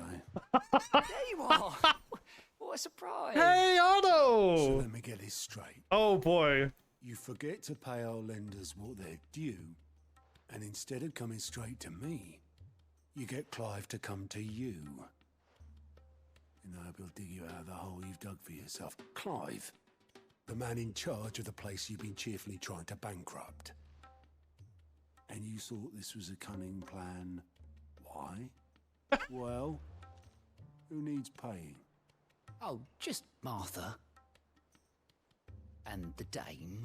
There you are! What a surprise! Hey, Otto! So let me get this straight. Oh boy. You forget to pay our lenders what they're due, and instead of coming straight to me, you get Clive to come to you. And I hope he'll dig you out of the hole you've dug for yourself. Clive, the man in charge of the place you've been cheerfully trying to bankrupt. And you thought this was a cunning plan. Why? Well, who needs paying? Oh, just Martha. And the dame.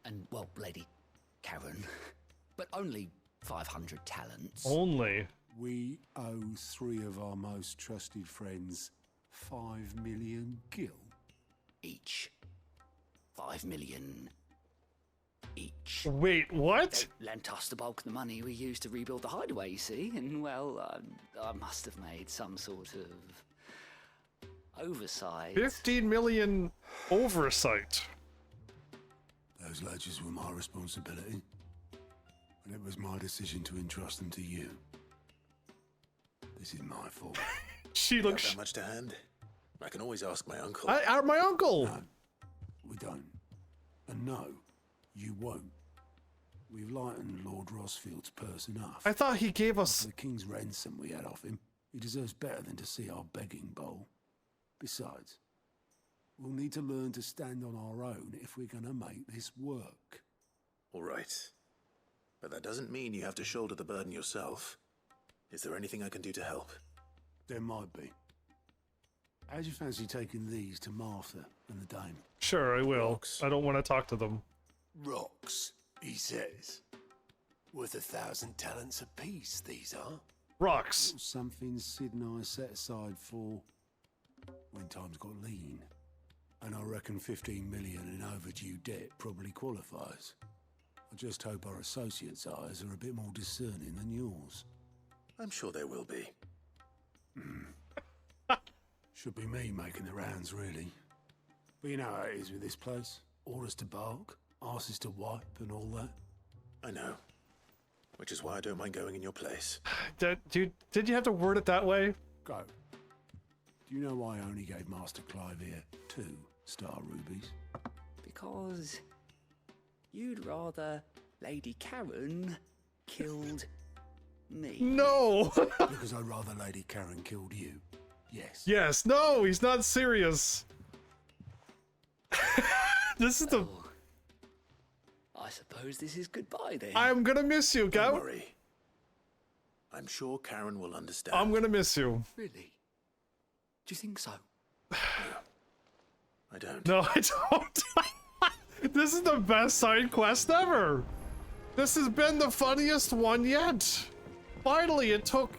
And, well, Lady Charon. But only 500 talents. Only? We owe 3 of our most trusted friends 5 million gil. Each. 5 million each. Wait, what? They lent us the bulk of the money we used to rebuild the hideaway, you see, and well, I must have made some sort of oversight. 15 million oversight. Those ledgers were my responsibility, and it was my decision to entrust them to you. This is my fault. She Got looks... that much to hand? I can always ask my uncle. My uncle! No, we don't. And no, you won't. We've lightened Lord Rosfield's purse enough. I thought he gave us... For the king's ransom we had off him. He deserves better than to see our begging bowl. Besides, we'll need to learn to stand on our own if we're gonna make this work. All right. But that doesn't mean you have to shoulder the burden yourself. Is there anything I can do to help? There might be. How'd you fancy taking these to Martha and the dame? Sure, I will. Rocks. I don't want to talk to them. Rocks, he says. Worth 1,000 talents apiece, these are. Rocks. Something Sid and I set aside for when times got lean. And I reckon 15 million in overdue debt probably qualifies. I just hope our associates' eyes are a bit more discerning than yours. I'm sure there will be. Should be me making the rounds, really. But you know how it is with this place. Orders to bark, arses to wipe, and all that. I know. Which is why I don't mind going in your place. Did you have to word it that way? Go. Do you know why I only gave Master Clive here 2 star rubies? Because you'd rather Lady Charon killed me. No! Because I'd rather Lady Charon killed you. Yes. Yes. No, he's not serious. This is the... I suppose this is goodbye then. I'm gonna miss you, Don't Gaute. worry. I'm sure Charon will understand. I'm gonna miss you. Really? Do you think so? I don't. No, I don't. This is the best side quest ever. This has been the funniest one yet. Finally, it took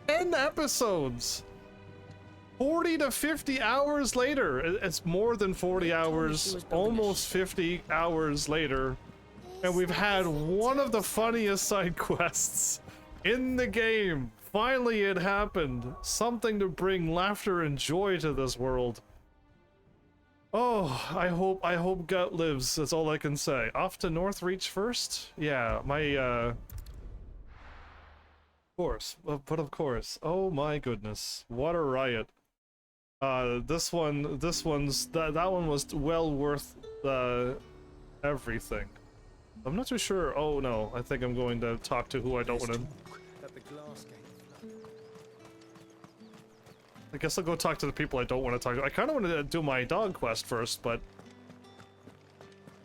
10 episodes. 40 to 50 hours later. It's more than 40 hours, almost 50 hours later. And we've had one of the funniest side quests in the game. Finally, it happened. Something to bring laughter and joy to this world. Oh, I hope Gaute lives. That's all I can say. Off to Northreach first? Yeah, my of course, but of course. Oh my goodness, what a riot! That one was well worth everything. I'm not too sure. Oh no, I think I'm going to talk to who I don't want to. I guess I'll go talk to the people I don't want to talk to. I kind of want to do my dog quest first, but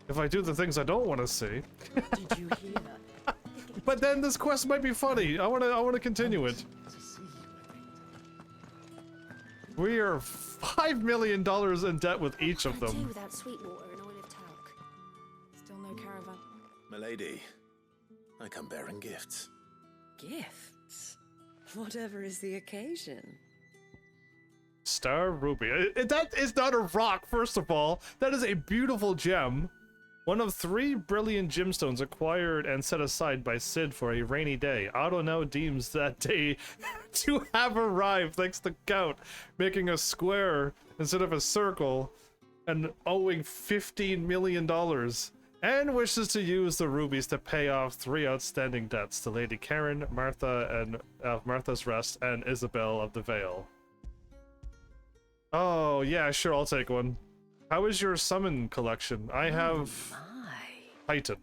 if I do the things I don't want to see, Did you hear? but then this quest might be funny. I want to continue it. We are $5 million in debt with each of Do them. without sweet water and oil of talc. Still no caravan. Milady, I come bearing gifts. Gifts? Whatever is the occasion. Star Ruby. That is not a rock, first of all. That is a beautiful gem. One of 3 brilliant gemstones acquired and set aside by Cid for a rainy day. Otto now deems that day to have arrived thanks to Gaute, making a square instead of a circle and owing $15 million. And wishes to use the rubies to pay off 3 outstanding debts to Lady Charon, Martha and Martha's Rest, and Isabel of the Vale. Oh, yeah, sure, I'll take one. How is your summon collection? I have Titan.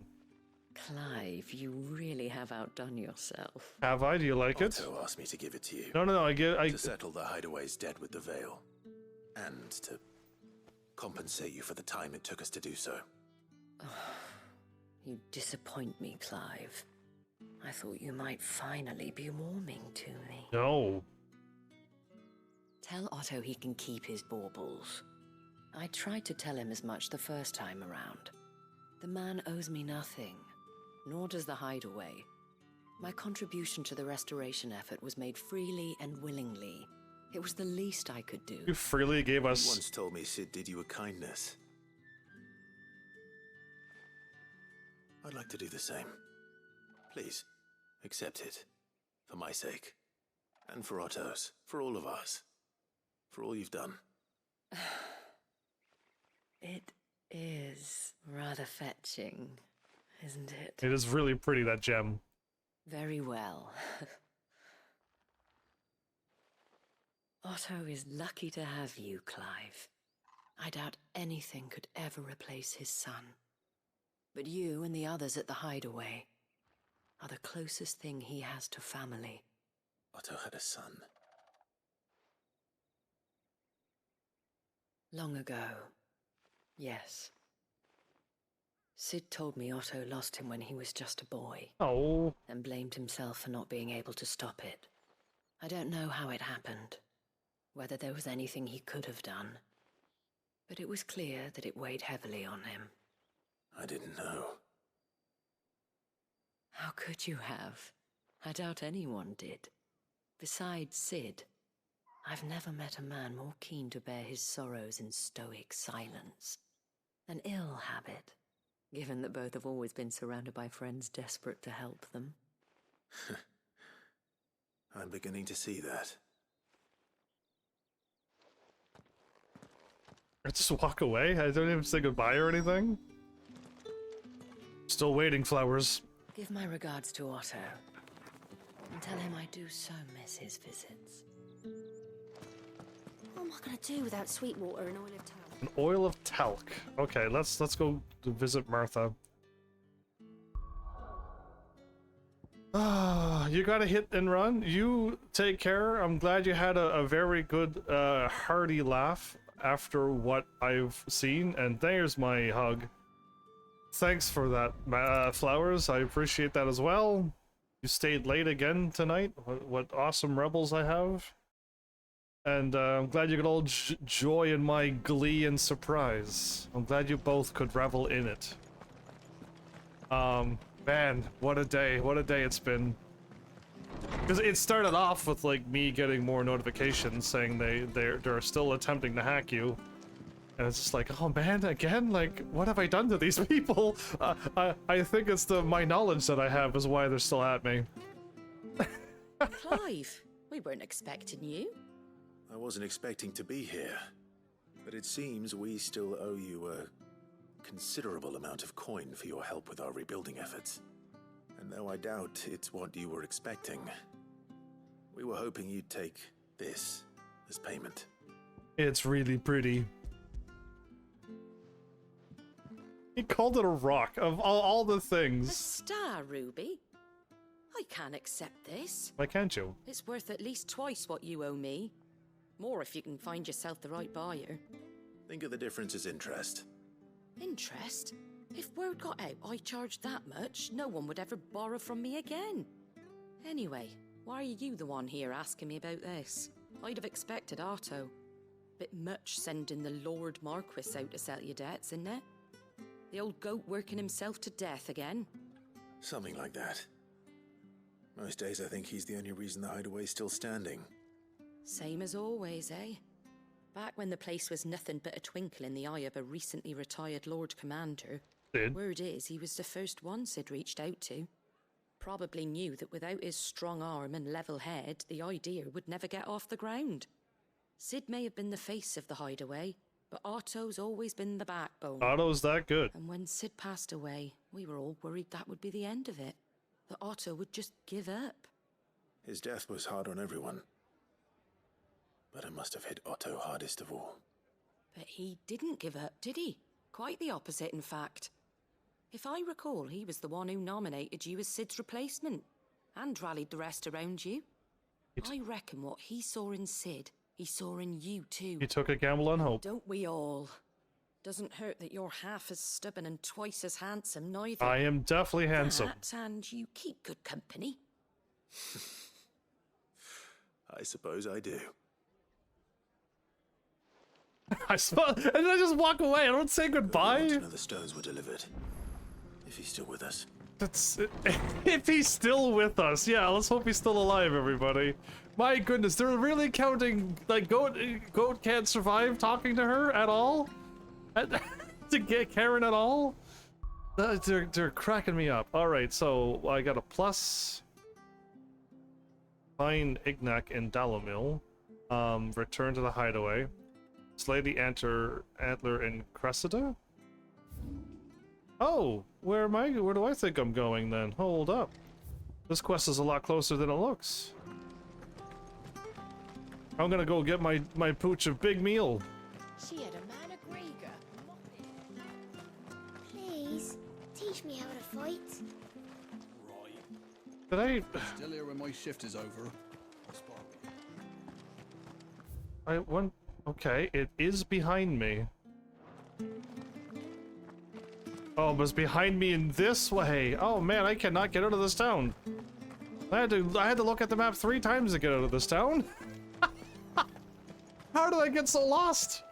Clive, you really have outdone yourself. Have I? Do you like it? Otto asked me to give it to you. No, To settle the Hideaway's debt with the Vale. And to compensate you for the time it took us to do so. You disappoint me, Clive. I thought you might finally be warming to me. No. Tell Otto he can keep his baubles. I tried to tell him as much the first time around. The man owes me nothing, nor does the Hideaway. My contribution to the restoration effort was made freely and willingly. It was the least I could do. You freely gave us... You once told me Cid did you a kindness. I'd like to do the same. Please, accept it. For my sake. And for Otto's. For all of us. For all you've done. It is rather fetching, isn't it? It is really pretty, that gem. Very well. Otto is lucky to have you, Clive. I doubt anything could ever replace his son. But you and the others at the Hideaway are the closest thing he has to family. Otto had a son. Long ago, yes. Cid told me Otto lost him when he was just a boy. Oh. And blamed himself for not being able to stop it. I don't know how it happened, whether there was anything he could have done. But it was clear that it weighed heavily on him. I didn't know. How could you have? I doubt anyone did. Besides Cid, I've never met a man more keen to bear his sorrows in stoic silence. An ill habit, given that both have always been surrounded by friends desperate to help them. I'm beginning to see that. I just walk away? I don't even say goodbye or anything? Still waiting, Flowers. Give my regards to Otto. And tell him I do so miss his visits. What am I gonna do without sweet water and oil of talc? An oil of talc. Okay, let's go to visit Martha. Ah, you gotta hit and run. You take care. I'm glad you had a very good, hearty laugh after what I've seen, and there's my hug. Thanks for that, Flowers. I appreciate that as well. You stayed late again tonight. What awesome rebels I have. And I'm glad you could all joy in my glee and surprise. I'm glad you both could revel in it. Man, what a day it's been. Because it started off with like me getting more notifications saying they're still attempting to hack you. And it's just like, oh man, again? Like, what have I done to these people? I think it's my knowledge that I have is why they're still at me. Clive, we weren't expecting you. I wasn't expecting to be here. But it seems we still owe you a considerable amount of coin for your help with our rebuilding efforts. And though I doubt it's what you were expecting, we were hoping you'd take this as payment. It's really pretty. He called it a rock of all the A things. star ruby? I can't accept this. Why can't you? It's worth at least twice what you owe me. More if you can find yourself the right buyer. Think of the difference as interest. Interest? If word got out I charged that much, no one would ever borrow from me again. Anyway, why are you the one here asking me about this? I'd have expected Otto. Bit much sending the Lord Marquis out to settle your debts, isn't it? The old goat working himself to death again? Something like that. Most days I think he's the only reason the hideaway's still standing. Same as always, eh? Back when the place was nothing but a twinkle in the eye of a recently retired Lord Commander, word is he was the first one Sid reached out to. Probably knew that without his strong arm and level head, the idea would never get off the ground. Sid may have been the face of the hideaway, but Otto's always been the backbone. Otto's that good. And when Sid passed away, we were all worried that would be the end of it. That Otto would just give up. His death was hard on everyone. But it must have hit Otto hardest of all. But he didn't give up, did he? Quite the opposite, in fact. If I recall, he was the one who nominated you as Sid's replacement, and rallied the rest around you. I reckon what he saw in Sid, he saw in you too. He took a gamble on hope. Don't we all? Doesn't hurt that you're half as stubborn and twice as handsome, neither. I am definitely handsome. That, and you keep good company. I suppose I do. I suppose, and then I just walk away. I don't say goodbye. I want to know the stones were delivered. If he's still with us. That's if he's still with us. Yeah, let's hope he's still alive, everybody. My goodness, they're really counting like Goat can't survive talking to her at all, to get Charon at all. They're cracking me up. All right, so I got a plus. Find Ignac in Dalomil. Return to the hideaway. Slay the antler in Cressida. Oh, where am I? Where do I think I'm going then? Hold up. This quest is a lot closer than it looks. I'm gonna go get my pooch of big meal. She had a man a Grieger. Please, teach me how to fight. Did I? Still here when my shift is over. I want. Okay, it is behind me. Oh, it was behind me in this way. Oh man, I cannot get out of this town. I had to look at the map 3 times to get out of this town. How did I get so lost?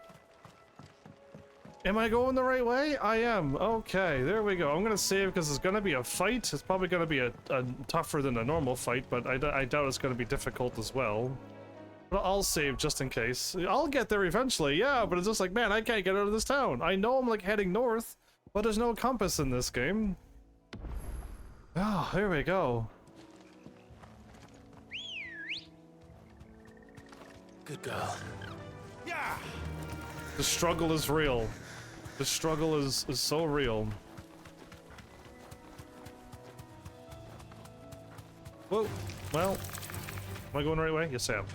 Am I going the right way? I am. Okay, there we go. I'm gonna save because it's gonna be a fight. It's probably gonna be a tougher than a normal fight, but I doubt it's gonna be difficult as well. But I'll save just in case. I'll get there eventually, yeah, but it's just like, man, I can't get out of this town. I know I'm like heading north, but there's no compass in this game. Oh, here we go. Good girl. Yeah. The struggle is real. The struggle is so real. Whoa. Well, am I going the right way? Yes, I am.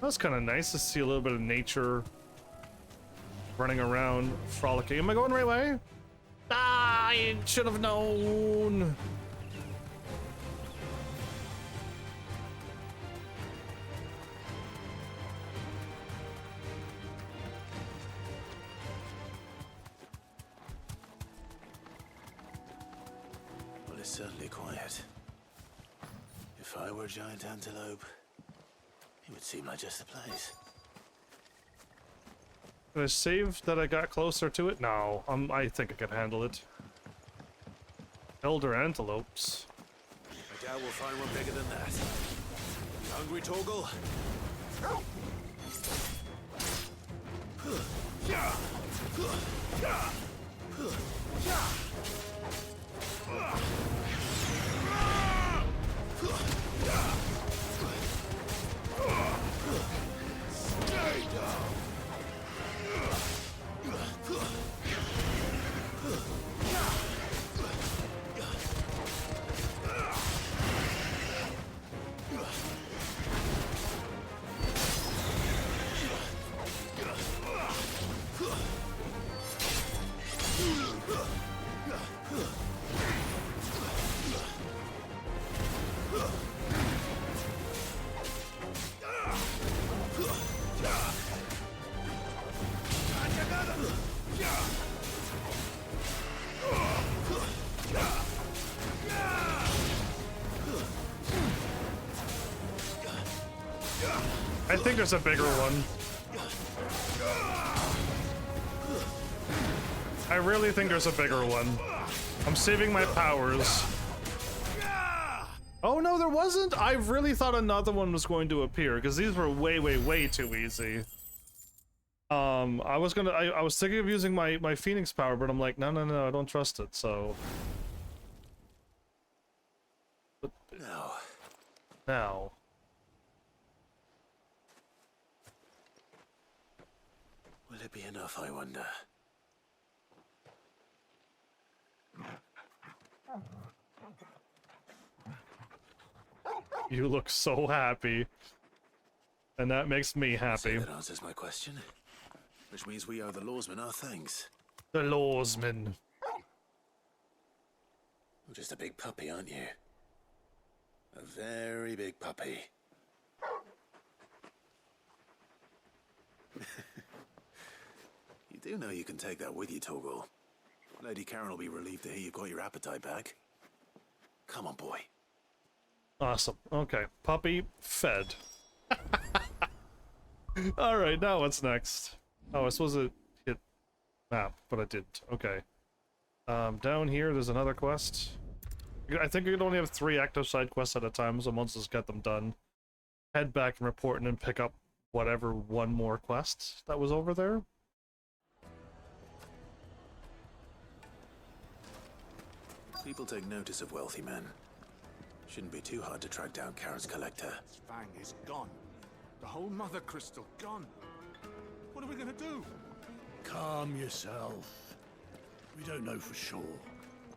That's kind of nice to see a little bit of nature running around, frolicking. Am I going the right way? Ah, I should have known. Well, it's certainly quiet. If I were a giant antelope, it would seem like just the place. Did I save that I got closer to it? No, I think I can handle it. Elder antelopes. I doubt we'll find one bigger than that. You hungry, Torgal? I think there's a bigger one. I really think there's a bigger one. I'm saving my powers. Oh no, there wasn't? I really thought another one was going to appear, because these were way too easy. I was thinking of using my Phoenix power, but I'm like, no, I don't trust it, so... No. Now. Will it be enough, I wonder? You look so happy. And that makes me happy. That answers my question. Which means we owe the lawsmen our thanks. The lawsmen. You're just a big puppy, aren't you? A very big puppy. You do know you can take that with you, Torgal. Lady Charon will be relieved to hear you've got your appetite back. Come on, boy. Awesome. Okay. Puppy fed. Alright, now what's next? Oh, I was supposed to hit map, but I didn't. Okay. Down here, there's another quest. I think you can only have 3 active side quests at a time, so once just get them done, head back and report and then pick up whatever one more quest that was over there. People take notice of wealthy men. Shouldn't be too hard to track down Charon's collector. Fang is gone. The whole mother crystal gone. What are we gonna do? Calm yourself. We don't know for sure.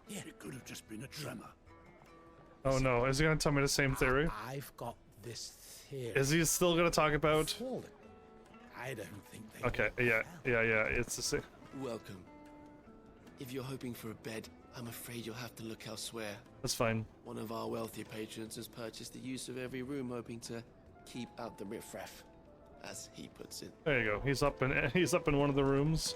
It could have just been a tremor. Oh no, is he gonna tell me the same theory? I've got this theory. Is he still gonna talk about... I don't think they... Okay, yeah, it's the same. Welcome. If you're hoping for a bed, I'm afraid you'll have to look elsewhere. That's fine. One of our wealthier patrons has purchased the use of every room, hoping to keep out the riffraff, as he puts it. There you go. He's up in one of the rooms.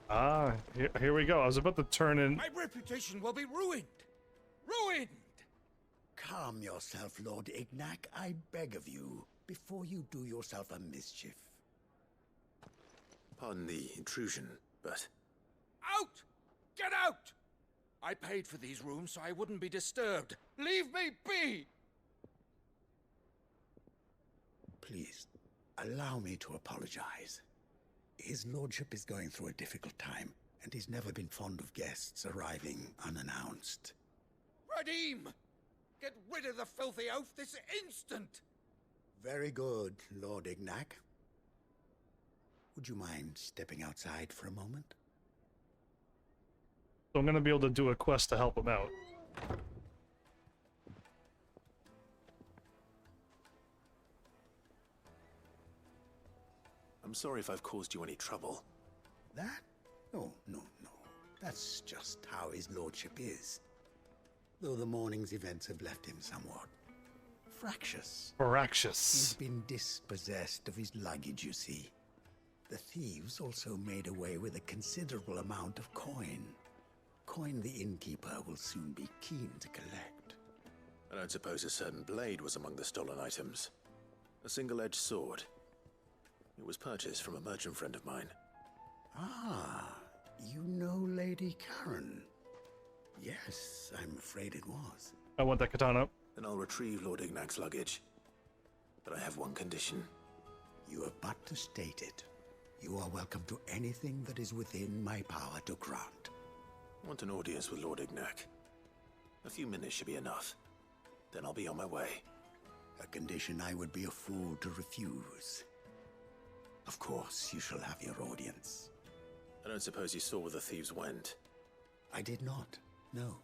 Ah, here we go. I was about to turn in. My reputation will be ruined. Ruined. Calm yourself, Lord Ignac, I beg of you, before you do yourself a mischief. Pardon the intrusion, but... Out! Get out! I paid for these rooms so I wouldn't be disturbed. Leave me be! Please, allow me to apologize. His lordship is going through a difficult time, and he's never been fond of guests arriving unannounced. Radim! Get rid of the filthy oaf this instant! Very good, Lord Ignac. Would you mind stepping outside for a moment? So I'm gonna be able to do a quest to help him out. I'm sorry if I've caused you any trouble. That? No. That's just how his lordship is. Though the morning's events have left him somewhat fractious. He's been dispossessed of his luggage, you see. The thieves also made away with a considerable amount of coin. Coin the innkeeper will soon be keen to collect. I don't suppose a certain blade was among the stolen items. A single-edged sword. It was purchased from a merchant friend of mine. Ah, you know Lady Charon? Yes, I'm afraid it was. I want that katana. Then I'll retrieve Lord Ignac's luggage. But I have one condition. You have but to state it. You are welcome to anything that is within my power to grant. I want an audience with Lord Ignac. A few minutes should be enough. Then I'll be on my way. A condition I would be a fool to refuse. Of course, you shall have your audience. I don't suppose you saw where the thieves went. I did not, no.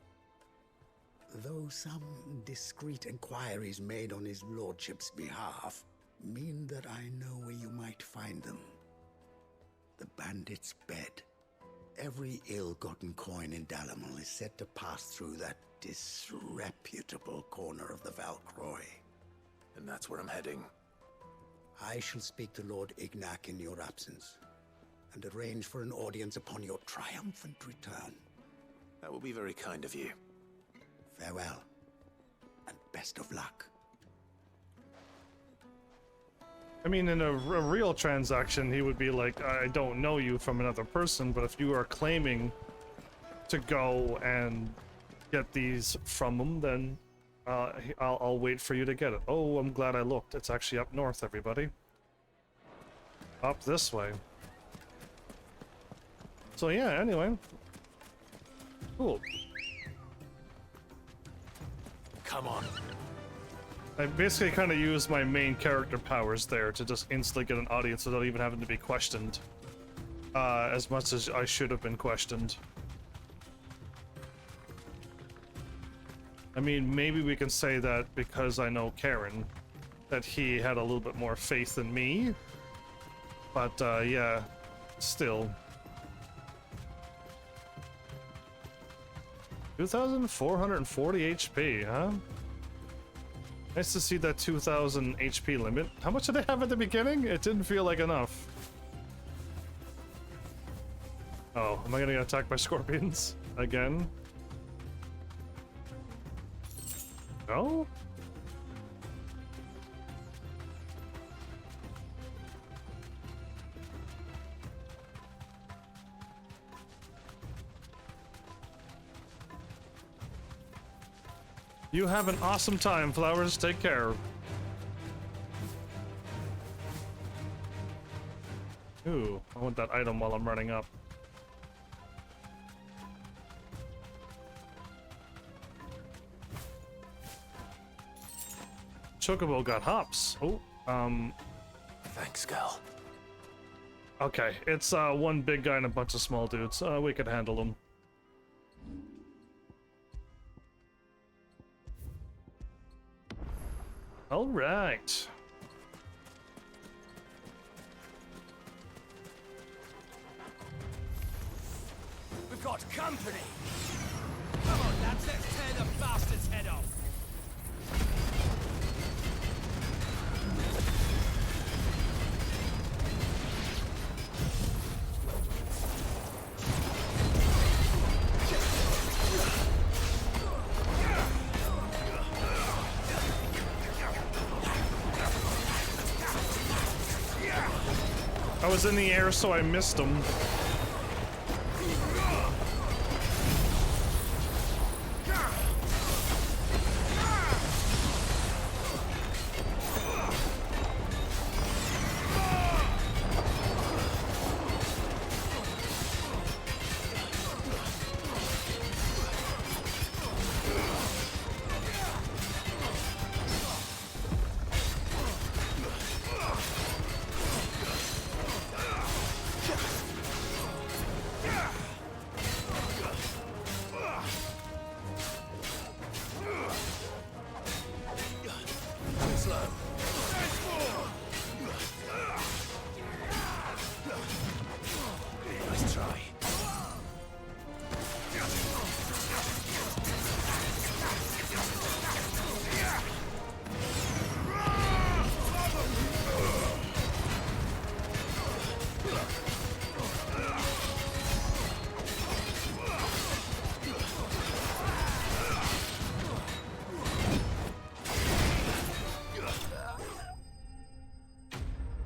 Though some discreet inquiries made on his lordship's behalf mean that I know where you might find them. The bandit's bed. Every ill-gotten coin in Dalamil is said to pass through that disreputable corner of the Valcroy. And that's where I'm heading. I shall speak to Lord Ignac in your absence, and arrange for an audience upon your triumphant return. That will be very kind of you. Farewell, and best of luck. I mean, in a real transaction, he would be like, I don't know you from another person, but if you are claiming to go and get these from him, then I'll wait for you to get it. Oh, I'm glad I looked. It's actually up north, everybody. Up this way. So yeah, anyway. Cool. Come on. I basically kind of used my main character powers there to just instantly get an audience without even having to be questioned. As much as I should have been questioned. I mean, maybe we can say that because I know Charon, that he had a little bit more faith in me. But, yeah, still. 2,440 HP, huh? Nice to see that 2,000 HP limit. How much did I have at the beginning? It didn't feel like enough. Oh, am I gonna get attacked by scorpions? Again? No? You have an awesome time, Flowers. Take care. Ooh, I want that item while I'm running up. Chocobo got hops. Oh, Thanks, Gal. okay, it's one big guy and a bunch of small dudes. We could handle them. All right. We've got company! Come on, lads, let's tear the bastard's head off! I was in the air, so I missed him. Nice try.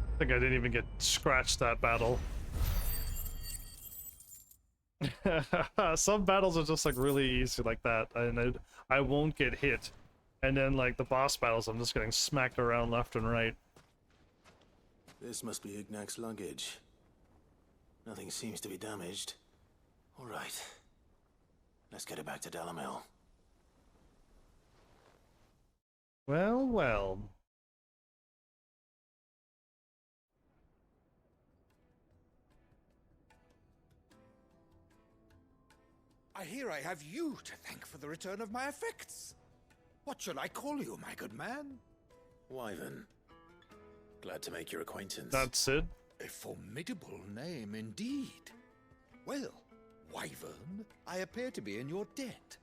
I think I didn't even get scratched that battle. Some battles are just like really easy like that, and I won't get hit. And then like the boss battles, I'm just getting smacked around left and right. This must be Ignac's luggage. Nothing seems to be damaged. All right. Let's get it back to Dalamel. Well, well. I hear I have you to thank for the return of my effects. What shall I call you, my good man? Wyvern. Glad to make your acquaintance. That's it. A formidable name indeed. Well, Wyvern, I appear to be in your debt.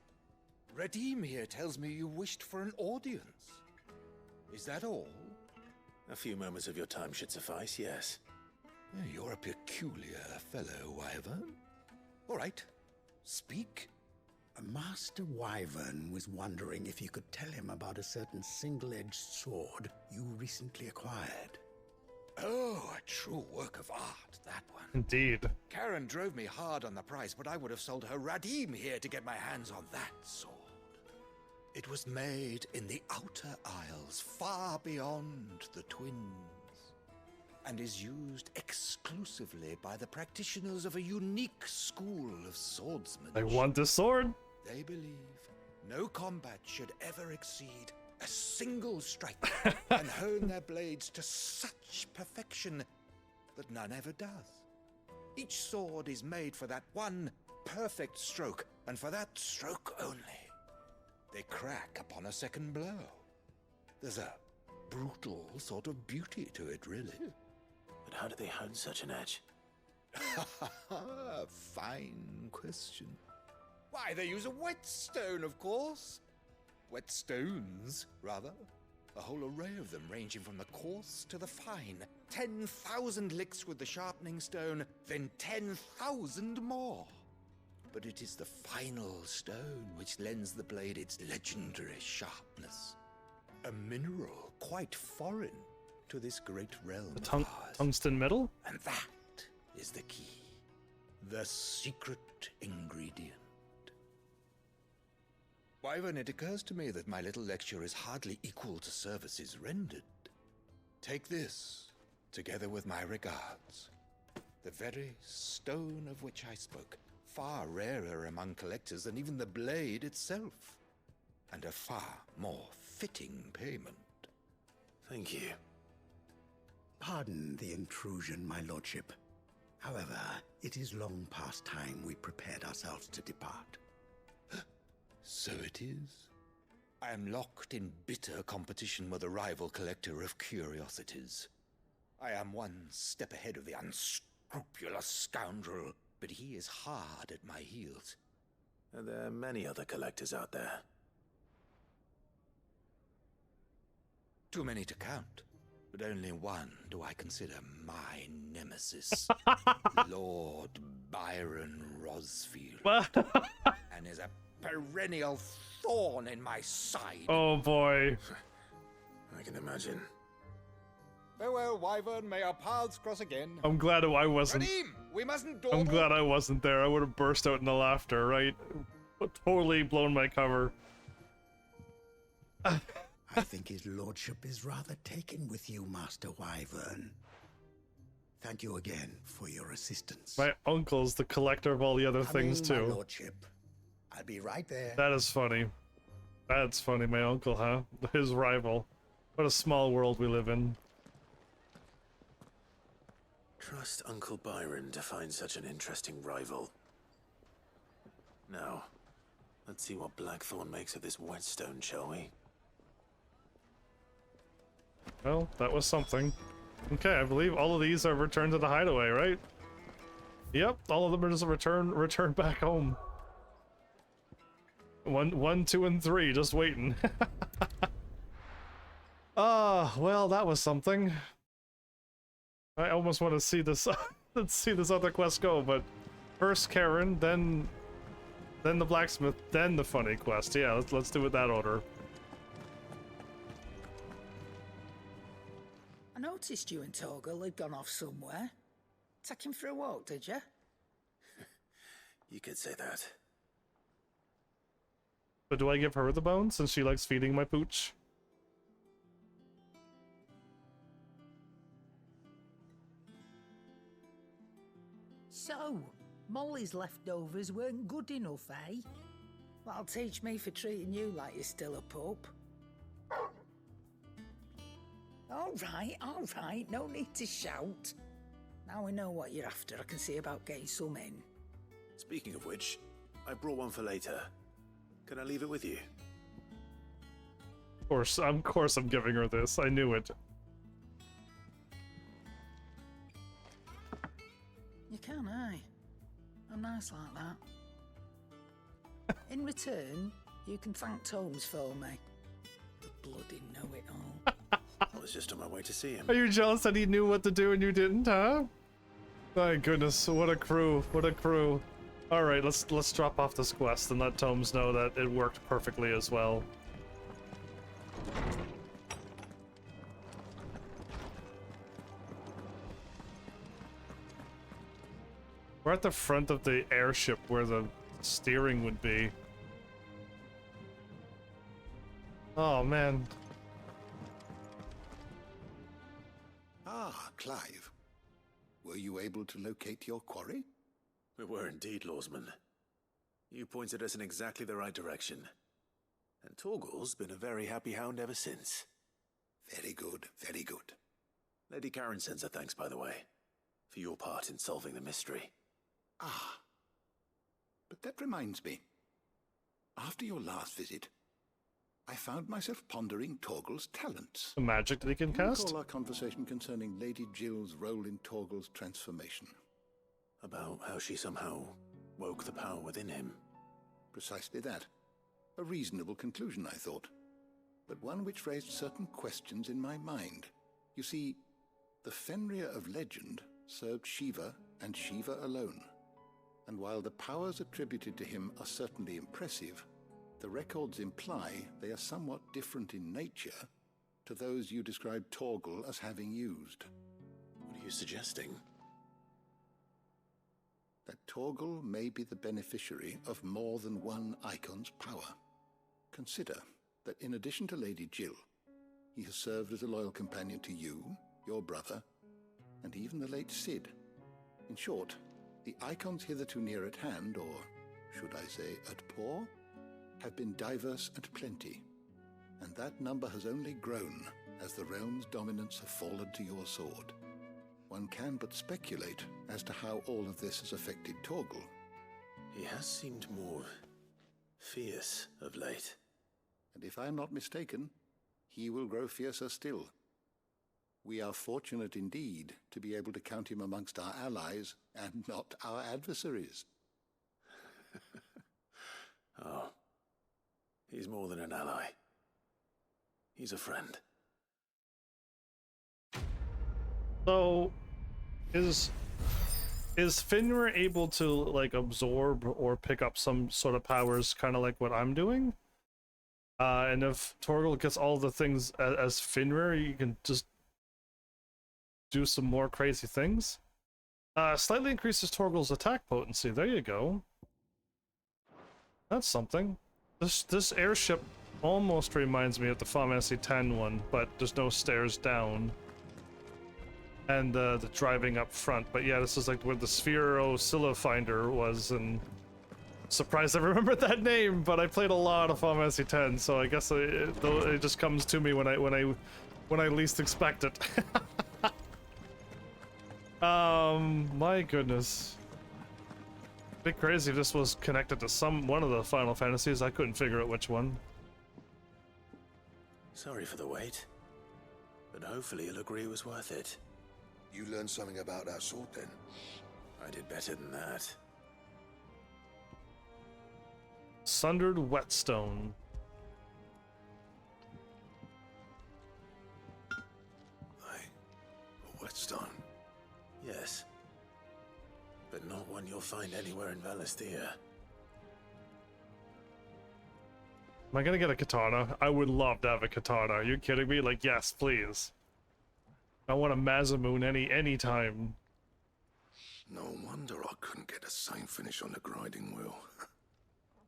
Redeem here tells me you wished for an audience. Is that all? A few moments of your time should suffice, yes. You're a peculiar fellow, Wyvern. All right, speak. Master Wyvern was wondering if you could tell him about a certain single-edged sword you recently acquired. Oh, a true work of art, that one. Indeed. Charon drove me hard on the price, but I would have sold her Radim here to get my hands on that sword. It was made in the Outer Isles, far beyond the Twins, and is used exclusively by the practitioners of a unique school of swordsmanship. I want this sword. They believe no combat should ever exceed a single strike and hone their blades to such perfection that none ever does. Each sword is made for that one perfect stroke, and for that stroke only. They crack upon a second blow. There's a brutal sort of beauty to it, really. But how do they hone such an edge? Fine question. Why, they use a whetstone, of course. Whetstones, rather. A whole array of them, ranging from the coarse to the fine. 10,000 licks with the sharpening stone, then 10,000 more. But it is the final stone which lends the blade its legendary sharpness. A mineral quite foreign to this great realm of ours. Tungsten metal? And that is the key. The secret ingredient. Wyvern, it occurs to me that my little lecture is hardly equal to services rendered. Take this, together with my regards. The very stone of which I spoke, far rarer among collectors than even the blade itself, and a far more fitting payment. Thank you. Pardon the intrusion, my lordship. However, it is long past time we prepared ourselves to depart. So it is. I am locked in bitter competition with a rival collector of curiosities. I am one step ahead of the unscrupulous scoundrel, but he is hard at my heels. Are there many other collectors out there? Too many to count, but only one do I consider my nemesis. Lord Byron Rosfield. And is a perennial thorn in my side. Oh boy. I can imagine. Farewell, Wyvern. May our paths cross again. I'm glad I wasn't. Radim, we mustn't dawdle. I'm glad I wasn't there. I would have burst out into laughter, right? Totally blown my cover. I think his lordship is rather taken with you, Master Wyvern. Thank you again for your assistance. My uncle's the collector of all the other things too. My lordship. I'll be right there. That is funny. That's funny, my uncle, huh? His rival. What a small world we live in. Trust Uncle Byron to find such an interesting rival. Now, let's see what Blackthorn makes of this whetstone, shall we? Well, that was something. Okay, I believe all of these are returned to the hideaway, right? Yep, all of them are just return back home. 1, 2, and 3, just waiting. Well, that was something. I almost want to see this. Let's see this other quest go, but first Charon, then the blacksmith, then the funny quest. Yeah, let's do it that order. I noticed you and Torgal had gone off somewhere. Take him for a walk, did you? You could say that. But do I give her the bone since she likes feeding my pooch? So, Molly's leftovers weren't good enough, eh? That'll teach me for treating you like you're still a pup. All right, no need to shout. Now we know what you're after, I can see about getting some in. Speaking of which, I brought one for later. Can I leave it with you? Of course I'm giving her this. I knew it. You can, eh? I'm nice like that. In return, you can thank Tomes for me. The bloody know-it-all. I was just on my way to see him. Are you jealous that he knew what to do and you didn't, huh? My goodness, what a crew, what a crew. Alright, let's drop off this quest and let Tomes know that it worked perfectly as well. We're at the front of the airship where the steering would be. Oh, man. Ah, Clive. Were you able to locate your quarry? We were indeed, Lawsman. You pointed us in exactly the right direction. And Torgal's been a very happy hound ever since. Very good, very good. Lady Charon sends her thanks, by the way, for your part in solving the mystery. Ah. But that reminds me. After your last visit, I found myself pondering Torgal's talents. The magic that he can cast? Recall our conversation concerning Lady Jill's role in Torgal's transformation. About how she somehow woke the power within him. Precisely that. A reasonable conclusion, I thought. But one which raised certain questions in my mind. You see, the Fenrir of legend served Shiva and Shiva alone. And while the powers attributed to him are certainly impressive, the records imply they are somewhat different in nature to those you described Torgal as having used. What are you suggesting? That Torgal may be the beneficiary of more than one icon's power. Consider that in addition to Lady Jill, he has served as a loyal companion to you, your brother, and even the late Cid. In short, the icons hitherto near at hand, or should I say at paw, have been diverse and plenty, and that number has only grown as the realm's dominance have fallen to your sword. One can but speculate as to how all of this has affected Torgal. He has seemed more fierce of late. And if I am not mistaken, he will grow fiercer still. We are fortunate indeed to be able to count him amongst our allies and not our adversaries. Oh, he's more than an ally. He's a friend. So, is Fenrir able to, like, absorb or pick up some sort of powers, kind of like what I'm doing? And if Torgal gets all the things as Fenrir, you can just do some more crazy things. Slightly increases Torgal's attack potency. There you go. That's something. This airship almost reminds me of the Final Fantasy X one, but there's no stairs down. And the driving up front. But yeah, this is like where the Sphero Scylla Finder was, and surprised I remembered that name, but I played a lot of Final Fantasy X, so I guess it just comes to me when I least expect it. My goodness. It'd be crazy if this was connected to one of the Final Fantasies. I couldn't figure out which one. Sorry for the wait, but hopefully you'll agree it was worth it. You learned something about that sword then? I did better than that. Sundered Whetstone. A whetstone? Yes. But not one you'll find anywhere in Valisthea. Am I gonna get a katana? I would love to have a katana. Are you kidding me? Like, yes, please. I want a Masamune any time. No wonder I couldn't get the same finish on the grinding wheel.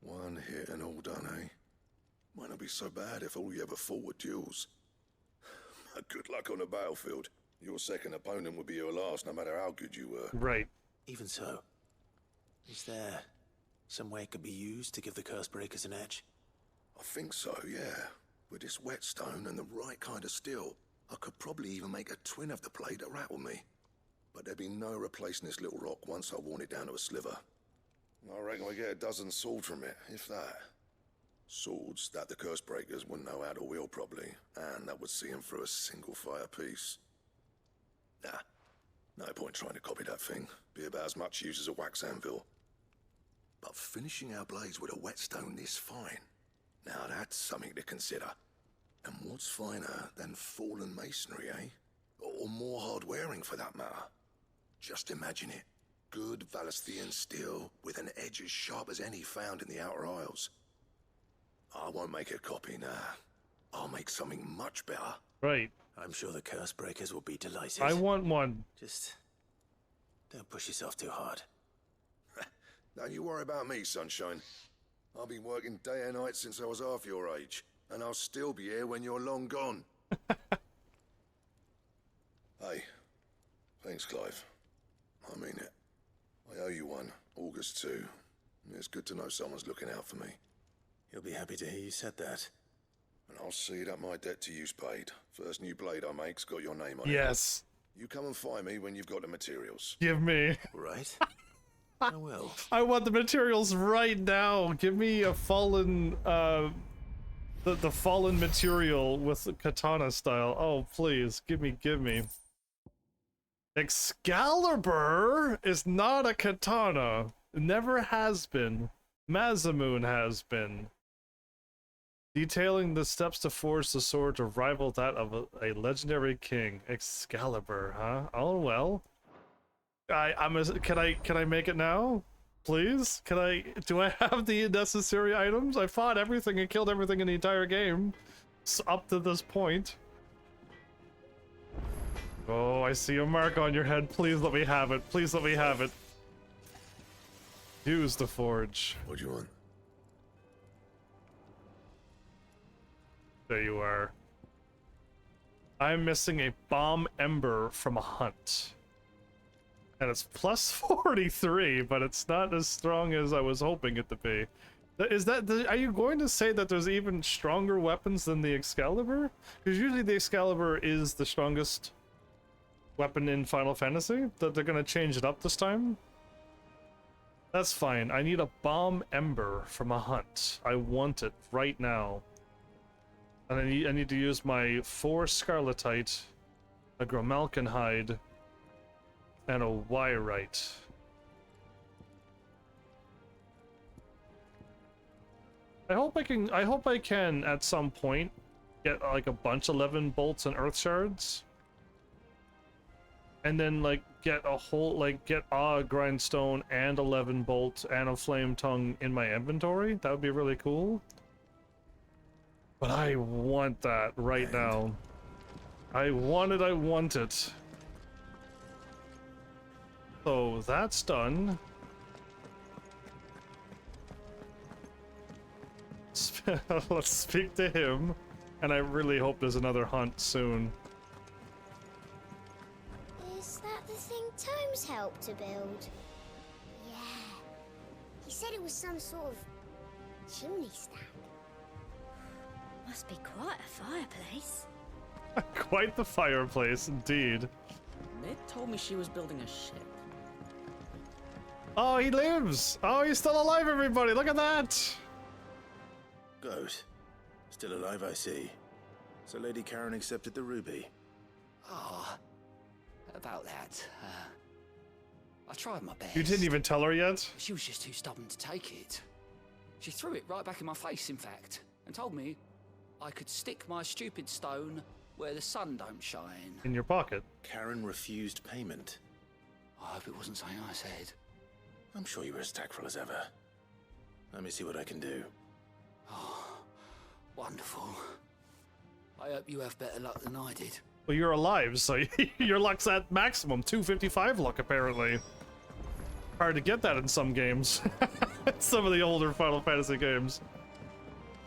One hit and all done, eh? Might not be so bad if all you ever fought were duels. Good luck on the battlefield. Your second opponent would be your last, no matter how good you were. Right. Even so, is there some way it could be used to give the curse breakers an edge? I think so, yeah. With this whetstone and the right kind of steel, I could probably even make a twin of the blade that rattled me. But there'd be no replacing this little rock once I worn it down to a sliver. I reckon we get a dozen swords from it, if that. Swords that the curse breakers wouldn't know how to wield properly, and that would see them through a single fire piece. Nah, no point trying to copy that thing. Be about as much use as a wax anvil. But finishing our blades with a whetstone this fine, now that's something to consider. And what's finer than fallen masonry, eh? Or more hard-wearing, for that matter. Just imagine it. Good Valesthian steel with an edge as sharp as any found in the Outer Isles. I won't make a copy, nah. I'll make something much better. Right. I'm sure the curse breakers will be delighted. I want one. Just don't push yourself too hard. Don't you worry about me, sunshine. I've been working day and night since I was half your age, and I'll still be here when you're long gone. Hey, thanks, Clive. I mean it. I owe you one, August 2. It's good to know someone's looking out for me. He'll be happy to hear you said that. And I'll see that my debt to you's paid. First new blade I make's got your name on it. Yes. You come and find me when you've got the materials. Give me. Right. I will. I want the materials right now. Give me a fallen, the fallen material with katana style. Oh, please, give me. Excalibur is not a katana. It never has been. Masamune has been. Detailing the steps to forge the sword to rival that of a legendary king. Excalibur, huh? Oh well. Can I make it now? Please? Do I have the necessary items? I fought everything and killed everything in the entire game. Up to this point. Oh, I see a mark on your head. Please let me have it. Please let me have it. Use the forge. What do you want? There you are. I'm missing a bomb ember from a hunt. And it's plus 43, but it's not as strong as I was hoping it to be. Are you going to say that there's even stronger weapons than the Excalibur? Because usually the Excalibur is the strongest weapon in Final Fantasy. That they're going to change it up this time? That's fine. I need a bomb ember from a hunt. I want it right now. And I need to use my 4 Scarletite, a Gromalkin hide, and a Wyrite. I hope I can at some point get like a bunch of 11 bolts and earth shards. And then like get a grindstone and 11 bolts and a flame tongue in my inventory. That would be really cool. But I want that right now. I want it. So that's done. Let's speak to him. And I really hope there's another hunt soon. Is that the thing Tomes helped to build? Yeah. He said it was some sort of chimney stack. Must be quite a fireplace. Quite the fireplace, indeed. Mid told me she was building a ship. Oh, he lives! Oh, he's still alive, everybody! Look at that! Gaute. Still alive, I see. So Lady Charon accepted the ruby. Ah, about that. I tried my best. You didn't even tell her yet? She was just too stubborn to take it. She threw it right back in my face, in fact, and told me I could stick my stupid stone where the sun don't shine. In your pocket. Charon refused payment. I hope it wasn't something I said. I'm sure you were as tactful as ever. Let me see what I can do. Oh, wonderful. I hope you have better luck than I did. Well, you're alive, so your luck's at maximum. 255 luck, apparently. Hard to get that in some games. Some of the older Final Fantasy games.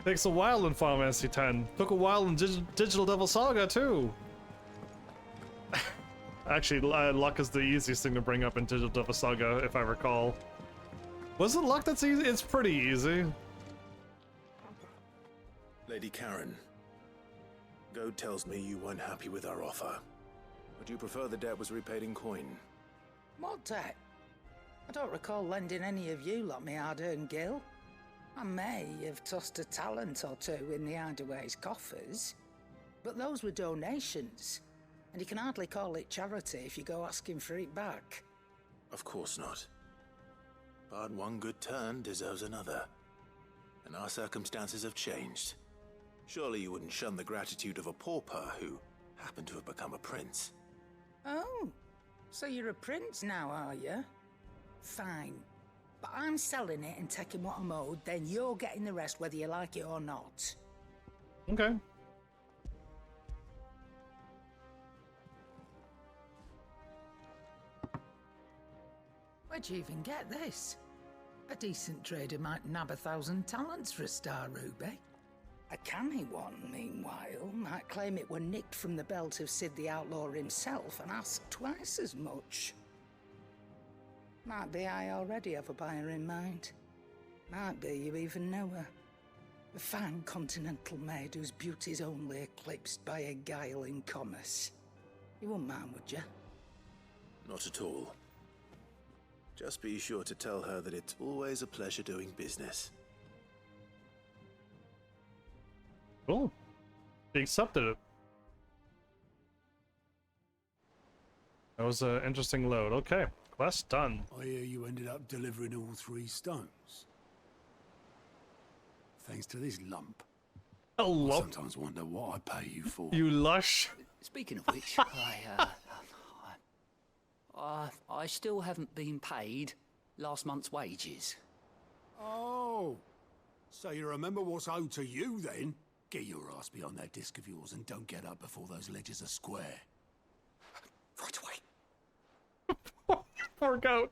Takes a while in Final Fantasy X. Took a while in Digital Devil Saga, too. Actually, luck is the easiest thing to bring up in Digital Devil Saga, if I recall. Was it luck that's easy? It's pretty easy. Lady Charon, Gaute tells me you weren't happy with our offer. Would you prefer the debt was repaid in coin? What debt? I don't recall lending any of you lot me hard-earned gil. I may have tossed a talent or two in the Hideaway's coffers, but those were donations, and you can hardly call it charity if you go asking for it back. Of course not. But one good turn deserves another. And our circumstances have changed. Surely you wouldn't shun the gratitude of a pauper who happened to have become a prince. Oh, so you're a prince now, are you? Fine. But I'm selling it and taking what I'm owed, then you're getting the rest whether you like it or not. Okay. Where'd you even get this? A decent trader might nab 1,000 talents for a star ruby. A canny one, meanwhile, might claim it were nicked from the belt of Sid the Outlaw himself and ask twice as much. Might be I already have a buyer in mind. Might be you even know her. A fine continental maid whose beauty's only eclipsed by a guile in commerce. You wouldn't mind, would you? Not at all. Just be sure to tell her that it's always a pleasure doing business. Cool. He accepted it. That was an interesting load. Okay, quest done. I hear you ended up delivering all 3 stones. Thanks to this lump. A lump? I sometimes wonder what I pay you for. You lush. Speaking of which, I still haven't been paid last month's wages. Oh, so you remember what's owed to you then? Get your ass behind that disc of yours and don't get up before those ledgers are square. Right away. Poor goat.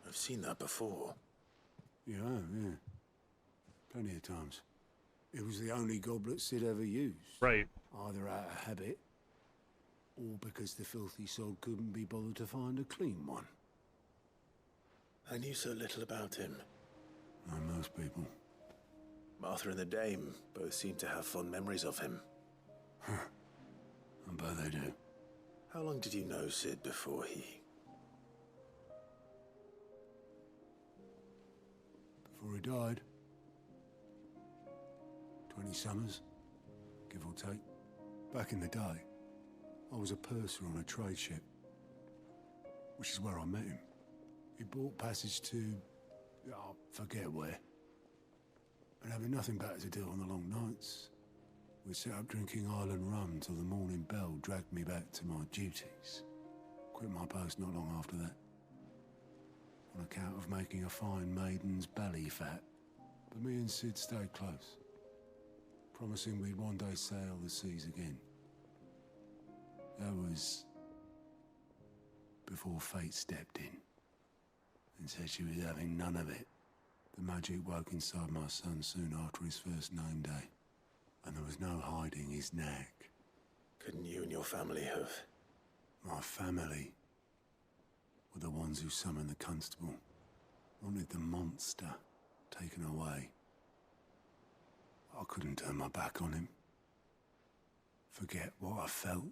I've seen that before. Yeah, yeah. Plenty of times. It was the only goblet Sid ever used. Right. Either out of habit, or because the filthy soul couldn't be bothered to find a clean one. I knew so little about him. Like most people. Martha and the Dame both seem to have fond memories of him. I bet they do. How long did you know Sid before he... Before he died. 20 summers, give or take. Back in the day, I was a purser on a trade ship. Which is where I met him. He bought passage to... I forget where. And having nothing better to do on the long nights, we set up drinking island rum till the morning bell dragged me back to my duties. Quit my post not long after that. On account of making a fine maiden's belly fat. But me and Sid stayed close. Promising we'd one day sail the seas again. That was... before fate stepped in. And said she was having none of it. The magic woke inside my son soon after his first name day. And there was no hiding his knack. Couldn't you and your family have... My family were the ones who summoned the constable. Wanted the monster taken away. I couldn't turn my back on him. Forget what I felt.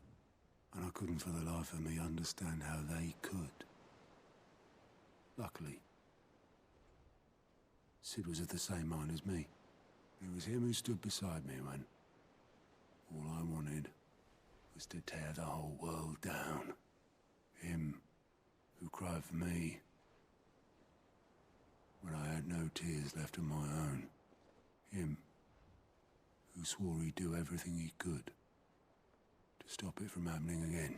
And I couldn't for the life of me understand how they could. Luckily, Sid was of the same mind as me. It was him who stood beside me when all I wanted was to tear the whole world down. Him who cried for me when I had no tears left of my own. Him who swore he'd do everything he could to stop it from happening again.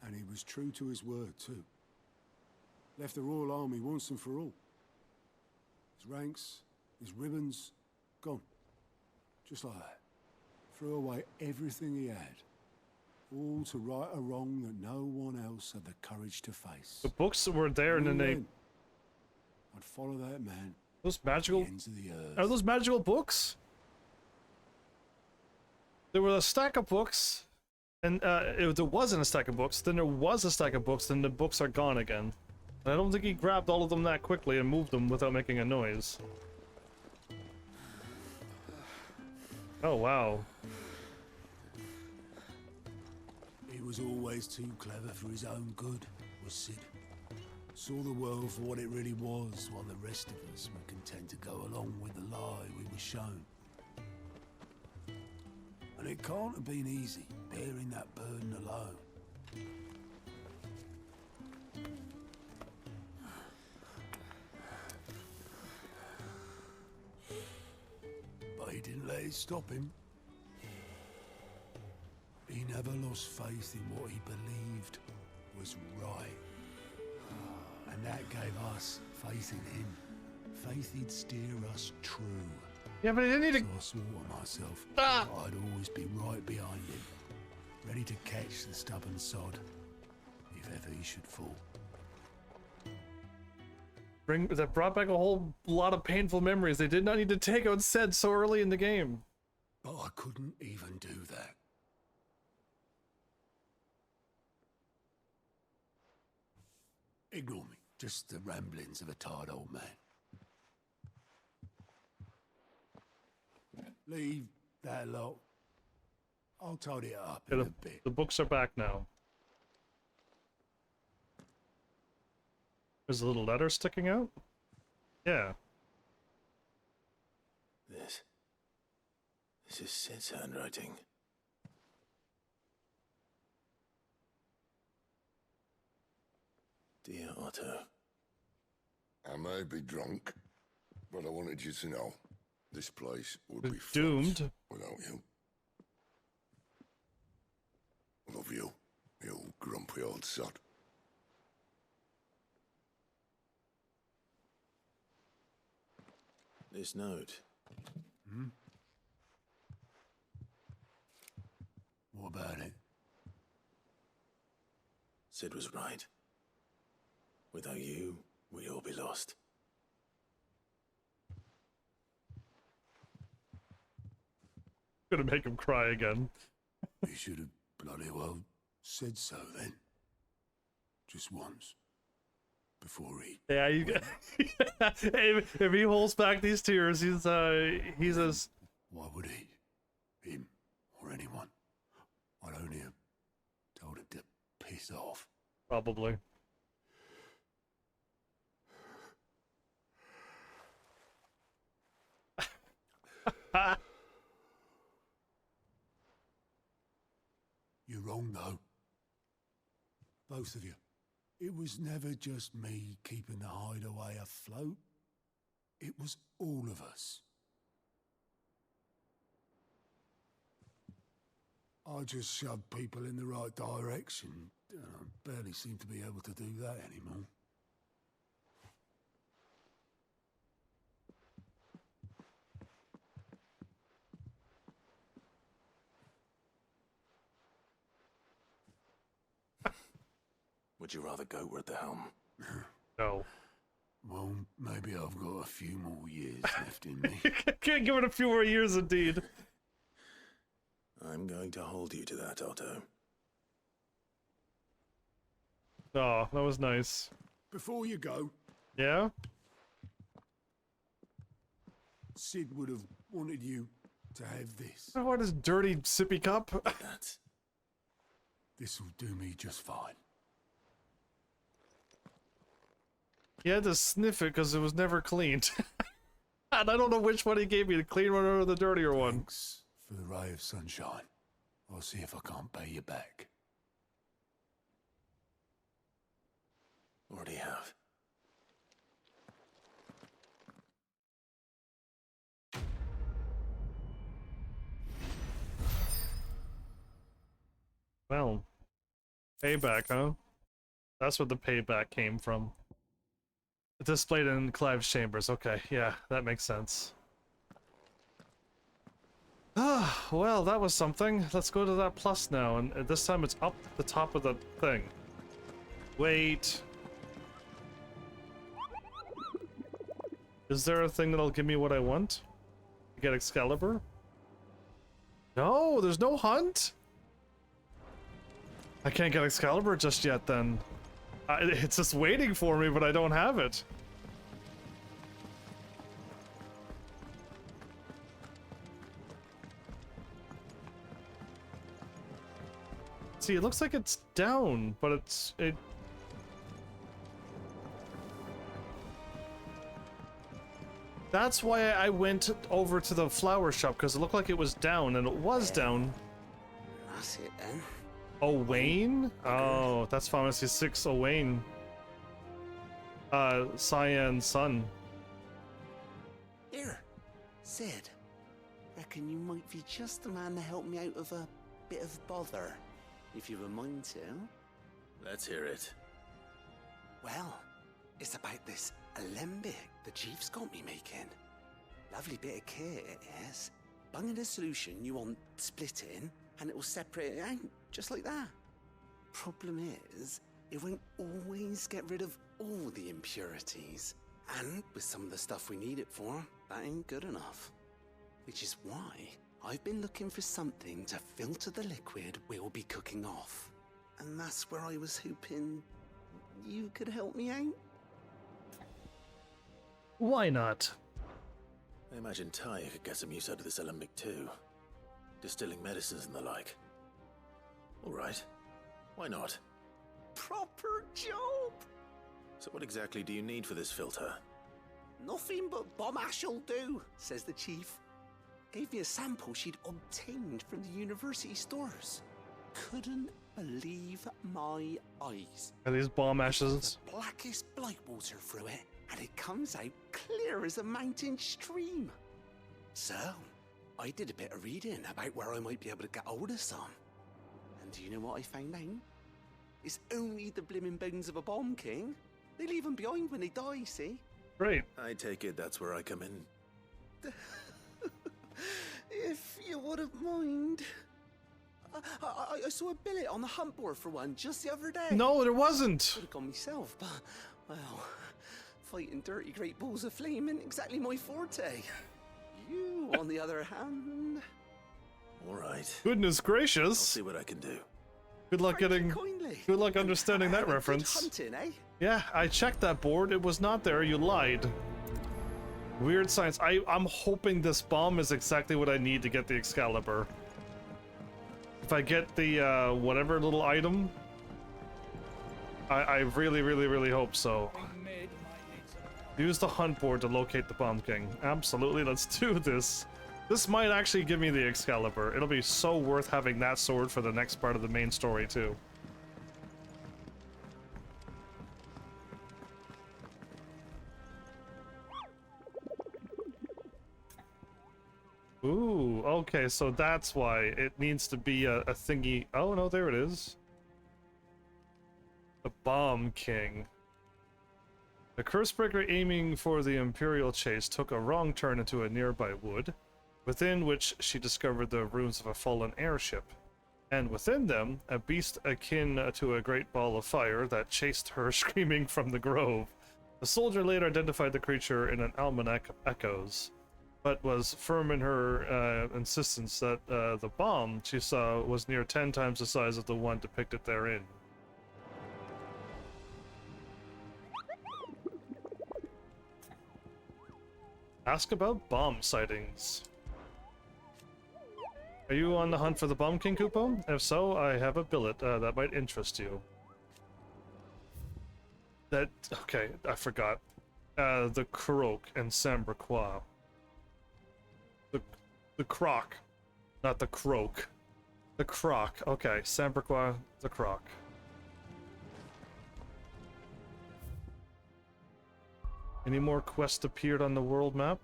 And he was true to his word, too. Left the Royal Army once and for all. His ranks, his ribbons, gone. Just like that. Threw away everything he had. All to right a wrong that no one else had the courage to face. The books were there and then they... I'd follow that man. Those magical... To the ends of the earth. Are those magical books? There was a stack of books, and there wasn't a stack of books, then there was a stack of books, then the books are gone again. And I don't think he grabbed all of them that quickly and moved them without making a noise. Oh, wow. He was always too clever for his own good, was Sid. Saw the world for what it really was, while the rest of us were content to go along with the lie we were shown. And it can't have been easy, bearing that burden alone. But he didn't let it stop him. He never lost faith in what he believed was right. And that gave us faith in him. Faith he'd steer us true. Yeah, but he didn't need to... So I swore to myself that I'd always be right behind him, ready to catch the stubborn sod, if ever he should fall. That brought back a whole lot of painful memories they did not need to take out said so early in the game. But I couldn't even do that. Ignore me, just the ramblings of a tired old man. Leave that lot. I'll tidy it up in a bit. The books are back now. There's a little letter sticking out? Yeah. This is Sid's handwriting. Dear Otto. I may be drunk, but I wanted you to know this place would be doomed without you. Love you, you grumpy old sod. This note. Hmm? What about it? Sid was right. Without you, we'd all be lost. Gonna make him cry again. You should have bloody well said so then. Just once. Before he... Yeah, if he holds back these tears, he's as... Why would he? Him or anyone? I'd only have told him to piss off. Probably. You're wrong, though. Both of you. It was never just me keeping the hideaway afloat. It was all of us. I just shoved people in the right direction, and I barely seem to be able to do that anymore. Would you rather Gaute were at the helm? No. Well, maybe I've got a few more years left in me. Can't give it a few more years, indeed. I'm going to hold you to that, Otto. Oh, that was nice. Before you go... Yeah? Sid would have wanted you to have this. Oh, what is dirty sippy cup? This'll do me just fine. He had to sniff it because it was never cleaned. And I don't know which one he gave me, the clean one or the dirtier one. Thanks for the ray of sunshine. I'll see if I can't pay you back. Already have. Well, payback, huh? That's where the payback came from. Displayed in Clive's chambers. Okay, yeah, that makes sense. Ah, well, that was something. Let's go to that plus now, and this time it's up the top of the thing. Wait. Is there a thing that'll give me what I want? To get Excalibur? No, there's no hunt? I can't get Excalibur just yet then. It's just waiting for me, but I don't have it. See, it looks like it's down, but it. That's why I went over to the flower shop, because it looked like it was down, and it was down. That's it then. Owain? Oh, that's Pharmacy 6 Owain. Cyan's son. Here, Sid. Reckon you might be just the man to help me out of a bit of bother, if you've a mind to. Let's hear it. Well, it's about this alembic the chief's got me making. Lovely bit of kit it is. Bung in a solution you want splitting, and it will separate it out, just like that. Problem is, it won't always get rid of all the impurities. And with some of the stuff we need it for, that ain't good enough. Which is why I've been looking for something to filter the liquid we'll be cooking off. And that's where I was hoping you could help me out. Why not? I imagine Ty could get some use out of this alembic too. Distilling medicines and the like. Alright. Why not? Proper job! So what exactly do you need for this filter? Nothing but bomb ash'll do, says the chief. Gave me a sample she'd obtained from the university stores. Couldn't believe my eyes. Are these bomb ashes? The blackest blight water through it, and it comes out clear as a mountain stream. So, I did a bit of reading about where I might be able to get hold of some. And do you know what I found out? It's only the blimmin' bones of a bomb king. They leave them behind when they die, see? Great. I take it that's where I come in. If you wouldn't mind. I saw a billet on the hunt board for one just the other day. No, there wasn't. Could have gone myself, but, well, fighting dirty great balls of flame ain't exactly my forte. You, on the other hand... Alright. Goodness gracious. I'll see what I can do. Good luck getting... Good luck understanding that Good reference. hunting, eh? Yeah, I checked that board. It was not there. You lied. Weird science. I'm hoping this bomb is exactly what I need to get the Excalibur. If I get the, whatever little item, I really, really, really hope so. Use the hunt board to locate the Bomb King. Absolutely, let's do this. This might actually give me the Excalibur. It'll be so worth having that sword for the next part of the main story, too. Ooh, okay, so that's why it needs to be a thingy. Oh, no, there it is. The Bomb King. The Cursebreaker aiming for the Imperial chase took a wrong turn into a nearby wood, within which she discovered the ruins of a fallen airship. And within them, a beast akin to a great ball of fire that chased her screaming from the grove. The soldier later identified the creature in an almanac of echoes, but was firm in her insistence that the bomb she saw was near 10 times the size of the one depicted therein. Ask about bomb sightings. Are you on the hunt for the Bomb King, Kupo? If so, I have a billet that might interest you. Okay, I forgot. The Croc and Sambraquois. The Croc, not the Croak. The Croc. Okay, Sambraquois, the Croc. Any more quests appeared on the world map?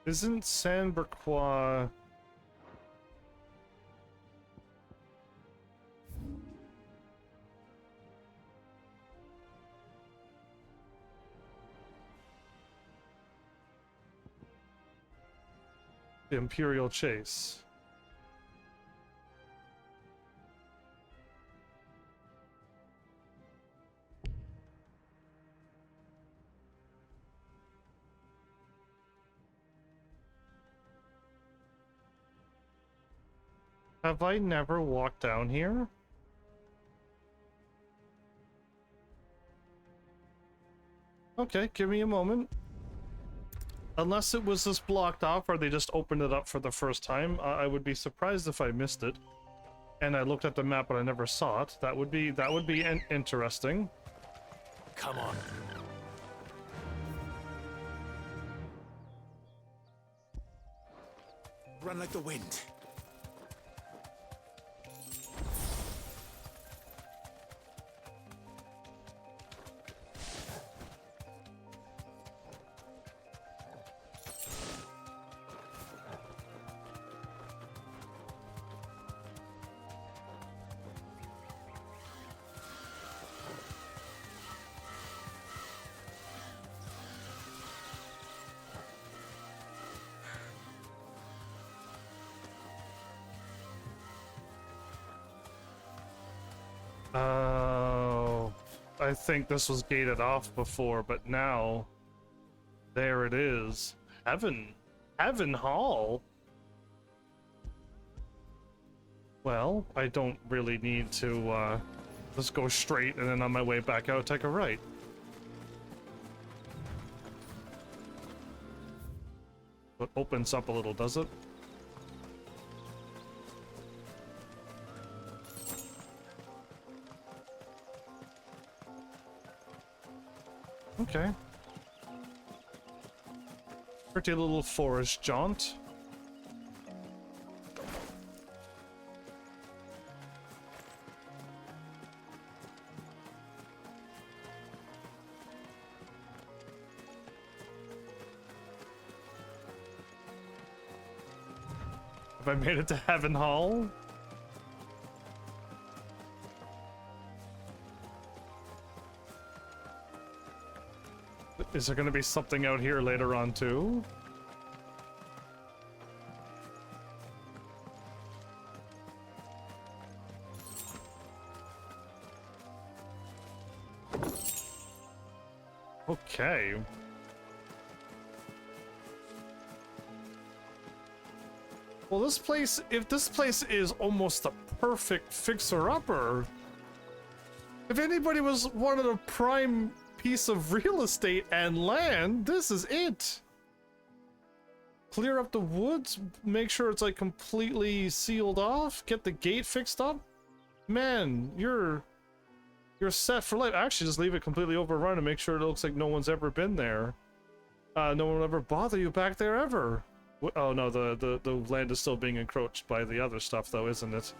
Isn't Sambraquois... the Imperial chase? Have I never walked down here? Okay, give me a moment. Unless it was just blocked off or they just opened it up for the first time, I would be surprised if I missed it. And I looked at the map but I never saw it. That would be interesting. Come on. Run like the wind. Oh, I think this was gated off before, but now there it is. Heaven Hall. Well, I don't really need to just go straight and then on my way back out take a right. It opens up a little, does it? Okay. Pretty little forest jaunt. Have I made it to Heaven Hall? Is there going to be something out here later on too? Okay. Well, this place, if this place is almost a perfect fixer-upper, if anybody wanted a prime piece of real estate and land, this is it. Clear up the woods, make sure it's like completely sealed off, get the gate fixed up. Man, you're set for life. Actually, just leave it completely overrun and make sure it looks like no one's ever been there. No one will ever bother you back there ever. Oh no, the land is still being encroached by the other stuff though, isn't it?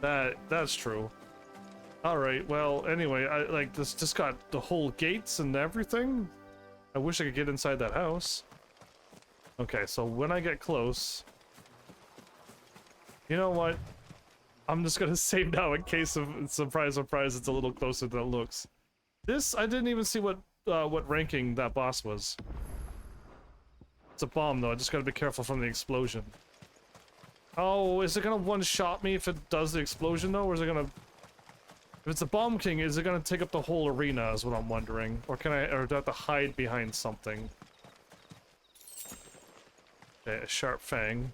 That's true. Alright, well, anyway, I like this just got the whole gates and everything. I wish I could get inside that house. Okay, so when I get close... You know what? I'm just gonna save now in case of surprise, surprise, it's a little closer than it looks. This, I didn't even see what ranking that boss was. It's a bomb though, I just gotta be careful from the explosion. Oh, is it gonna one-shot me if it does the explosion though, or is it gonna... If it's a Bomb King, is it gonna take up the whole arena is what I'm wondering. Or do I have to hide behind something? Okay, a Sharp Fang.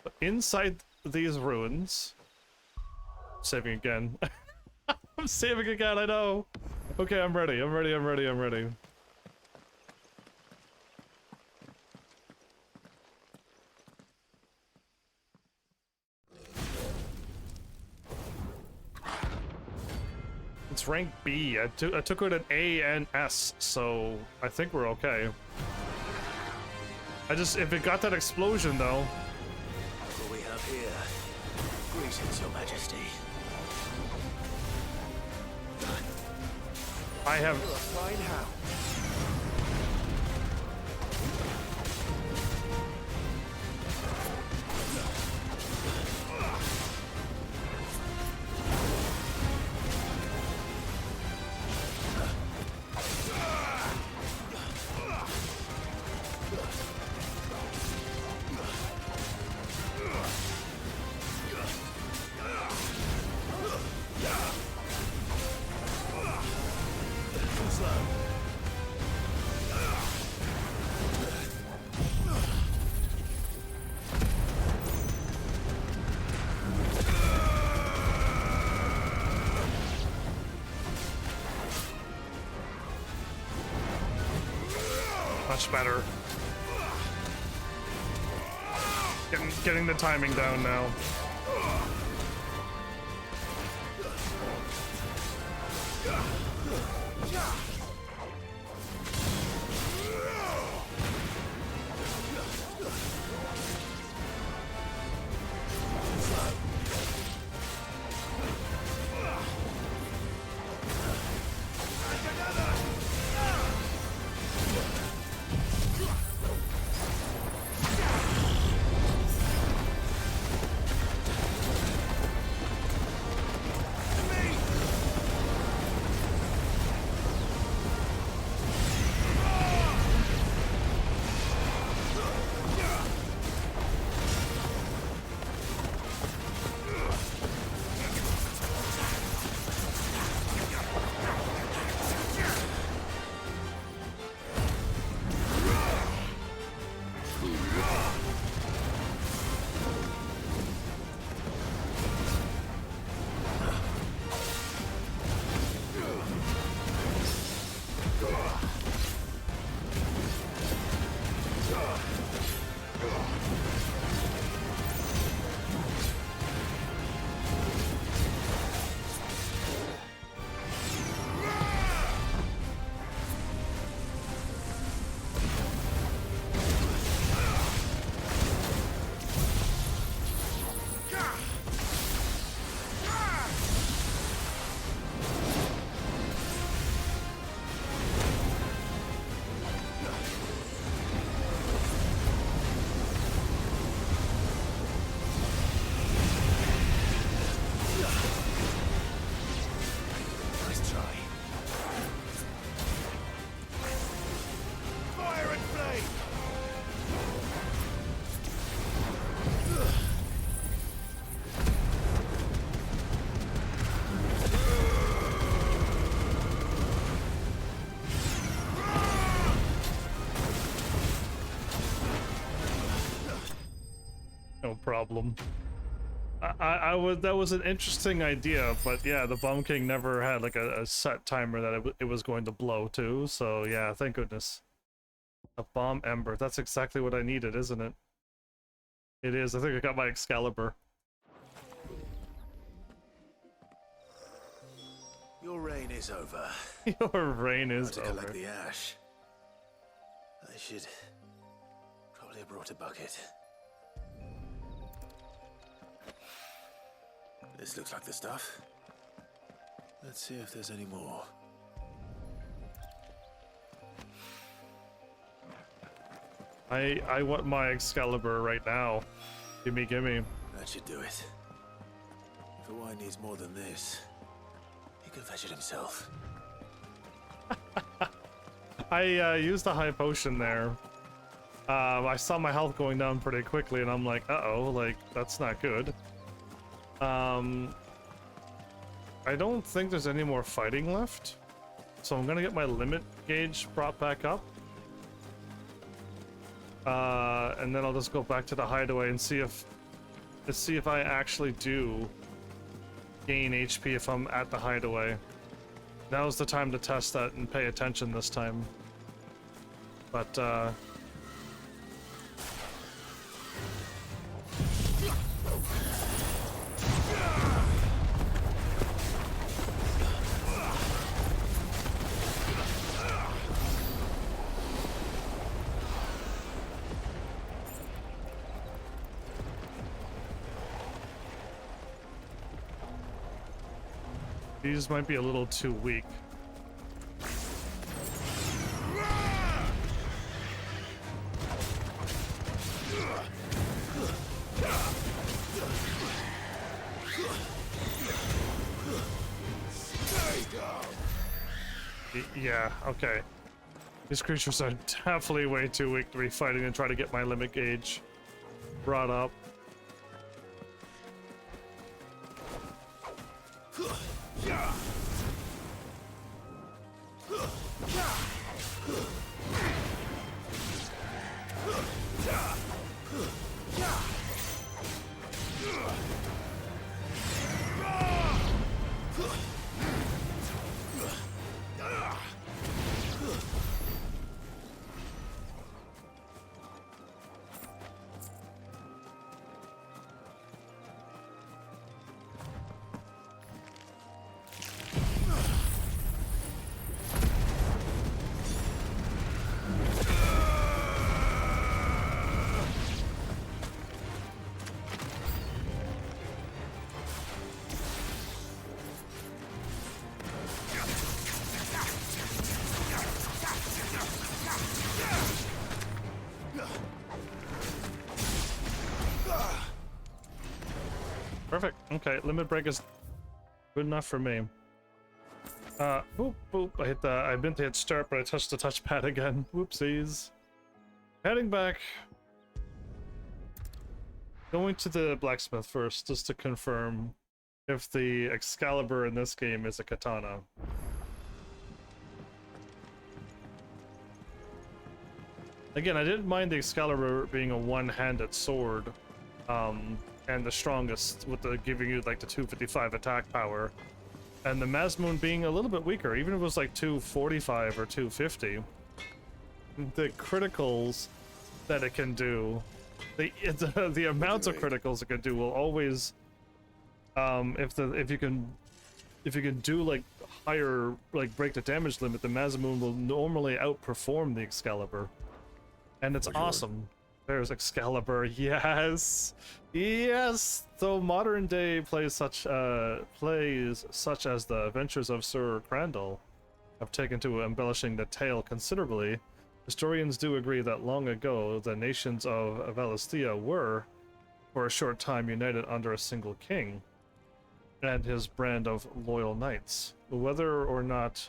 But inside these ruins... Saving again. I'm saving again, I know! Okay, I'm ready, I'm ready, I'm ready, I'm ready. It's rank B. I took it an A and S, so I think we're okay. If it got that explosion though. What we have here? Greetings, Your Majesty. I have. Fine how? Much better. Getting the timing down now. No problem. That was an interesting idea, but yeah, the Bomb King never had like a set timer that it was going to blow to, so yeah, thank goodness. A bomb ember, that's exactly what I needed, isn't it? It is. I think I got my Excalibur. Your reign is over. Your reign is to over. collect the ash. I should probably have brought a bucket. This looks like the stuff. Let's see if there's any more. I want my Excalibur right now. Gimme, gimme. That should do it. If Hawaii needs more than this, he can fetch it himself. I used a high potion there. I saw my health going down pretty quickly, and I'm like, uh-oh, like, that's not good. I don't think there's any more fighting left, so I'm gonna get my limit gauge brought back up. And then I'll just go back to the hideaway and see if I actually do gain HP if I'm at the hideaway. Now's the time to test that and pay attention this time. But these might be a little too weak. Yeah, okay. These creatures are definitely way too weak to be fighting and try to get my limit gauge brought up. Perfect. Okay, limit break is good enough for me. Boop, boop. I meant to hit start, but I touched the touchpad again. Whoopsies. Heading back. Going to the blacksmith first, just to confirm if the Excalibur in this game is a katana. Again, I didn't mind the Excalibur being a one-handed sword, and the strongest, with the giving you like the 255 attack power, and the Mazmoon being a little bit weaker, even if it was like 245 or 250. The criticals that it can do, the amounts of criticals it can do will always, if you can do like higher, like break the damage limit, the Mazmoon will normally outperform the Excalibur. And it's awesome. There's Excalibur, yes, yes. Though modern day plays such as the Adventures of Sir Crandall have taken to embellishing the tale considerably, historians do agree that long ago the nations of Valisthea were, for a short time, united under a single king and his brand of loyal knights. Whether or not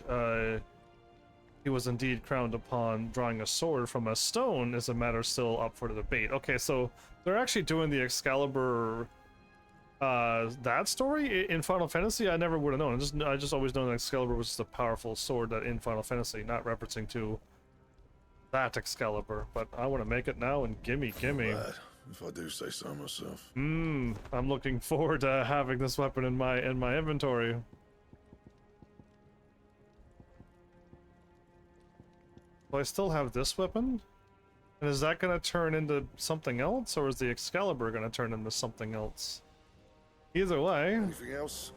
he was indeed crowned upon drawing a sword from a stone is a matter still up for debate. Okay, so they're actually doing the Excalibur, that story in Final Fantasy. I never would have known. I just always known that Excalibur was just a powerful sword that in Final Fantasy, not referencing to that Excalibur. But I want to make it now, and gimme. If I do say so myself. I'm looking forward to having this weapon in my inventory. Do I still have this weapon? And is that gonna turn into something else, or is the Excalibur gonna turn into something else? Either way. Anything else?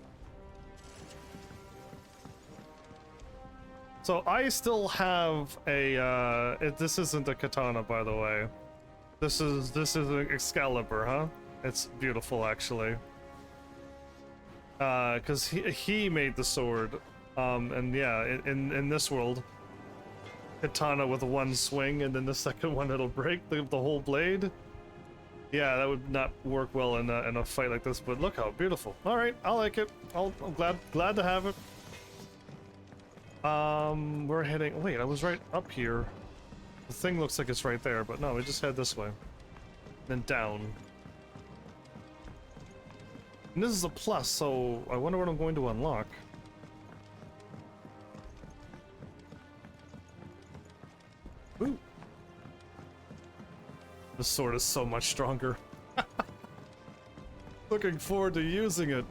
So I still have a, this isn't a katana, by the way. This is an Excalibur, huh? It's beautiful, actually. Cause he made the sword, and yeah, in this world, katana with one swing, and then the second one it'll break the whole blade. Yeah, that would not work well in a fight like this, but look how beautiful. All right, I like it. I'm glad to have it. We're heading. Wait, I was right up here. The thing looks like it's right there, but no, we just head this way, then down. And this is a plus, so I wonder what I'm going to unlock. Ooh. The sword is so much stronger. Looking forward to using it.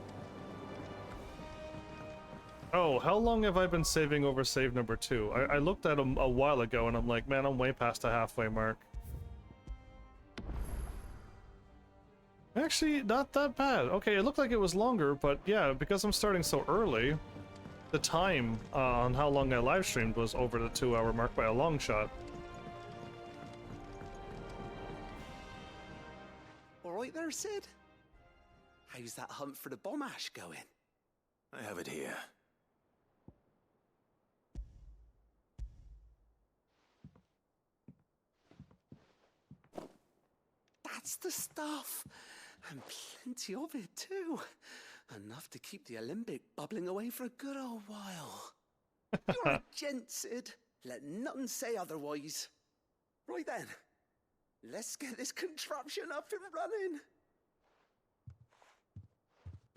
Oh, how long have I been saving over save number 2? I looked at him a while ago and I'm like, man, I'm way past the halfway mark. Actually, not that bad. Okay, it looked like it was longer, but yeah, because I'm starting so early, the time on how long I live streamed was over the 2-hour mark by a long shot. Alright there, Sid? How's that hunt for the bomb ash going? I have it here. That's the stuff! And plenty of it, too. Enough to keep the Olympic bubbling away for a good old while. You're a gent, Sid. Let nothing say otherwise. Right then, let's get this contraption up and running.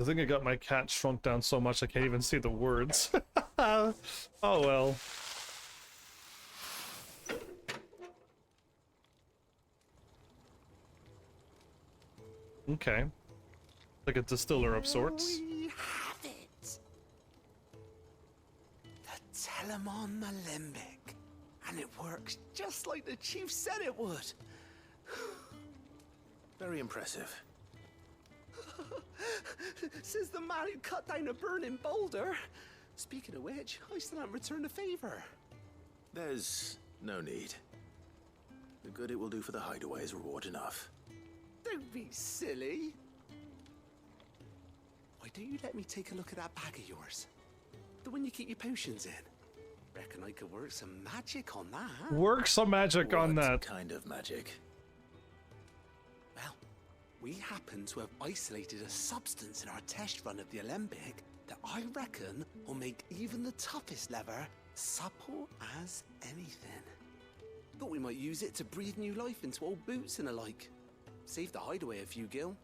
I think I got my cat shrunk down so much I can't even see the words. Oh well. Okay. Like a distiller of sorts. We have it. The Telemon Alembic. And it works just like the chief said it would. Very impressive. Says the man who cut down a burning boulder. Speaking of which, I still haven't returned the favor. There's no need. The good it will do for the hideaway is reward enough. Don't be silly. Why don't you let me take a look at that bag of yours? The one you keep your potions in. Reckon I could work some magic on that. Work some magic on that. What kind of magic? Well, We happen to have isolated a substance in our test run of the Alembic that I reckon will make even the toughest leather supple as anything. Thought we might use it to breathe new life into old boots and the like. Save the hideaway a few gil.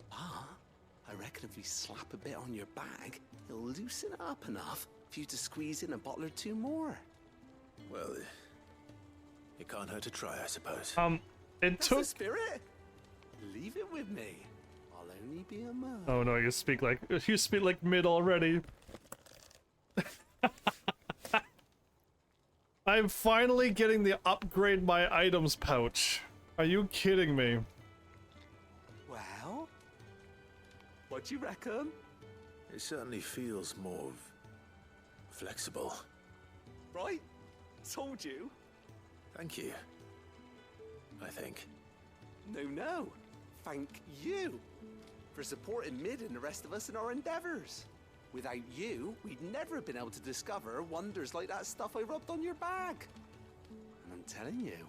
But I reckon if we slap a bit on your bag, it'll loosen it up enough for you to squeeze in a bottle or two more. Well, it can't hurt to try, I suppose. That's the spirit. Leave it with me. I'll only be a man. Oh no, you speak like mid already. I'm finally getting the upgrade my items pouch. Are you kidding me? Well, what do you reckon? It certainly feels more flexible. Right? Told you. Thank you. I think. No. Thank you for supporting Mid and the rest of us in our endeavors. Without you, we'd never have been able to discover wonders like that stuff I rubbed on your bag. And I'm telling you,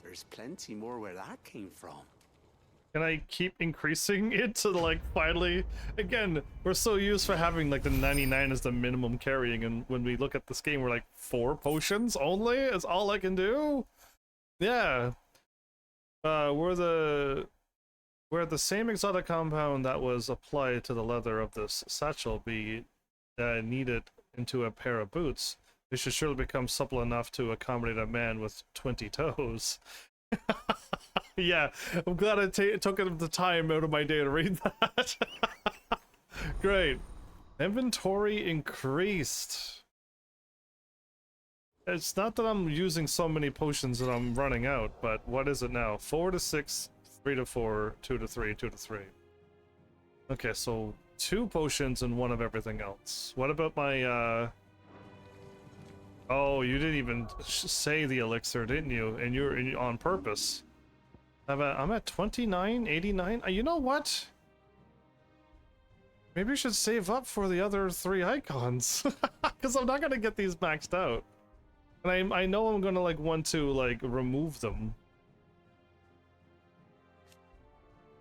there's plenty more where that came from. Can I keep increasing it to like finally? Again, we're so used for having like the 99 as the minimum carrying, and when we look at this game, we're like 4 potions only is all I can do. Yeah. Where the same exotic compound that was applied to the leather of this satchel be kneaded into a pair of boots, they should surely become supple enough to accommodate a man with 20 toes. Yeah, I'm glad I took the time out of my day to read that. Great. Inventory increased. It's not that I'm using so many potions that I'm running out, but what is it now? 4 to 6, 3 to 4, 2 to 3, 2 to 3. Okay, so 2 potions and 1 of everything else. What about my, Oh, you didn't even say the elixir, didn't you? And you're on purpose. I'm at 29, 89. You know what? Maybe I should save up for the other 3 icons. Because I'm not going to get these maxed out. And I know I'm going to like want to like remove them.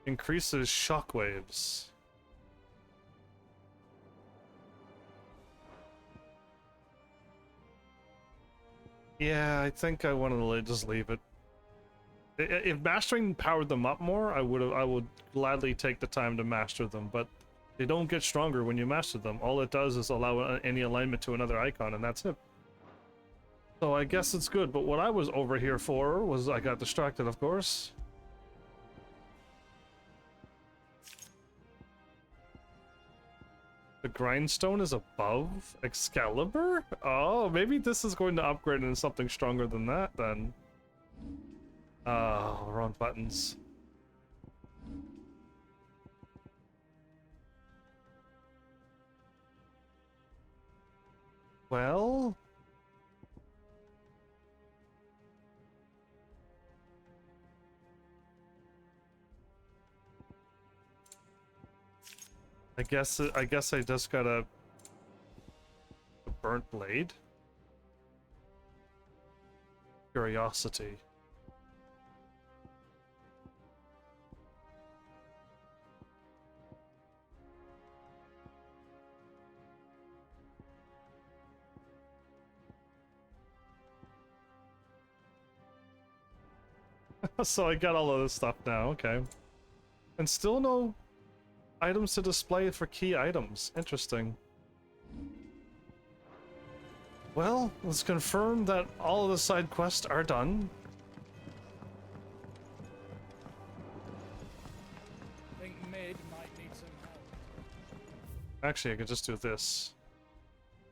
Increases shockwaves. Yeah, I think I want to just leave it. If mastering powered them up more, I would gladly take the time to master them, but they don't get stronger when you master them. All it does is allow any alignment to another icon, and that's it. So I guess it's good, but what I was over here for was I got distracted, of course. The grindstone is above Excalibur? Oh, maybe this is going to upgrade into something stronger than that then. Oh, wrong buttons. Well... I guess I just got a burnt blade. Curiosity. So I got all of this stuff now, okay. And still no items to display for key items. Interesting. Well, let's confirm that all of the side quests are done. I think Mid might need some help. Actually, I could just do this.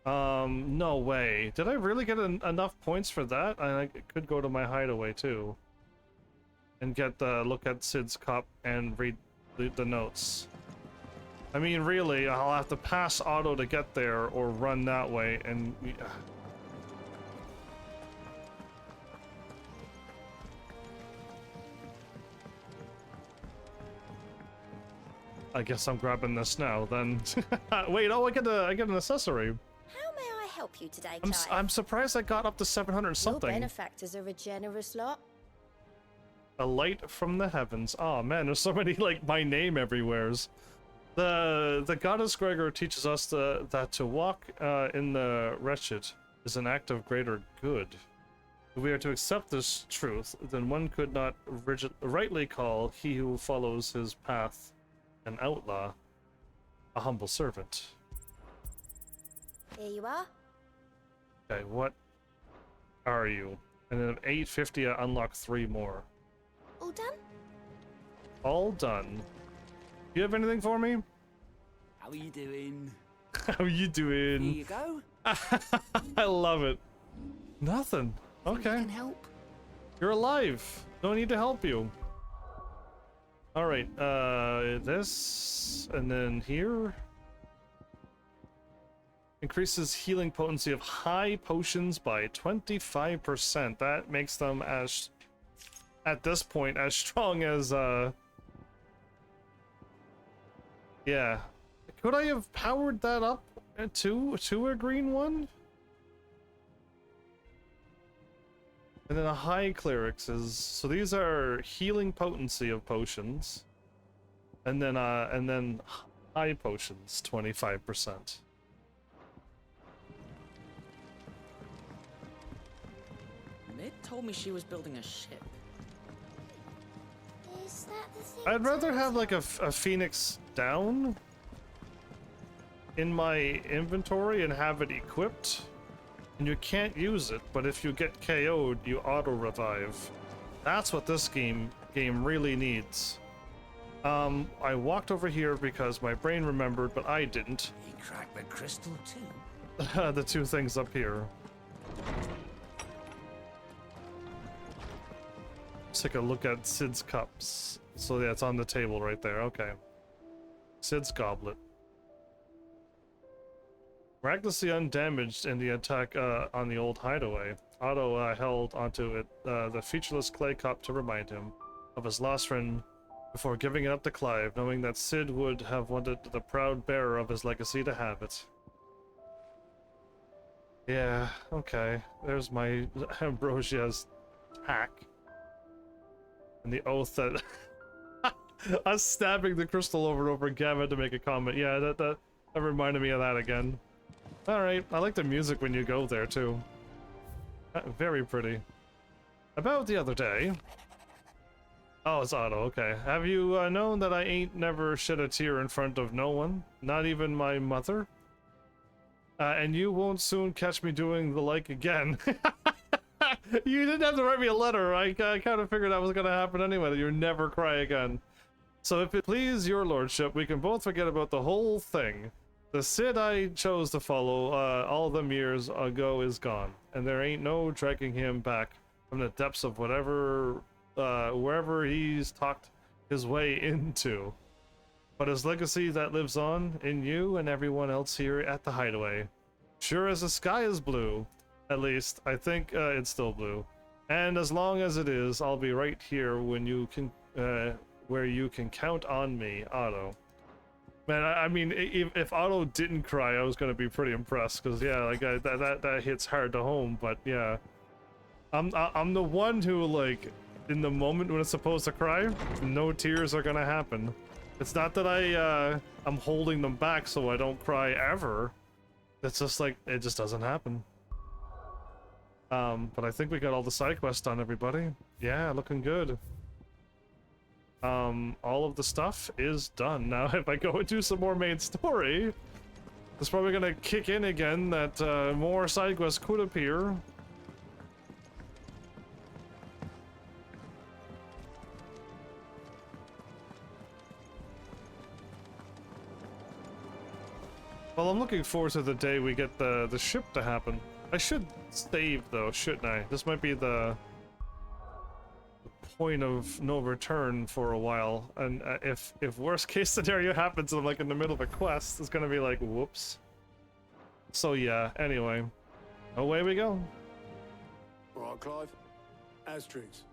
No way. Did I really get enough points for that? I could go to my hideaway too. And get the look at Sid's cup and read the notes. I mean, really, I'll have to pass auto to get there or run that way, and... I guess I'm grabbing this now, then. Wait, oh, I get an accessory. How may I help you today, I'm surprised I got up to 700 something. Your benefactors are a generous lot. A light from the heavens. Oh man, there's so many, like, my name everywheres. The goddess Gregor teaches us that to walk in the wretched is an act of greater good. If we are to accept this truth, then one could not rightly call he who follows his path an outlaw, a humble servant. Here you are. Okay, what are you? And then at 850 I unlock 3 more. All done? All done. You have anything for me? How are you doing? How you doing? Here you go. I love it. Nothing. Okay. I can help. You're alive. No need to help you. All right. This and then here increases healing potency of high potions by 25%. That makes them as, at this point, as strong as yeah. Could I have powered that up to a green one? And then a high clerics is, so these are healing potency of potions. And then high potions, 25%. Mid told me she was building a ship. Is that the thing? I'd rather have like a phoenix down in my inventory and have it equipped. And you can't use it, but if you get KO'd, you auto-revive. That's what this game really needs. I walked over here because my brain remembered, but I didn't. He cracked the crystal too. The 2 things up here. Let's take a look at Sid's cups. So yeah, it's on the table right there. Okay. Sid's goblet. Miraculously undamaged in the attack on the old hideaway. Otto held onto it, the featureless clay cup, to remind him of his lost friend before giving it up to Clive, knowing that Sid would have wanted the proud bearer of his legacy to have it. Yeah, okay. There's my Ambrosia's hack. And the oath that us stabbing the crystal over and over again had to make a comment. Yeah, that reminded me of that again. Alright, I like the music when you go there too. Very pretty. About the other day. Oh, it's Otto, okay. Have you known that I ain't never shed a tear in front of no one? Not even my mother? And you won't soon catch me doing the like again. You didn't have to write me a letter. I kind of figured that was going to happen anyway, that you'd never cry again. So if it please your lordship, we can both forget about the whole thing. The Sid I chose to follow all them years ago is gone, and there ain't no dragging him back from the depths of whatever, wherever he's talked his way into. But his legacy that lives on in you and everyone else here at the hideaway. Sure as the sky is blue, at least, I think it's still blue. And as long as it is, I'll be right here when you can, where you can count on me, Otto. Man, I mean, if Otto didn't cry, I was gonna be pretty impressed, because yeah, like that hits hard to home. But yeah, I'm the one who, like, in the moment when it's supposed to cry, no tears are gonna happen. It's not that I'm holding them back so I don't cry ever. It's just like it just doesn't happen. But I think we got all the side quests done, everybody. Yeah, looking good. All of the stuff is done. Now, if I go and do some more main story, it's probably gonna kick in again that more side quests could appear. Well, I'm looking forward to the day we get the ship to happen. I should save though, shouldn't I? This might be the point of no return for a while, and if worst case scenario happens and I'm like in the middle of a quest, it's gonna be like whoops. So yeah, anyway, away we go. Alright, Clive. Astrix.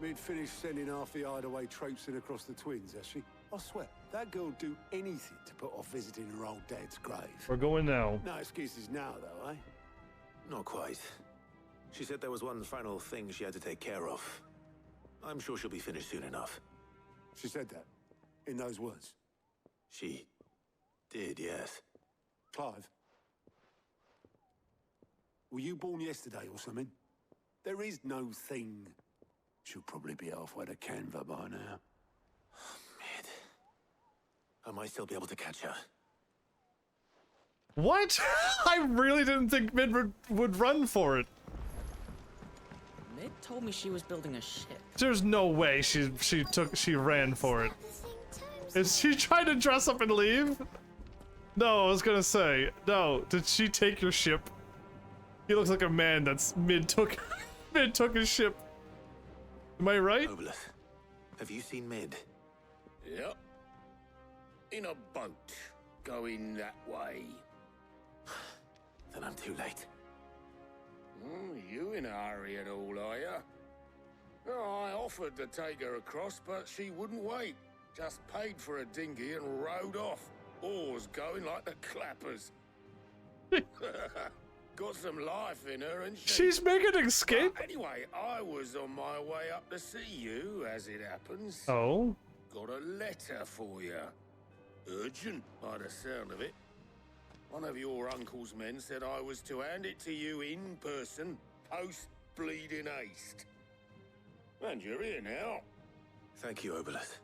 We'd finished sending half the hideaway traipsing across the twins, has she? I swear, that girl'd do anything to put off visiting her old dad's grave. We're going now. No excuses now, though, eh? Not quite. She said there was one final thing she had to take care of. I'm sure she'll be finished soon enough. She said that? In those words? She did, yes. Clive? Were you born yesterday or something? There is no thing. She'll probably be halfway to Canva by now. Mid. I might still be able to catch her. What? I really didn't think Mid would run for it. Mid told me she was building a ship. There's no way she ran for it. Is she trying to dress up and leave? No, I was gonna say, no, did she take your ship? He looks like a man that's Mid took his ship. Am I right? Obelus, have you seen Mid? Yep. In a boat, going that way. Then I'm too late. You in a hurry at all, are you? Oh, I offered to take her across, but she wouldn't wait. Just paid for a dinghy and rowed off. Oars going like the clappers. Got some life in her, and she's making an escape. But anyway, I was on my way up to see you, as it happens. Oh? Got a letter for you. Urgent, by the sound of it. One of your uncle's men said I was to hand it to you in person, post-bleeding haste. And you're here now. Thank you, Obelus.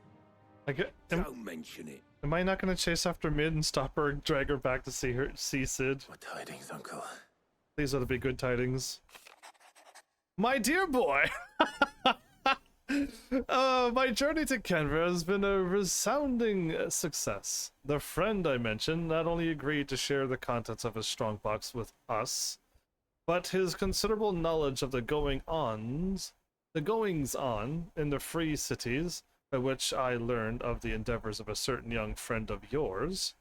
Don't mention it. Am I not going to chase after Mid and stop her and drag her back to see Sid? What tidings, Uncle? These are the big good tidings. My dear boy! My journey to Canva has been a resounding success. The friend I mentioned not only agreed to share the contents of his strongbox with us, but his considerable knowledge of the goings-on in the free cities, by which I learned of the endeavors of a certain young friend of yours.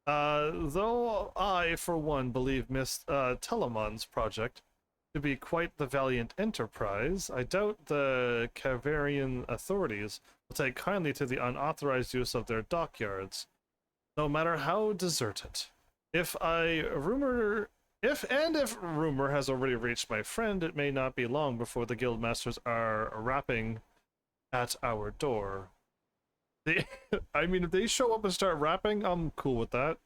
Though I, for one, believe Miss Telemon's project to be quite the valiant enterprise, I doubt the Cavarian authorities will take kindly to the unauthorized use of their dockyards, no matter how deserted. If rumor has already reached my friend, it may not be long before the guildmasters are rapping at our door. I mean, if they show up and start rapping, I'm cool with that.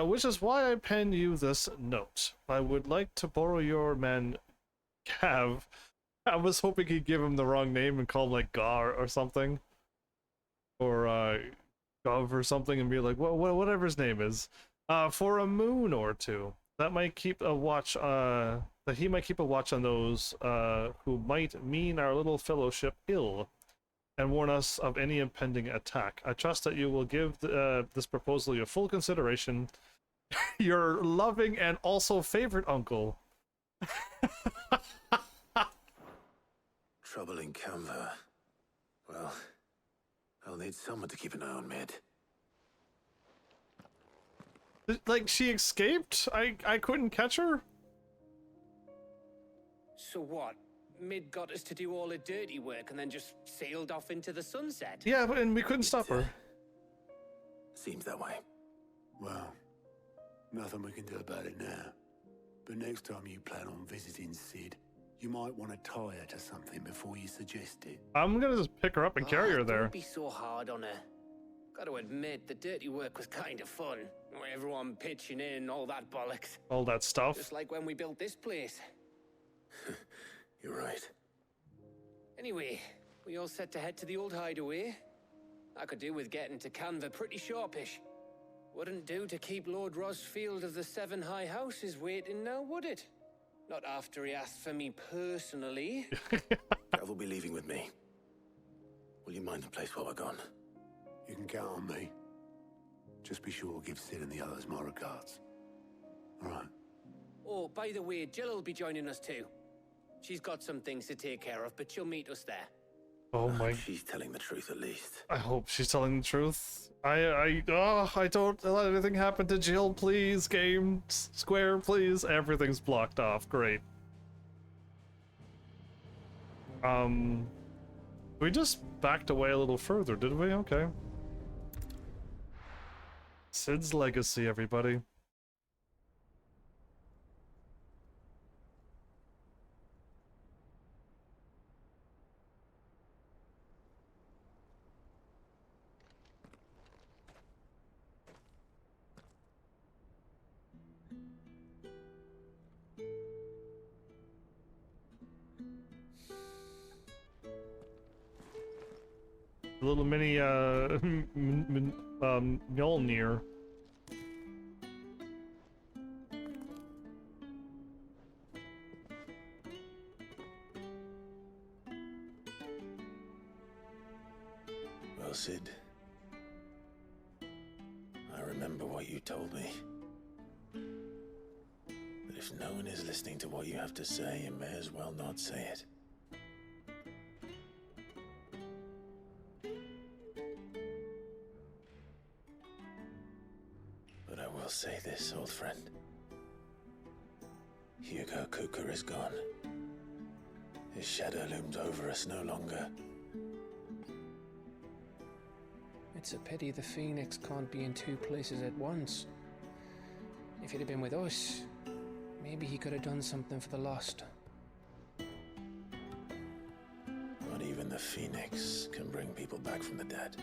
Which is why I pen you this note. I would like to borrow your man, Cav. I was hoping he'd give him the wrong name and call him like Gar or something. Or Gov or something and be like, whatever his name is. For a moon or two. That might keep a watch, that he might keep a watch on those who might mean our little fellowship ill, and warn us of any impending attack. I trust that you will give this proposal your full consideration. Your loving and also favorite uncle. Trouble in Canva. Well, I'll need someone to keep an eye on Mid. Like, she escaped? I couldn't catch her? So what? Mid got us to do all the dirty work and then just sailed off into the sunset? Yeah, and we couldn't stop her. Seems that way. Well, nothing we can do about it now. But next time you plan on visiting Sid, you might want to tie her to something before you suggest it. I'm gonna just pick her up and carry her there. Don't be so hard on her. Gotta admit, the dirty work was kind of fun. Everyone pitching in, all that bollocks. All that stuff. Just like when we built this place. You're right. Anyway, we all set to head to the old hideaway. I could do with getting to Canva pretty sharpish. Wouldn't do to keep Lord Rosfield of the Seven High Houses waiting now, would it? Not after he asked for me personally. Gav will be leaving with me. Will you mind the place while we're gone? You can count on me. Just be sure to give Sid and the others my regards. All right. Oh, by the way, Jill will be joining us too. She's got some things to take care of, but she'll meet us there. Oh my. She's telling the truth at least. I hope she's telling the truth. I don't let anything happen to Jill, please. Game Square, please. Everything's blocked off. Great. We just backed away a little further, did we? Okay. Sid's legacy, everybody. A little mini Mjolnir. Well, Sid, I remember what you told me. But if no one is listening to what you have to say, you may as well not say it. But I will say this, old friend. Hugo Kuka is gone. His shadow looms over us no longer. It's a pity the Phoenix can't be in two places at once. If he'd have been with us, maybe he could have done something for the Lost. Not even the Phoenix can bring people back from the dead.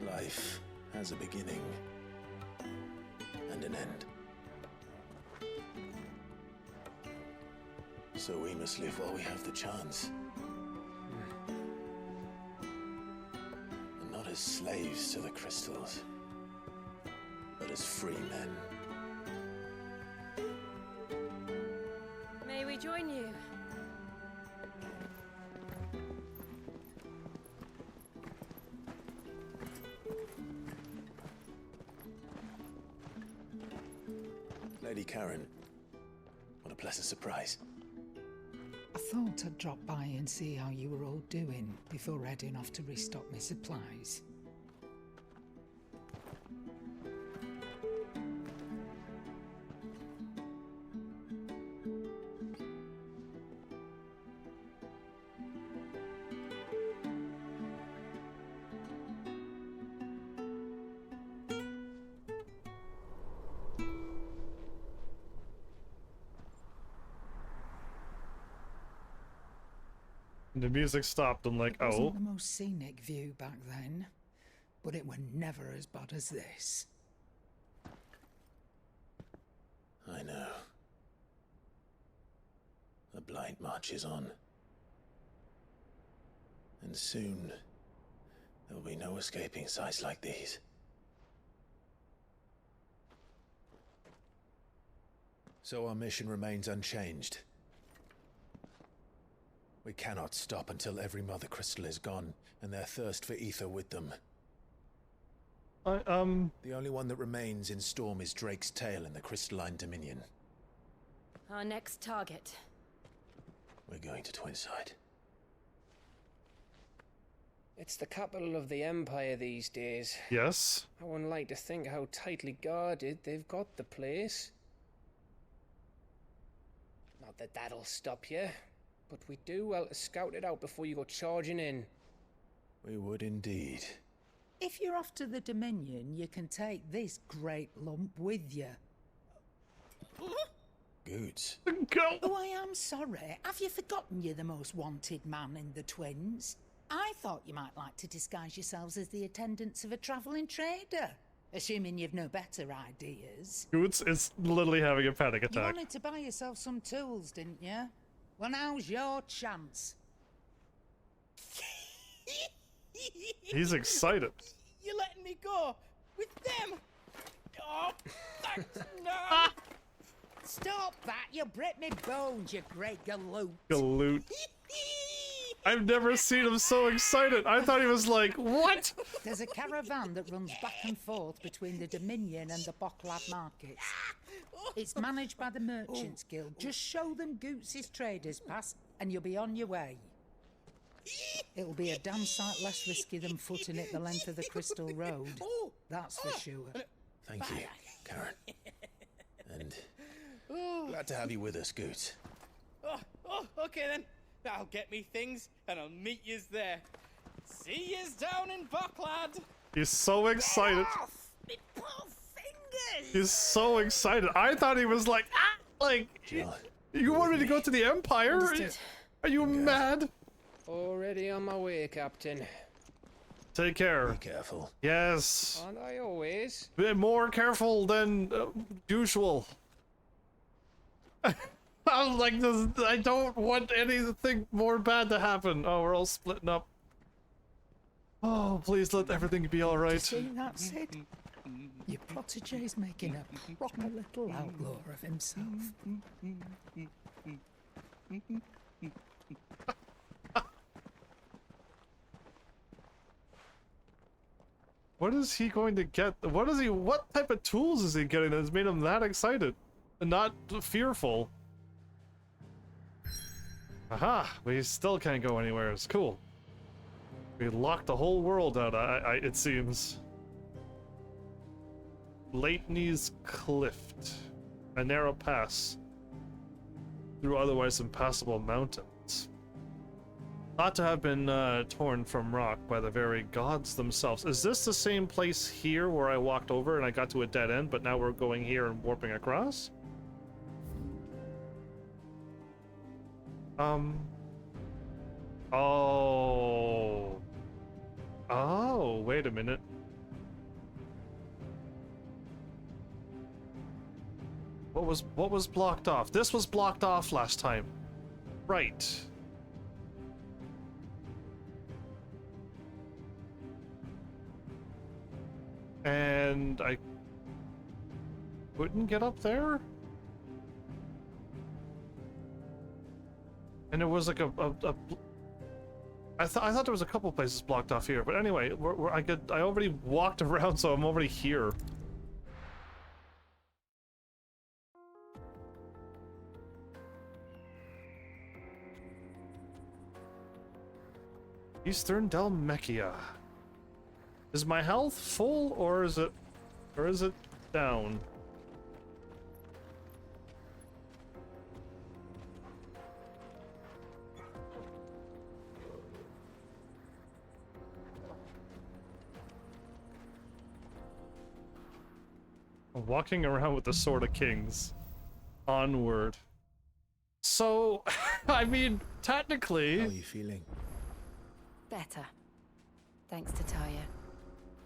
Life has a beginning and an end. So we must live while we have the chance. And not as slaves to the crystals, but as free men. May we join you? Lady Charon, what a pleasant surprise. I thought I'd drop by and see how you were all doing before heading off to restock my supplies. The music stopped. I'm like, It wasn't oh. the most scenic view back then, but it were never as bad as this. I know. The Blight marches on. And soon, there'll be no escaping sights like these. So our mission remains unchanged. We cannot stop until every Mother Crystal is gone, and their thirst for ether with them. The only one that remains in Storm is Drake's Tail in the Crystalline Dominion. Our next target. We're going to Twinside. It's the capital of the Empire these days. Yes. I wouldn't like to think how tightly guarded they've got the place. Not that that'll stop you, but we do well to scout it out before you go charging in. We would indeed. If you're off to the Dominion, you can take this great lump with you. Goods. Oh, I am sorry. Have you forgotten you're the most wanted man in the Twins? I thought you might like to disguise yourselves as the attendants of a travelling trader. Assuming you've no better ideas. Goots is literally having a panic You attack. wanted to buy yourself some tools, didn't you? Well, now's your chance. He's excited. You're letting me go with them. Oh, thanks, no. Stop that! You'll break me bones, you great galoot. Galoot. I've never seen him so excited. I thought he was like, what? There's a caravan that runs back and forth between the Dominion and the Bocklad markets. It's managed by the Merchants Guild. Just show them Goots' traders pass and you'll be on your way. It'll be a damn sight less risky than footing it the length of the Crystal Road. That's for sure. Thank you, Charon. And glad to have you with us, Goots. Oh, okay then. I'll get me things and I'll meet yous there. See yous down in Bocklad. He's so excited. Me poor fingers. He's so excited. I thought he was like, you want me to go to the Empire? Understood. Are you mad? Already on my way, Captain. Take care. Be careful. Yes. Aren't I always? Be more careful than usual. I was like, I don't want anything more bad to happen. Oh, we're all splitting up. Oh, please let everything be alright. You see that, Sid? Your protege's making a proper little outlaw of himself. What is he going to get? What type of tools is he getting that's made him that excited and not fearful? Aha, we still can't go anywhere. It's cool. We locked the whole world out, it seems. Leitney's Clift. A narrow pass through otherwise impassable mountains. Thought to have been torn from rock by the very gods themselves. Is this the same place here where I walked over and I got to a dead end, but now we're going here and warping across? Oh, wait a minute. What was blocked off? This was blocked off last time. Right. And I couldn't get up there? And it was like I thought there was a couple places blocked off here, but anyway, I already walked around, so I'm already here. Eastern Dalmekia. Is my health full or is it down? Walking around with the Sword of Kings. Onward. So, I mean, technically... How are you feeling? Better. Thanks to Taya.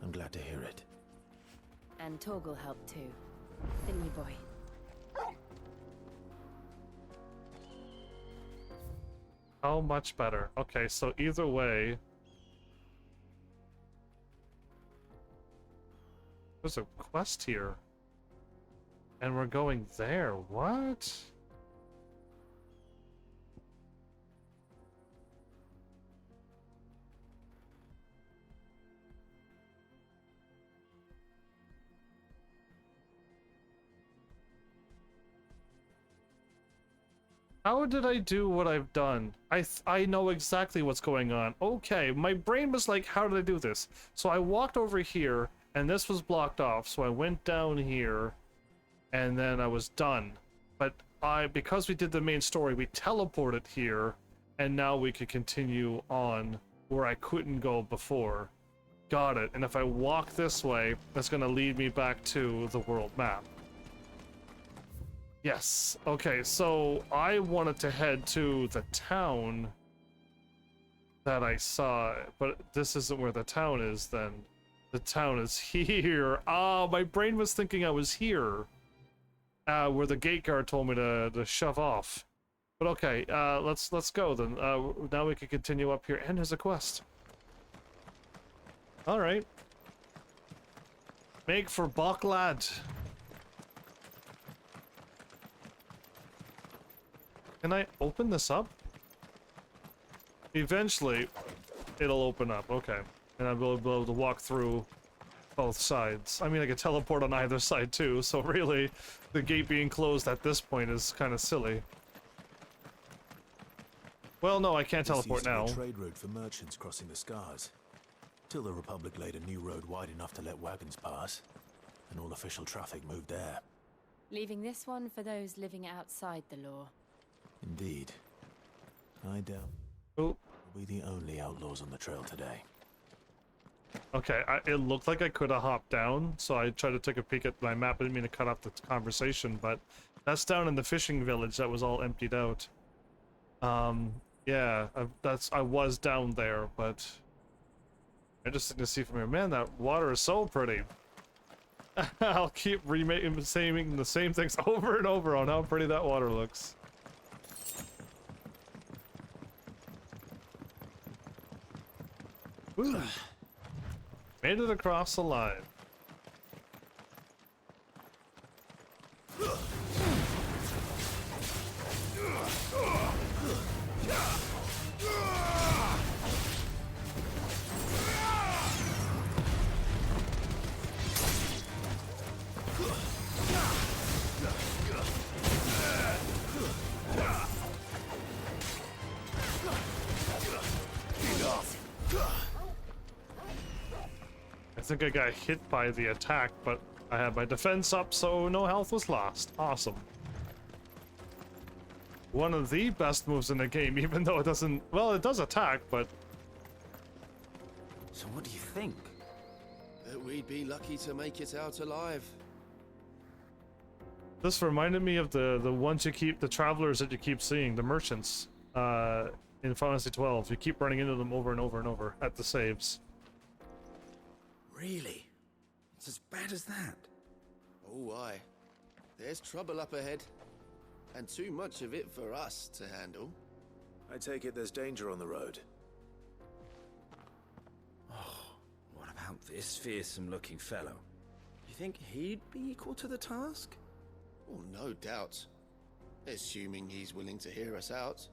I'm glad to hear it. And Torgal helped too. Didn't you, boy? How much better? Okay, so either way... There's a quest here. And we're going there. What? How did I do what I've done? I know exactly what's going on. Okay, my brain was like, how did I do this? So I walked over here, and this was blocked off, so I went down here, and then I was done. But because we did the main story, we teleported here, and now we could continue on where I couldn't go before. Got it. And if I walk this way, that's gonna lead me back to the world map. Yes. Okay, so I wanted to head to the town that I saw, but this isn't where the town is then. The town is here. Ah, my brain was thinking I was here. Where the gate guard told me to shove off. But okay, let's go then. Now we can continue up here, and there's a quest. Alright. Make for Bocklad. Can I open this up? Eventually, it'll open up. Okay. And I'll be able to walk through both sides. I mean, I could teleport on either side too, so really, the gate being closed at this point is kind of silly. Well, no, I can't teleport now. This used to be a trade route for merchants crossing the Scars, till the Republic laid a new road wide enough to let wagons pass, and all official traffic moved there. Leaving this one for those living outside the law. Indeed. I doubt we'll be the only outlaws on the trail today. Okay, it looked like I could have hopped down, so I tried to take a peek at my map. I didn't mean to cut off the conversation, but that's down in the fishing village that was all emptied out. Yeah, I was down there, but interesting to see from here. Man, that water is so pretty. I'll keep saying the same things over and over on how pretty that water looks. Woo. Made it across alive. I think I got hit by the attack, but I had my defense up, so no health was lost. Awesome. One of the best moves in the game, even though it doesn't... Well, it does attack, but... So what do you think? That we'd be lucky to make it out alive. This reminded me of the ones you keep... The travelers that you keep seeing, the merchants, in Final Fantasy 12. You keep running into them over and over and over at the saves. Really? It's as bad as that? Oh, aye. There's trouble up ahead. And too much of it for us to handle. I take it there's danger on the road. Oh, what about this fearsome-looking fellow? You think he'd be equal to the task? Oh, no doubt. Assuming he's willing to hear us out.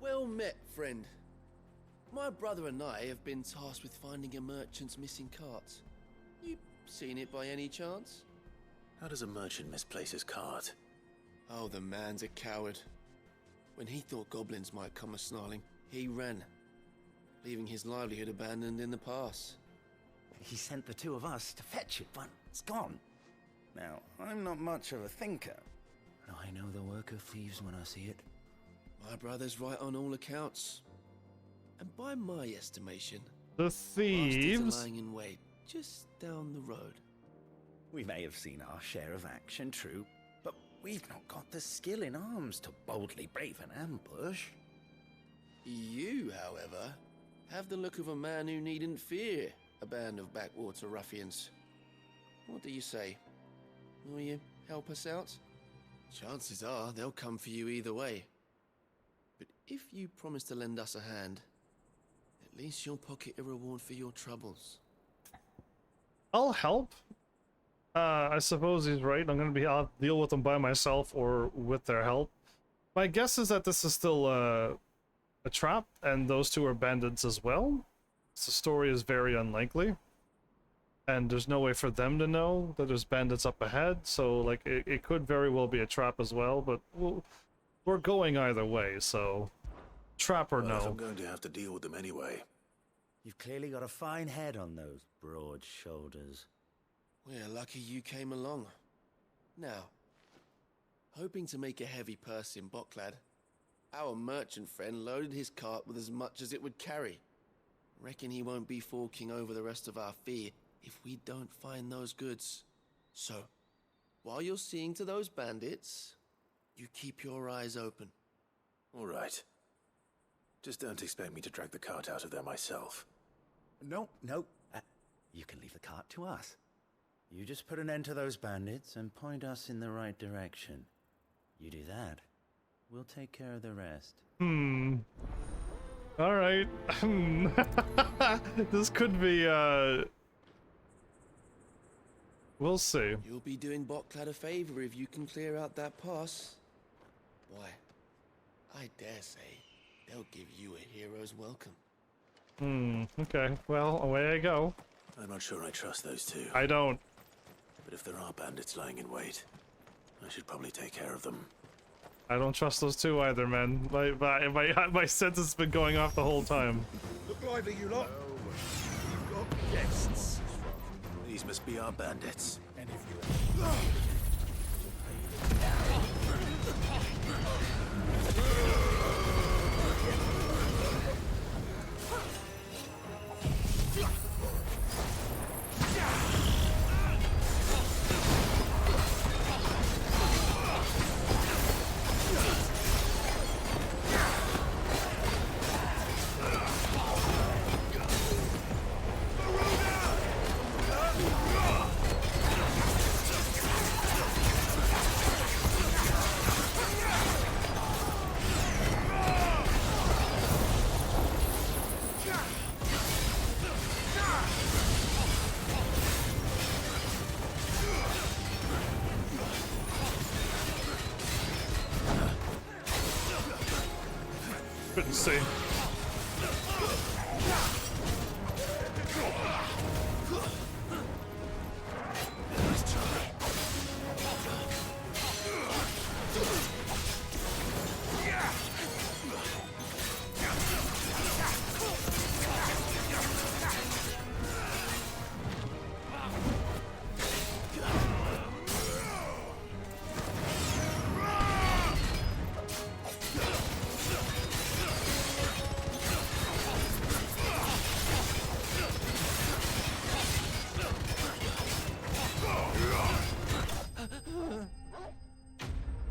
Well met, friend. My brother and I have been tasked with finding a merchant's missing cart. You seen it by any chance? How does a merchant misplace his cart? Oh, the man's a coward. When he thought goblins might come a-snarling, he ran, leaving his livelihood abandoned in the pass. He sent the two of us to fetch it, but it's gone. Now, I'm not much of a thinker, but I know the work of thieves when I see it. My brother's right on all accounts. And by my estimation, the thieves are lying in wait just down the road. We may have seen our share of action, true, but we've not got the skill in arms to boldly brave an ambush. You, however, have the look of a man who needn't fear a band of backwater ruffians. What do you say? Will you help us out? Chances are they'll come for you either way. But if you promise to lend us a hand, at least you'll pocket a reward for your troubles. I'll help. I suppose he's right. I'll deal with them by myself or with their help. My guess is that this is still a trap, and those two are bandits as well. The story is very unlikely, and there's no way for them to know that there's bandits up ahead. So, like, it could very well be a trap as well. But we're going either way, so trap or Well, no. if I'm going to have to deal with them anyway. You've clearly got a fine head on those broad shoulders. We're lucky you came along. Now, hoping to make a heavy purse in Bocklad, our merchant friend loaded his cart with as much as it would carry. Reckon he won't be forking over the rest of our fee if we don't find those goods. So, while you're seeing to those bandits, you keep your eyes open. All right. Just don't expect me to drag the cart out of there myself. No. You can leave the cart to us. You just put an end to those bandits and point us in the right direction. You do that, we'll take care of the rest. Alright. This could be, we'll see. You'll be doing Bocklad a favor if you can clear out that pass. Why, I dare say they'll give you a hero's welcome. Okay. Well, away I go. I'm not sure I trust those two. I don't. But if there are bandits lying in wait, I should probably take care of them. I don't trust those two either, man. My sense has been going off the whole time. Look lively, you lot. You've got guests. These must be our bandits. And if you... Couldn't see.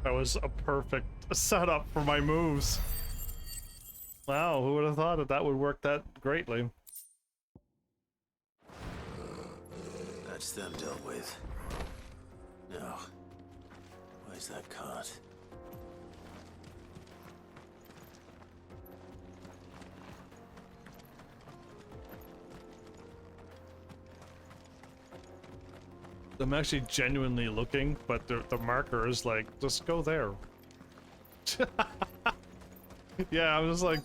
That was a perfect setup for my moves. Wow, who would have thought that that would work that greatly? That's them dealt with. Now, where's that cart? I'm actually genuinely looking, but the marker is like, just go there. Yeah, I'm just like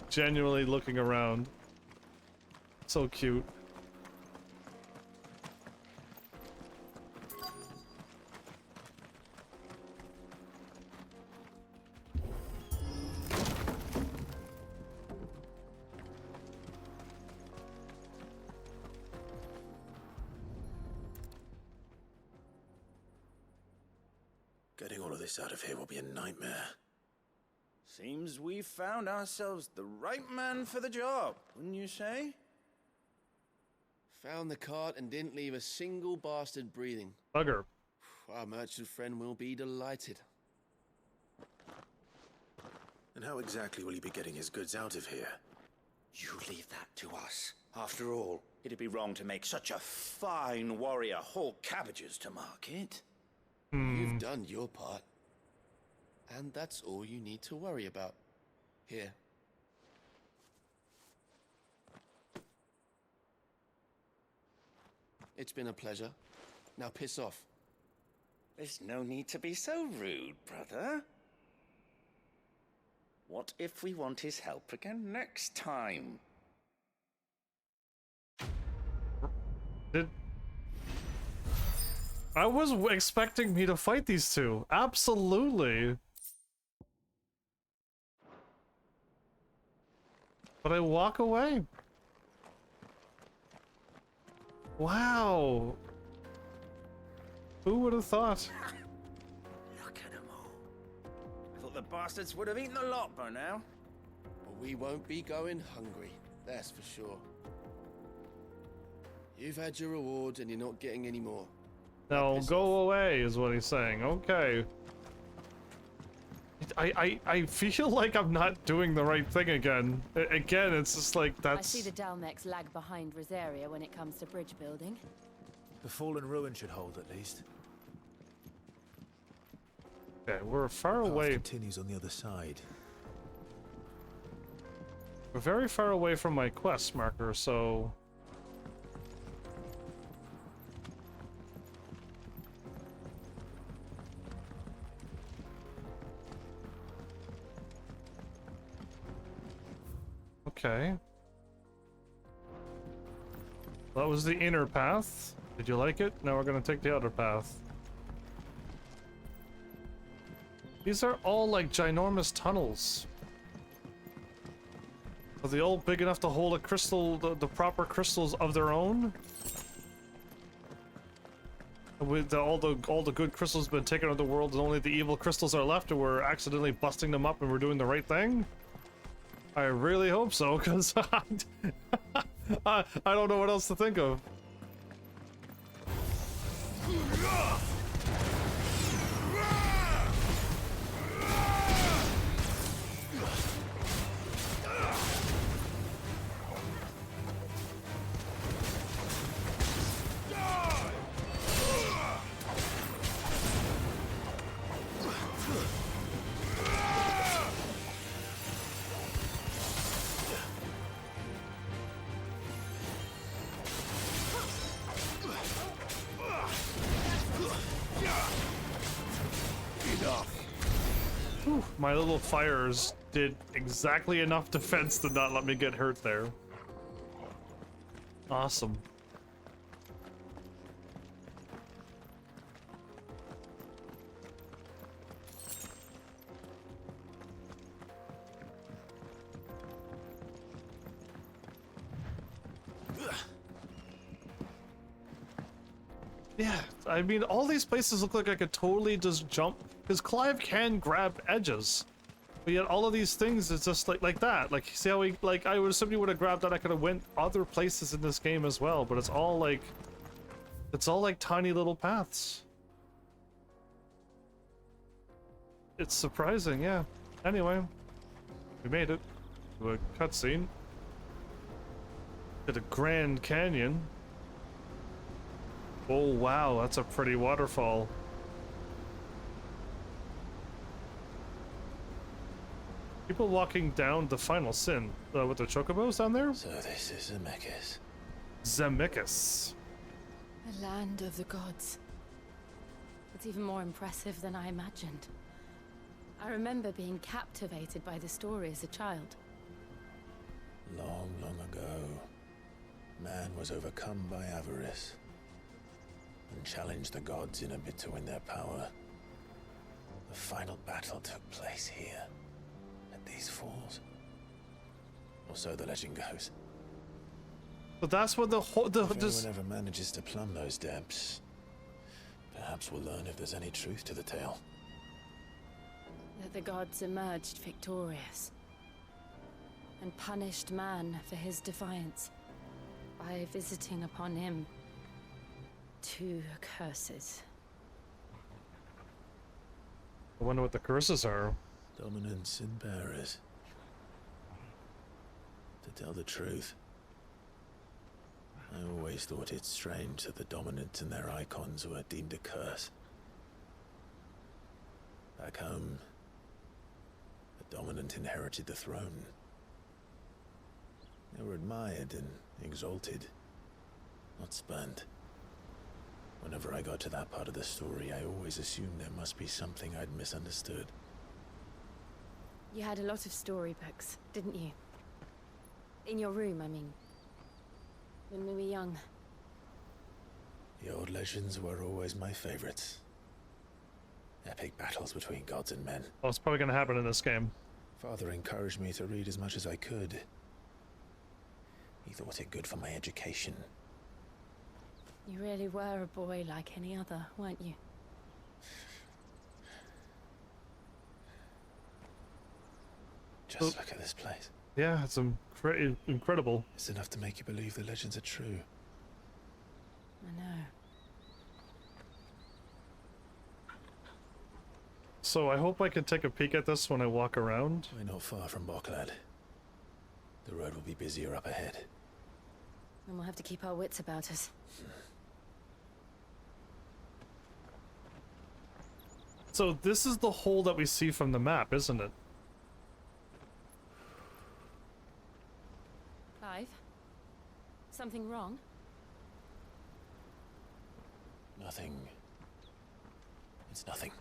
genuinely looking around. So cute. Getting all of this out of here will be a nightmare. Seems we've found ourselves the right man for the job, wouldn't you say? Found the cart and didn't leave a single bastard breathing. Bugger. Our merchant friend will be delighted. And how exactly will he be getting his goods out of here? You leave that to us. After all, it'd be wrong to make such a fine warrior haul cabbages to market. You've done your part. And that's all you need to worry about. Here. It's been a pleasure. Now piss off. There's no need to be so rude, brother. What if we want his help again next time? I was expecting me to fight these two. Absolutely. But I walk away. Wow. Who would have thought? Look at them all. I thought the bastards would have eaten a lot by now. But we won't be going hungry, that's for sure. You've had your reward and you're not getting any more. No, go away is what he's saying. Okay. I feel like I'm not doing the right thing again. Again, it's just like that's... I see the Dalmex lag behind Rosaria when it comes to bridge building. The fallen ruin should hold at least. Okay, we're far Path away. Continues on the other side. We're very far away from my quest marker, so... Okay. That was the inner path. Did you like it? Now we're gonna take the outer path. These are all like ginormous tunnels. Are they all big enough to hold a crystal, the proper crystals of their own? With all the good crystals been taken out of the world and only the evil crystals are left, and we're accidentally busting them up and we're doing the right thing? I really hope so, because I don't know what else to think of. my little fires did exactly enough defense to not let me get hurt there. Awesome. Yeah, I mean, all these places look like I could totally just jump, because Clive can grab edges, but yet all of these things is just like that. Like, see how he, like, I would assume he would have grabbed that, I could have went other places in this game as well, but it's all like tiny little paths. It's surprising, yeah. Anyway, we made it to a cutscene. To the Grand Canyon. Oh wow, that's a pretty waterfall. People walking down the final sin with their chocobos down there? So this is Zemeckis. Zemeckis. The land of the gods. It's even more impressive than I imagined. I remember being captivated by the story as a child. Long, long ago, man was overcome by avarice and challenged the gods in a bid to win their power. The final battle took place here, at these falls. Or so the legend goes. But that's what the whole... If anyone ever manages to plumb those depths, perhaps we'll learn if there's any truth to the tale. That the gods emerged victorious and punished man for his defiance by visiting upon him 2 curses. I wonder what the curses are. Dominance and bearers. To tell the truth, I always thought it strange that the dominant and their icons were deemed a curse. Back home, the dominant inherited the throne. They were admired and exalted, not spurned. Whenever I got to that part of the story, I always assumed there must be something I'd misunderstood. You had a lot of storybooks, didn't you? In your room, I mean. When we were young. The old legends were always my favorites. Epic battles between gods and men. Oh, it's probably gonna happen in this game. Father encouraged me to read as much as I could. He thought it good for my education. You really were a boy like any other, weren't you? Just look at this place. Yeah, it's incredible. It's enough to make you believe the legends are true. I know. So I hope I can take a peek at this when I walk around. We're not far from Boklad. The road will be busier up ahead. And we'll have to keep our wits about us. So this is the hole that we see from the map, isn't it? Clive? Something wrong? Nothing. It's nothing.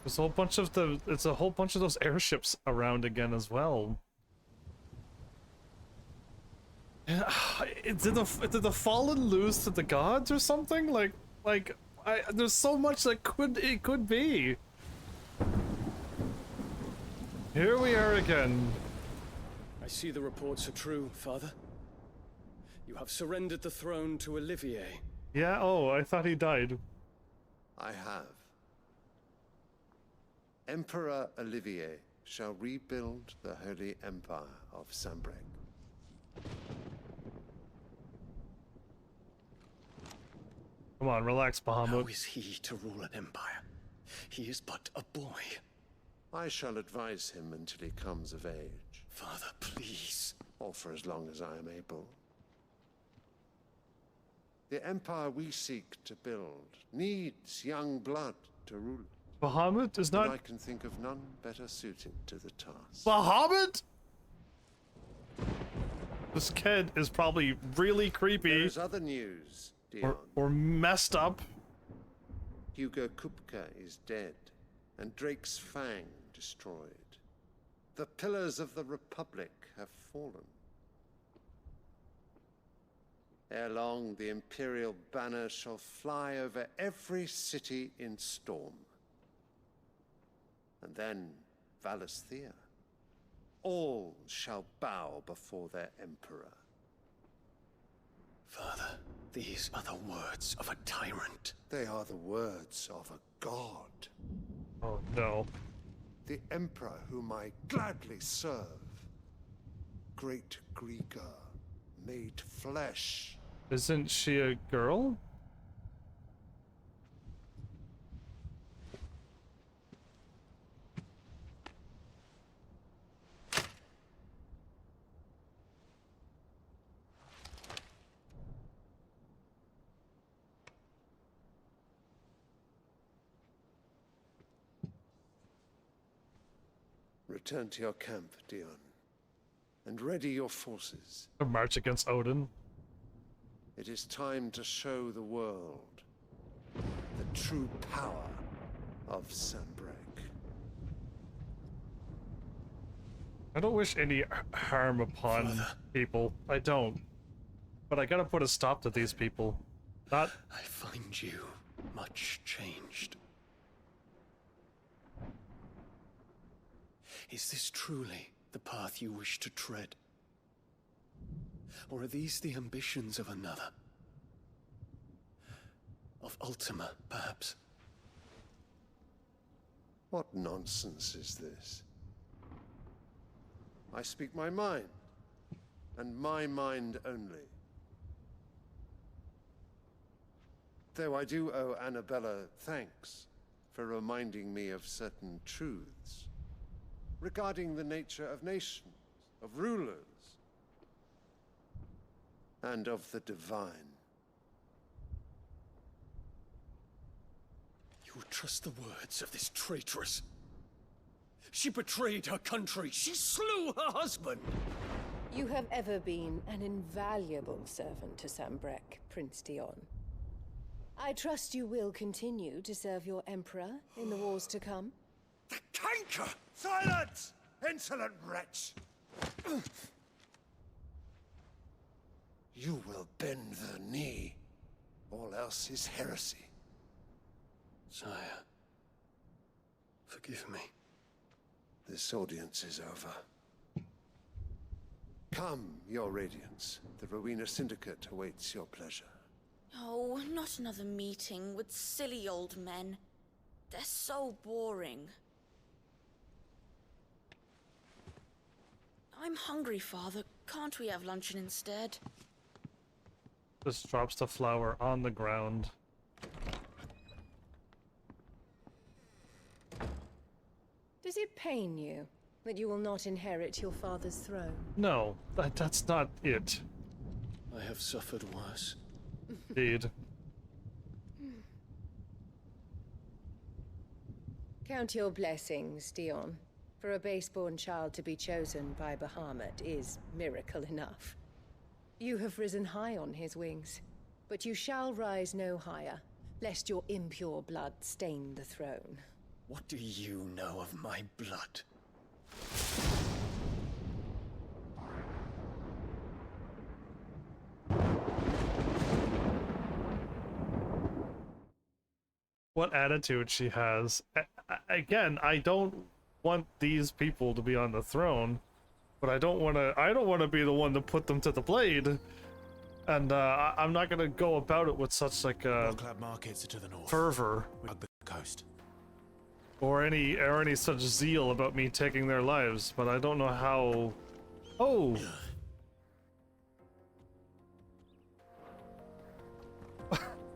There's a whole bunch of it's a whole bunch of those airships around again as well. Did the fallen lose to the gods or something? There's so much that it could be. Here we are again. I see the reports are true, Father. You have surrendered the throne to Olivier. Yeah, oh, I thought he died. I have. Emperor Olivier shall rebuild the Holy Empire of Sanbreque. Come on, relax, Bahamut. How is he to rule an empire? He is but a boy. I shall advise him until he comes of age. Father, please. Or for as long as I am able. The empire we seek to build needs young blood to rule it. Bahamut is not... And I can think of none better suited to the task. Bahamut? This kid is probably really creepy. There's other news, Dion. Or messed up. Hugo Kupka is dead, and Drake's Fang destroyed. The pillars of the Republic have fallen. Ere long, the Imperial banner shall fly over every city in Storm. And then, Valisthea. All shall bow before their Emperor. Father, these are the words of a tyrant. They are the words of a god. Oh, no. The Emperor whom I gladly serve. Great Greeka, made flesh. Isn't she a girl? Return to your camp, Dion, and ready your forces. A march against Odin. It is time to show the world the true power of Sanbreque. I don't wish any harm upon people. I don't. But I gotta put a stop to these people. Not... I find you much changed. Is this truly the path you wish to tread? Or are these the ambitions of another? Of Ultima, perhaps? What nonsense is this? I speak my mind, and my mind only. Though I do owe Annabella thanks for reminding me of certain truths regarding the nature of nations, of rulers, and of the divine. You would trust the words of this traitress? She betrayed her country. She slew her husband. You have ever been an invaluable servant to Sanbreque, Prince Dion. I trust you will continue to serve your Emperor in the wars to come. The canker! Silence! Insolent wretch! You will bend the knee. All else is heresy. Sire, forgive me. This audience is over. Come, your Radiance. The Rowena Syndicate awaits your pleasure. Oh, not another meeting with silly old men. They're so boring. I'm hungry, Father. Can't we have luncheon instead? Just drops the flower on the ground. Does it pain you that you will not inherit your father's throne? No, that's not it. I have suffered worse. Indeed. Count your blessings, Dion. For a base-born child to be chosen by Bahamut is miracle enough. You have risen high on his wings, but you shall rise no higher, lest your impure blood stain the throne. What do you know of my blood? What attitude she has. Again, I don't want these people to be on the throne, but I don't want to be the one to put them to the blade. And I'm not going to go about it with such like a markets are to the north. fervor The coast. or any such zeal about me taking their lives, but I don't know how. Oh.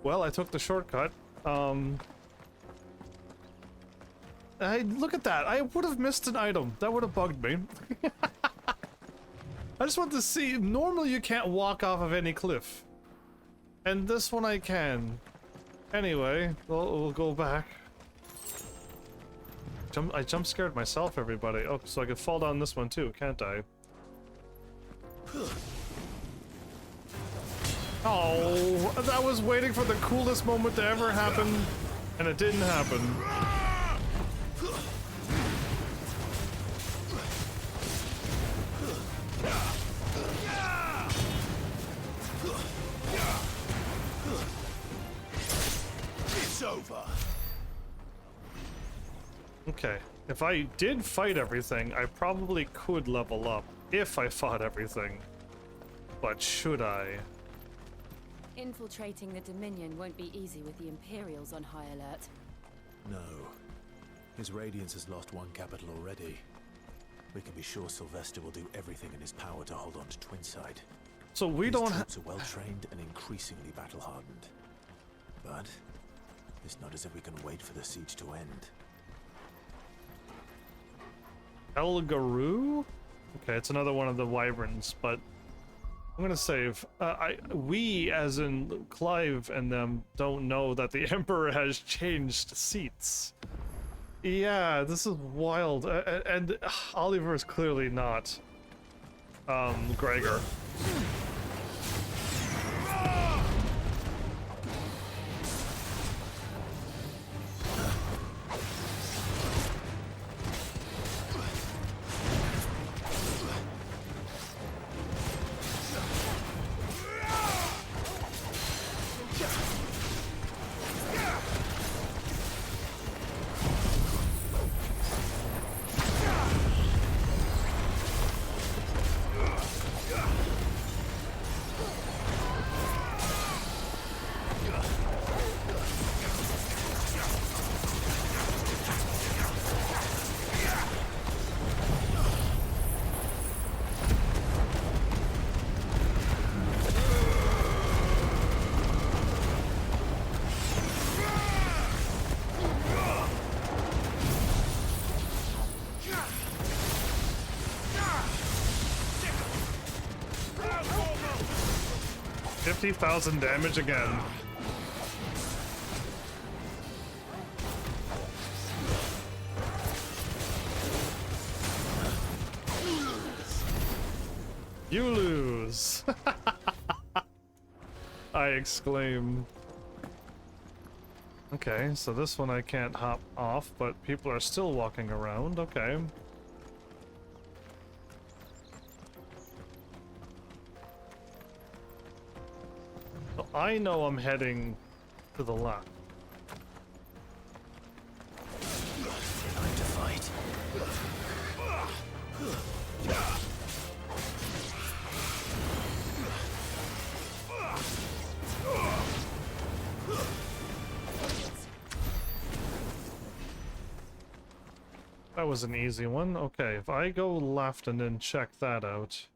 Well, I took the shortcut. Look at that. I would have missed an item. That would have bugged me. I just want to see. Normally you can't walk off of any cliff. And this one I can. Anyway, we'll go back. I jump scared myself, everybody. Oh, so I could fall down this one too, can't I? Oh, I was waiting for the coolest moment to ever happen. And it didn't happen. It's over. Okay, if I did fight everything, I probably could level up if I fought everything. But should I? Infiltrating the Dominion won't be easy with the Imperials on high alert. No. His Radiance has lost one capital already. We can be sure Sylvester will do everything in his power to hold on to Twinside. So we His don't troops are well trained and increasingly battle-hardened. But it's not as if we can wait for the siege to end. El Garou? Okay, it's another one of the wyverns, but I'm gonna save. We, as in Clive and them, don't know that the Emperor has changed seats. Yeah, this is wild. And Oliver is clearly not Gregor. $50,000 damage again. You lose. I exclaim. Okay, so this one I can't hop off, but people are still walking around. Okay. So I know I'm heading to the left. Time to fight. That was an easy one. Okay, if I go left and then check that out.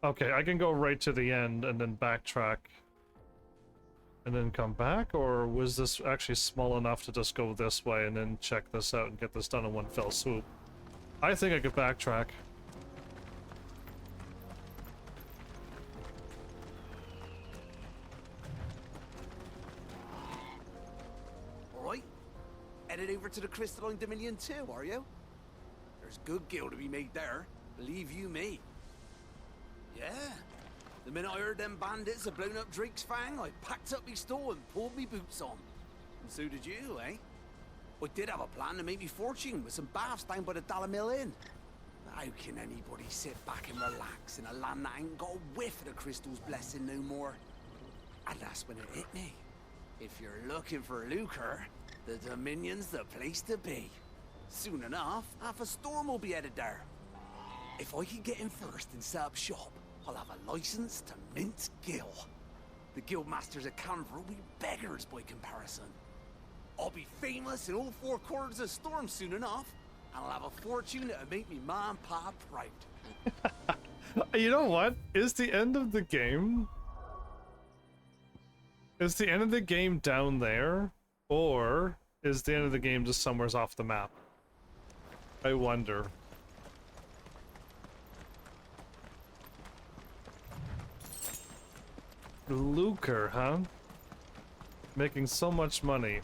Okay, I can go right to the end and then backtrack and then come back, or was this actually small enough to just go this way and then check this out and get this done in one fell swoop? I think I could backtrack. Alright, headed over to the Crystalline Dominion too, are you? There's good gil to be made there, believe you me. Yeah, the minute I heard them bandits had blown up Drake's Fang, I packed up me store and pulled me boots on. And so did you, eh? I did have a plan to make me fortune with some baths down by the Dalamil Inn. How can anybody sit back and relax in a land that ain't got a whiff of the crystal's blessing no more? And that's when it hit me. If you're looking for lucre, the Dominion's the place to be. Soon enough, half a storm will be headed there. If I can get in first and set up shop, I'll have a license to mint gil. The guildmasters at Canver will be beggars by comparison. I'll be famous in all four corners of Storm soon enough, and I'll have a fortune that'll make me ma and pa proud. You know what? Is the end of the game? Is the end of the game down there? Or is the end of the game just somewhere off the map? I wonder. Lucre, huh? Making so much money.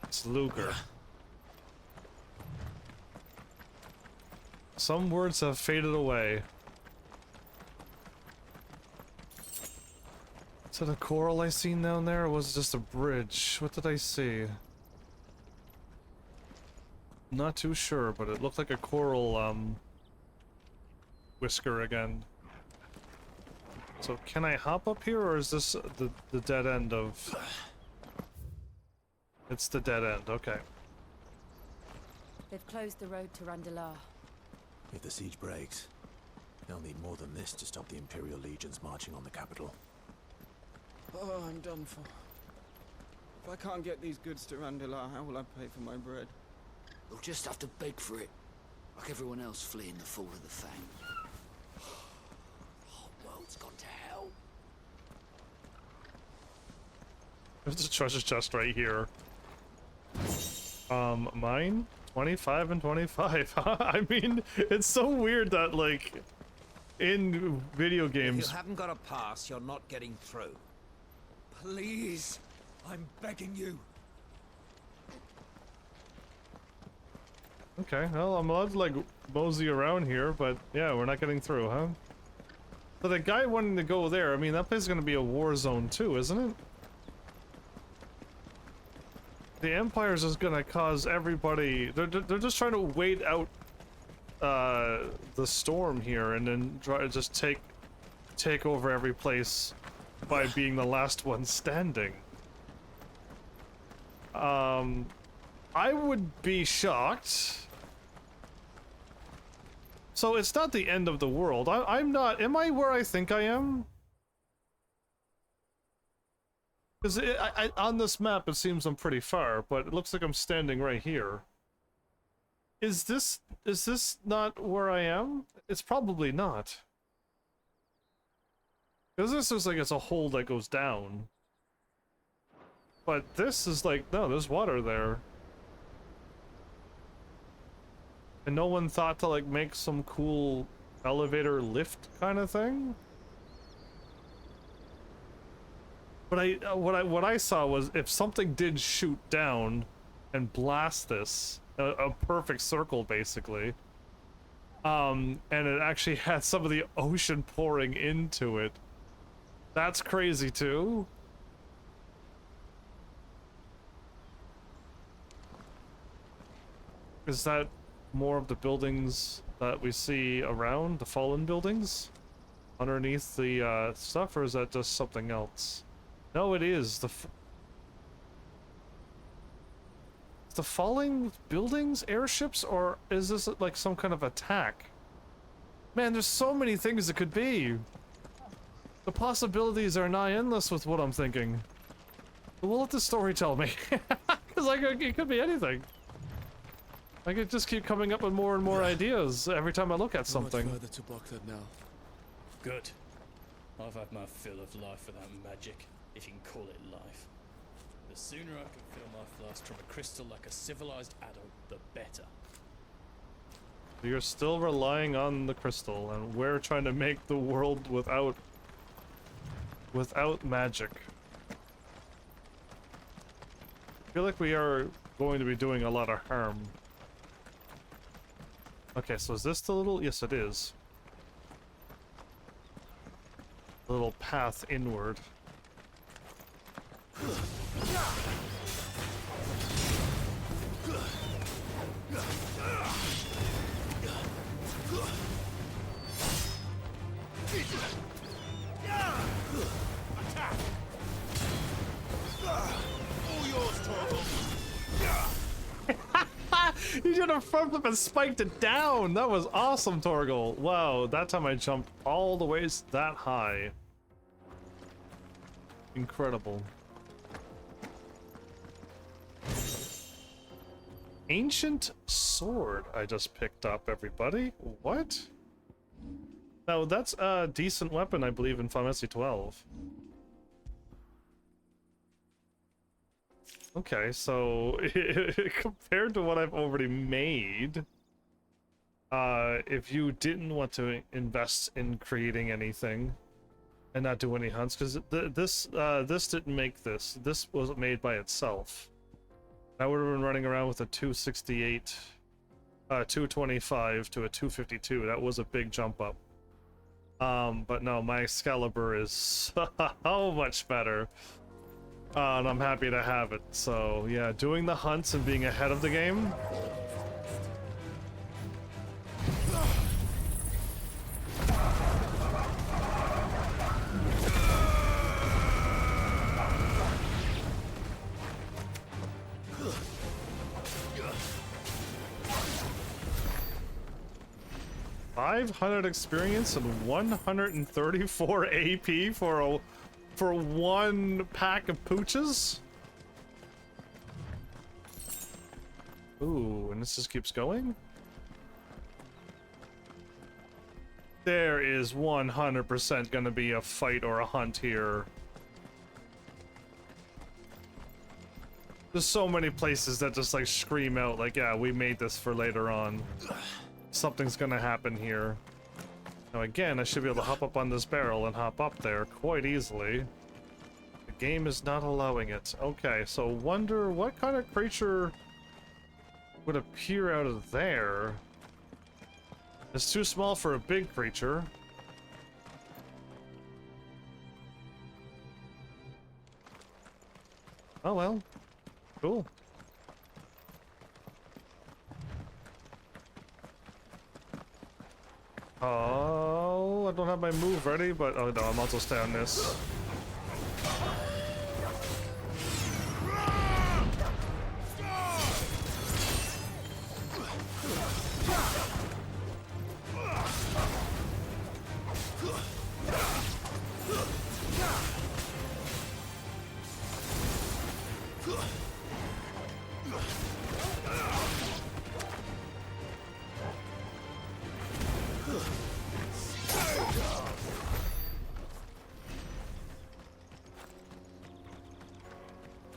It's lucre. Some words have faded away. Is it a coral I seen down there, or was it just a bridge? What did I see? Not too sure, but it looked like a coral, whisker again. So can I hop up here, or is this the dead end of... It's the dead end, okay. They've closed the road to Randalar. If the siege breaks, they'll need more than this to stop the Imperial legions marching on the capital. Oh, I'm done for. If I can't get these goods to Randalar, how will I pay for my bread? We'll just have to beg for it, like everyone else fleeing the fall of the Fang. The whole world's gone to hell. There's a treasure chest right here. Mine? 25 and 25. I mean, it's so weird that, like, in video games... If you haven't got a pass, you're not getting through. Please, I'm begging you. Okay, well, I'm allowed to, like, mosey around here, but yeah, we're not getting through, huh? So the guy wanting to go there, I mean, that place is gonna be a war zone too, isn't it? The Empire's just gonna cause everybody... They're just trying to wait out the storm here and then try to just take over every place by being the last one standing. I would be shocked. So it's not the end of the world. I'm not... Am I where I think I am? Because on this map, it seems I'm pretty far, but it looks like I'm standing right here. Is this not where I am? It's probably not. Because this is like it's a hole that goes down. But this is like, no, there's water there. And no one thought to like make some cool elevator lift kind of thing? But what I saw was if something did shoot down and blast this, a perfect circle basically, and it actually had some of the ocean pouring into it. That's crazy too. Is that more of the buildings that we see around, the fallen buildings underneath the stuff, or is that just something else? No, it is the falling buildings, airships, or is this like some kind of attack? Man, there's so many things it could be. The possibilities are nigh endless with what I'm thinking. But we'll let the story tell me, because like it could be anything. I could just keep coming up with more and more ideas every time I look at something. Much further to Pichpocketed now. Good. I've had my fill of life without magic, if you can call it life. The sooner I can fill my flask from a crystal like a civilized adult, the better. You're still relying on the crystal, and we're trying to make the world without magic. I feel like we are going to be doing a lot of harm. Okay, so is this the little... Yes, it is. A little path inward. You should have front flip and spiked it down. That was awesome, Torgal. Wow, that time I jumped all the ways that high. Incredible. Ancient sword I just picked up, everybody. What? Now that's a decent weapon, I believe, in Final Fantasy 12. Okay, so compared to what I've already made, if you didn't want to invest in creating anything and not do any hunts, because this didn't make this. This was made by itself. I would have been running around with a 268, 225 to a 252. That was a big jump up. But no, my Excalibur is so much better. And I'm happy to have it. So yeah, doing the hunts and being ahead of the game 500 experience and 134 AP for one pack of pooches? Ooh, and this just keeps going? There is 100% gonna be a fight or a hunt here. There's so many places that just like scream out like, yeah, we made this for later on. Something's gonna happen here. Now again, I should be able to hop up on this barrel and hop up there quite easily. The game is not allowing it. Okay, so wonder what kind of creature would appear out of there. It's too small for a big creature. Oh well. Cool. Oh, I don't have my move ready, but oh no, I might as well stay on this.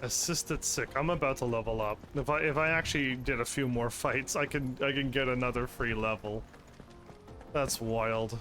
Assisted sick. I'm about to level up. If I actually did a few more fights, I can get another free level. That's wild.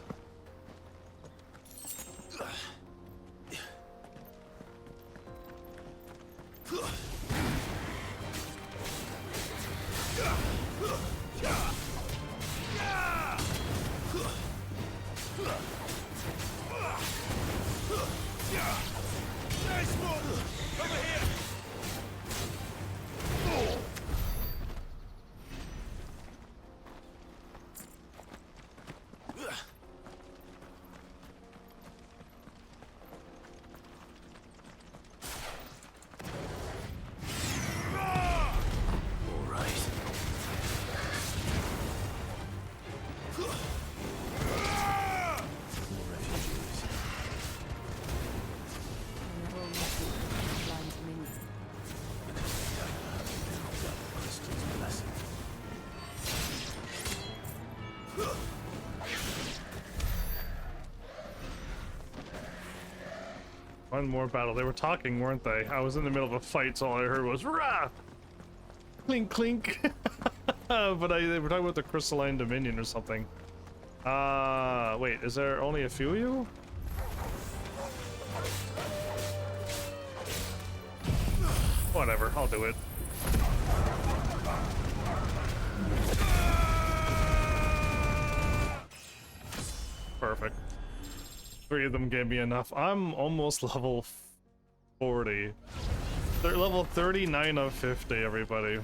One more battle. They were talking, weren't they? I was in the middle of a fight, so all I heard was "Rah! Clink, clink." But they were talking about the Crystalline Dominion or something. Wait, is there only a few of you? Whatever, I'll do it. Perfect. 3 of them gave me enough. I'm almost level 40. They're level 39 of 50, everybody.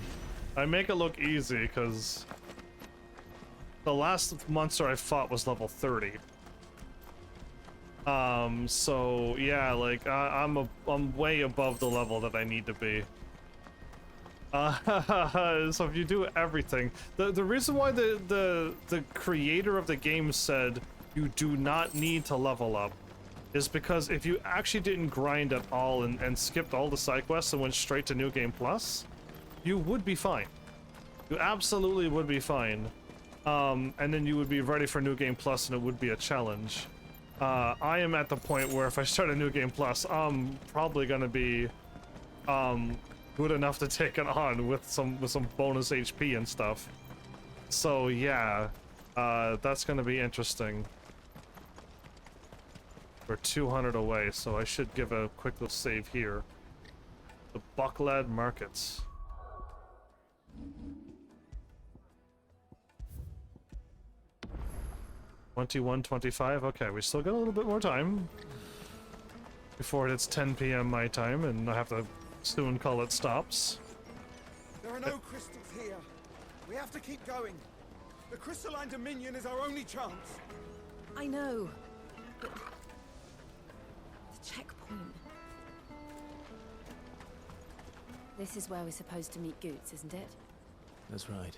I make it look easy because the last monster I fought was level 30. So yeah, like I'm way above the level that I need to be. So if you do everything, the reason why the creator of the game said you do not need to level up is because if you actually didn't grind at all and skipped all the side quests and went straight to New Game Plus, you would be fine. You absolutely would be fine. And then you would be ready for New Game Plus and it would be a challenge. I am at the point where if I start a New Game Plus, I'm probably gonna be good enough to take it on with some bonus HP and stuff. So yeah, that's gonna be interesting. We're 200 away, so I should give a quick little save here. The Bucklad Markets. $21.25. Okay, we still got a little bit more time before it's 10 p.m. my time, and I have to soon call it stops. There are no crystals here. We have to keep going. The Crystalline Dominion is our only chance. I know, but the checkpoint. This is where we're supposed to meet Gaute, isn't it? That's right.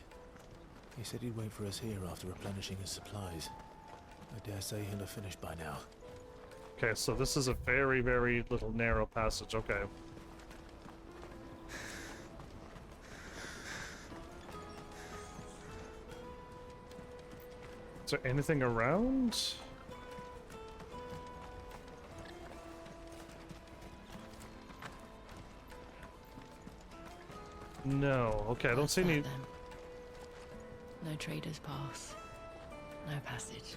He said he'd wait for us here after replenishing his supplies. Dare say he'll have finished by now. Okay, so this is a very, very little narrow passage. Okay. Is there anything around? No. Okay, I don't see any. No traders pass. No passage.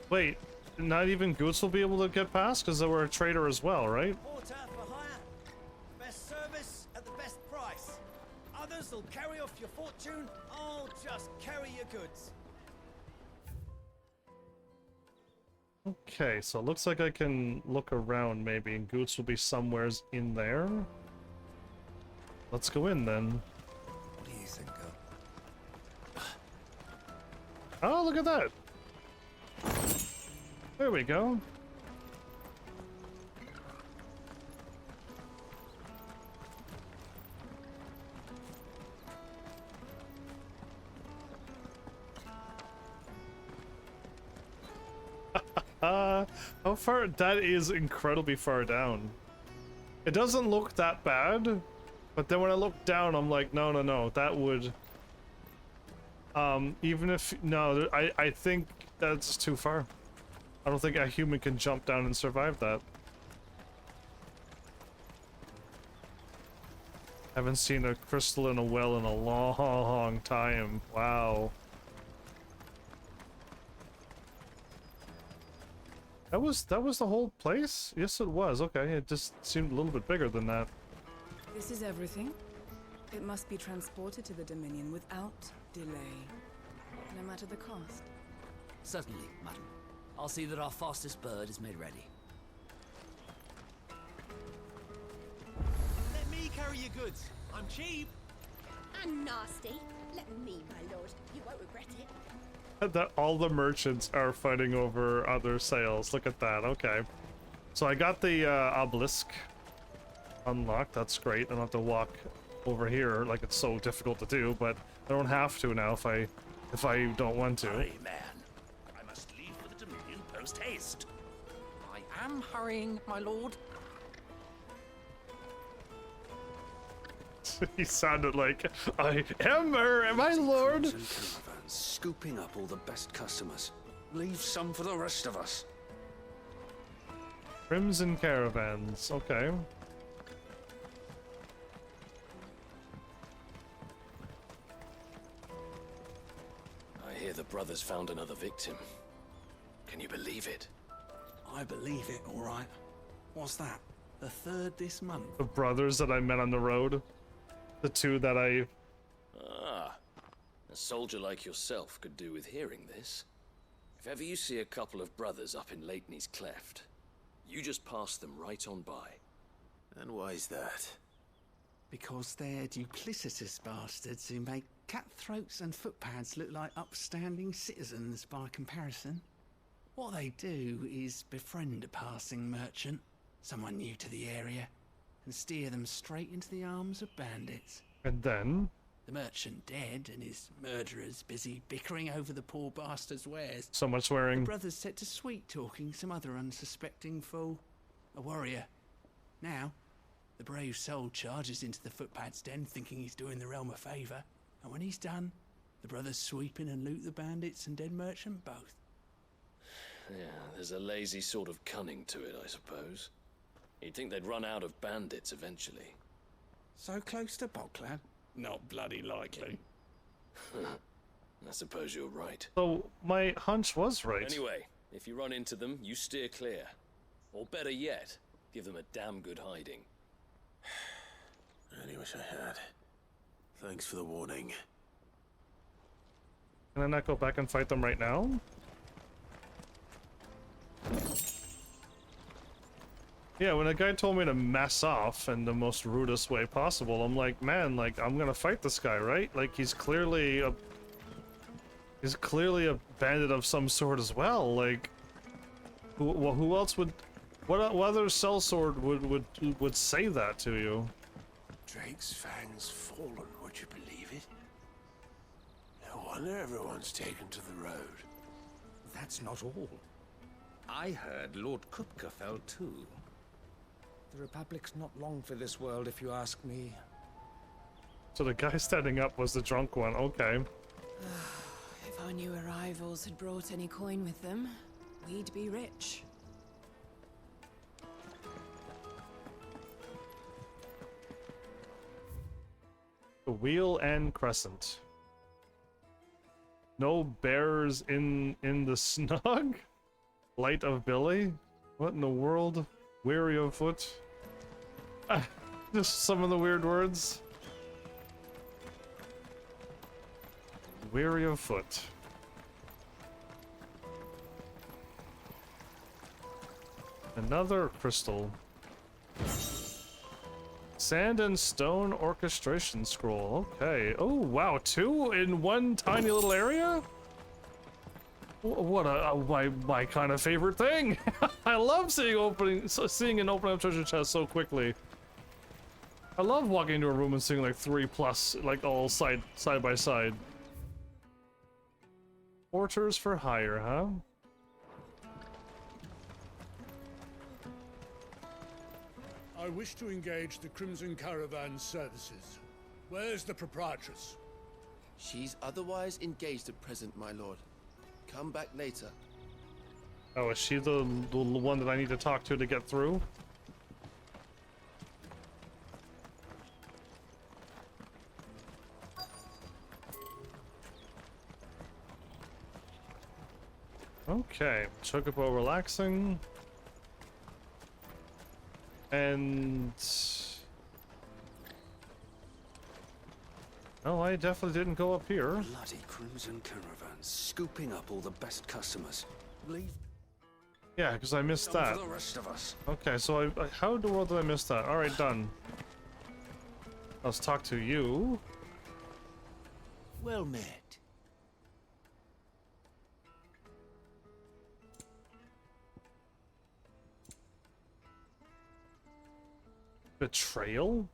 Wait, not even Goots will be able to get past because they were a trader as well, right? Bought out for hire. Best service at the best price. Others will carry off your fortune. I'll just carry your goods. Okay, so it looks like I can look around maybe, and Goots will be somewheres in there. Let's go in then. What do you think, Oh, look at that! There we go. How far? That is incredibly far down. It doesn't look that bad, but then when I look down, I'm like, no, no, no, that would... even if... No, I think that's too far. I don't think a human can jump down and survive that. Haven't seen a crystal in a well in a long time. Wow. That was the whole place? Yes, it was. Okay, it just seemed a little bit bigger than that. This is everything. It must be transported to the Dominion without delay, no matter the cost. Certainly, madam. I'll see that our fastest bird is made ready. Let me carry your goods. I'm cheap. And nasty. Let me, my lord. You won't regret it. That all the merchants are fighting over other sales. Look at that. Okay. So I got the obelisk unlocked. That's great. I don't have to walk over here like it's so difficult to do, but I don't have to now if I don't want to. Hurry, man. I must leave for the Dominion post haste. I am hurrying, my lord. He sounded like, I am, my lord. Scooping up all the best customers. Leave some for the rest of us. Crimson caravans. Okay. I hear the brothers found another victim. Can you believe it? I believe it, all right. What's that? The third this month? The brothers that I met on the road. The two that I... Ah. A soldier like yourself could do with hearing this. If ever you see a couple of brothers up in Lateney's Cleft, you just pass them right on by. And why is that? Because they're duplicitous bastards who make cutthroats and footpads look like upstanding citizens by comparison. What they do is befriend a passing merchant, someone new to the area, and steer them straight into the arms of bandits. And then? The merchant dead and his murderers busy bickering over the poor bastard's wares. So much swearing. The brothers set to sweet-talking some other unsuspecting fool. A warrior. Now, the brave soul charges into the footpad's den thinking he's doing the realm a favour. And when he's done, the brothers sweep in and loot the bandits and dead merchant both. Yeah, there's a lazy sort of cunning to it, I suppose. You'd think they'd run out of bandits eventually. So close to Bocklad? Not bloody likely. I suppose you're right. So, my hunch was right. Anyway, if you run into them, you steer clear. Or better yet, give them a damn good hiding. I only wish I had. Thanks for the warning. Can I not go back and fight them right now? Yeah, when a guy told me to mess off in the most rudest way possible, I'm like, man, like, I'm gonna fight this guy, right? Like, he's clearly a bandit of some sort as well. Like, who else would, what other sellsword would say that to you? Drake's Fang's fallen, would you believe it? No wonder everyone's taken to the road. that's not all. I heard Lord Kupka fell too. The Republic's not long for this world, if you ask me. So the guy standing up was the drunk one, okay. If our new arrivals had brought any coin with them, we'd be rich. The wheel and crescent. No bears in the snug? Light of Billy? What in the world? Weary of foot? Just some of the weird words. Weary of foot. Another crystal. Sand and stone orchestration scroll. Okay. Oh wow, 2 in one tiny little area? What my kind of favorite thing. I love seeing an opening up treasure chest so quickly. I love walking into a room and seeing like 3+, like all side by side. Porters for hire, huh? I wish to engage the Crimson Caravan services. Where's the proprietress? She's otherwise engaged at present, my lord. Come back later. Oh, is she the one that I need to talk to get through? Okay, Chocobo relaxing. And... Oh, I definitely didn't go up here. Bloody Crimson Caravan, scooping up all the best customers. Leave. Yeah, because I missed Some that. for the rest of us. Okay, so how in the world did I miss that? Alright, done. Let's talk to you. Well met. Betrayal?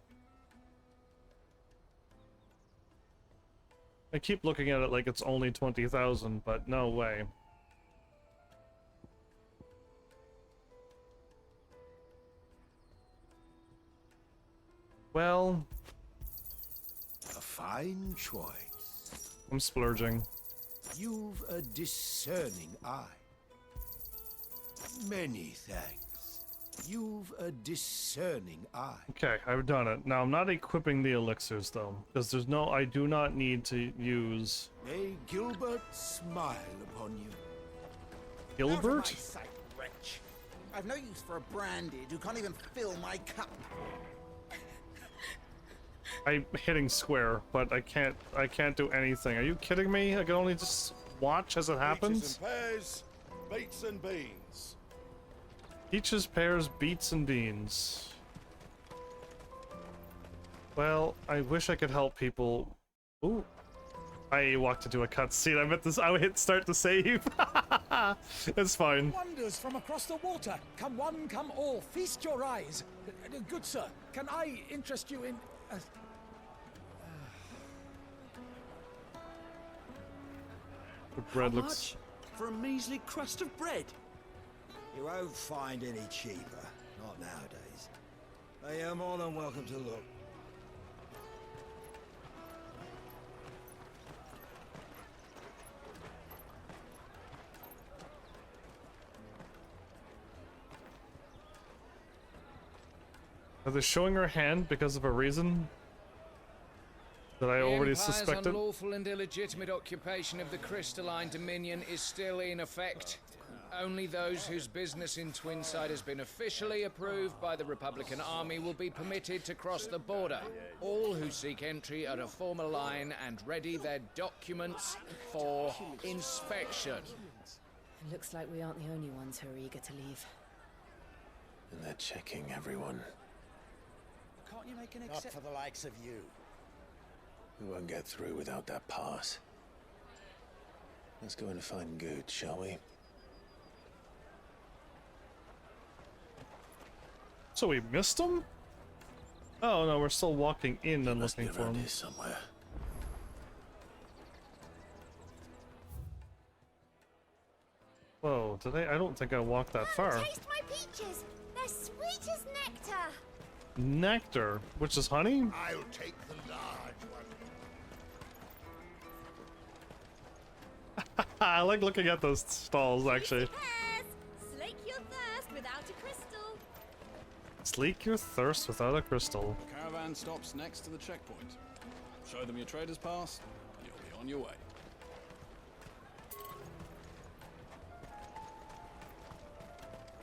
I keep looking at it like it's only 20,000, but no way. Well... A fine choice. I'm splurging. You've a discerning eye. Many thanks. You've a discerning eye. Okay, I've done it. Now, I'm not equipping the elixirs, though, because I do not need to use... May Gilbert smile upon you. Gilbert? Out of my sight, wretch. I've no use for a branded who can't even fill my cup. I'm hitting square, but I can't do anything. Are you kidding me? I can only just watch as it happens? Peaches and pears, beets and beans. Peaches, pears, beets, and beans. Well, I wish I could help people. Ooh. I walked into a cutscene. I meant this. I would hit start to save. It's fine. Wonders from across the water. Come one, come all. Feast your eyes. Good sir, can I interest you in... The bread How looks... much for a measly crust of bread? You won't find any cheaper. Not nowadays. But you're more than welcome to look. Are they showing her hand because of a reason that I already Empire's suspected? unlawful and illegitimate occupation of the crystalline dominion is still in effect. Only those whose business in Twinside has been officially approved by the Republican Army will be permitted to cross the border. All who seek entry are to form a line and ready their documents for inspection. It looks like we aren't the only ones who are eager to leave. And they're checking everyone. Can't you make an exception? Not for the likes of you. We won't get through without that pass. Let's go and find Gaute, shall we? So we missed him? Oh no, we're still walking in and looking for him. Somewhere. Whoa, did I don't think I walked that far. Taste my peaches. They're sweet as nectar. Nectar, which is honey? I'll take the large one. I like looking at those stalls, actually. Slake your thirst without a crystal. Slake your thirst without a crystal. Caravan stops next to the checkpoint. Show them your trader's pass, you'll be on your way.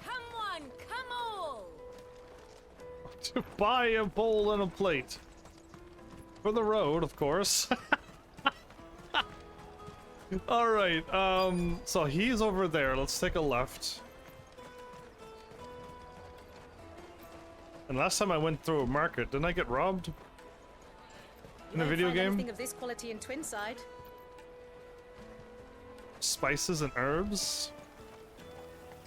Come one, come all. To buy a bowl and a plate. For the road, of course. Alright, so he's over there. Let's take a left. And last time I went through a market, didn't I get robbed? In a video game? Anything of this quality in Twinside. Spices and herbs?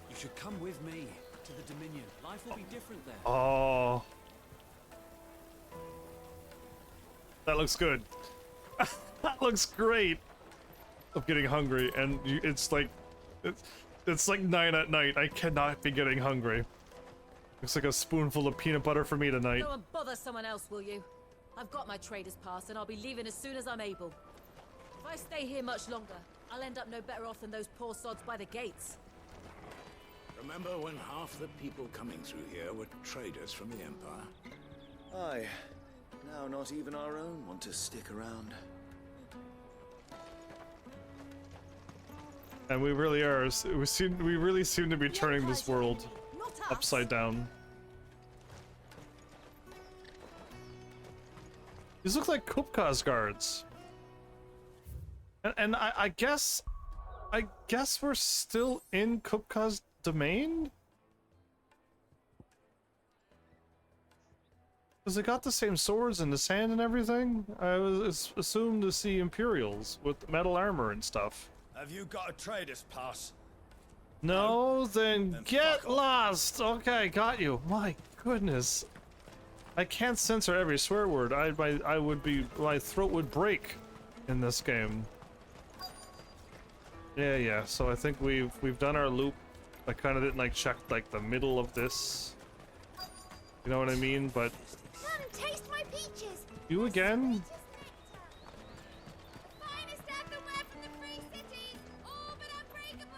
You should come with me to the Dominion. Life will be different there. Oh. That looks good. That looks great. I'm getting hungry, and it's like 9 at night. I cannot be getting hungry. Looks like a spoonful of peanut butter for me tonight. Go and bother someone else, will you? I've got my trader's pass, and I'll be leaving as soon as I'm able. If I stay here much longer, I'll end up no better off than those poor sods by the gates. Remember when half the people coming through here were traders from the Empire? Aye. Now not even our own want to stick around. And we really are. We really seem to be turning this world upside down. These look like Kupka's guards. And I guess we're still in Kupka's domain? Because they got the same swords and the sand and everything. I was assumed to see Imperials with metal armor and stuff. Have you got a trader's pass? No, then get lost! Okay, got you. My goodness. I can't censor every swear word. My throat would break in this game. Yeah, so I think we've done our loop. I kind of didn't like check like the middle of this. You know what I mean? But Come taste my peaches. you again? Finest earthenware from the free cities. All but unbreakable.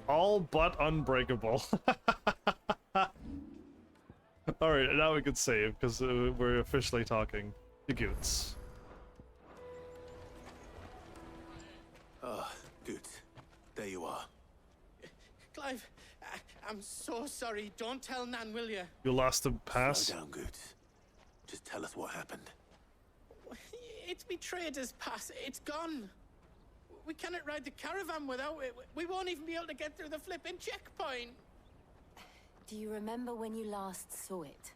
All but unbreakable. Alright, now we can save, because we're officially talking to Goots. Ah, Gaute. There you are. Clive, I'm so sorry. Don't tell Nan, will you? You lost the pass? Slow down, Gaute. Just tell us what happened. It's me trader's pass. It's gone. We cannot ride the caravan without it. We won't even be able to get through the flipping checkpoint. Do you remember when you last saw it?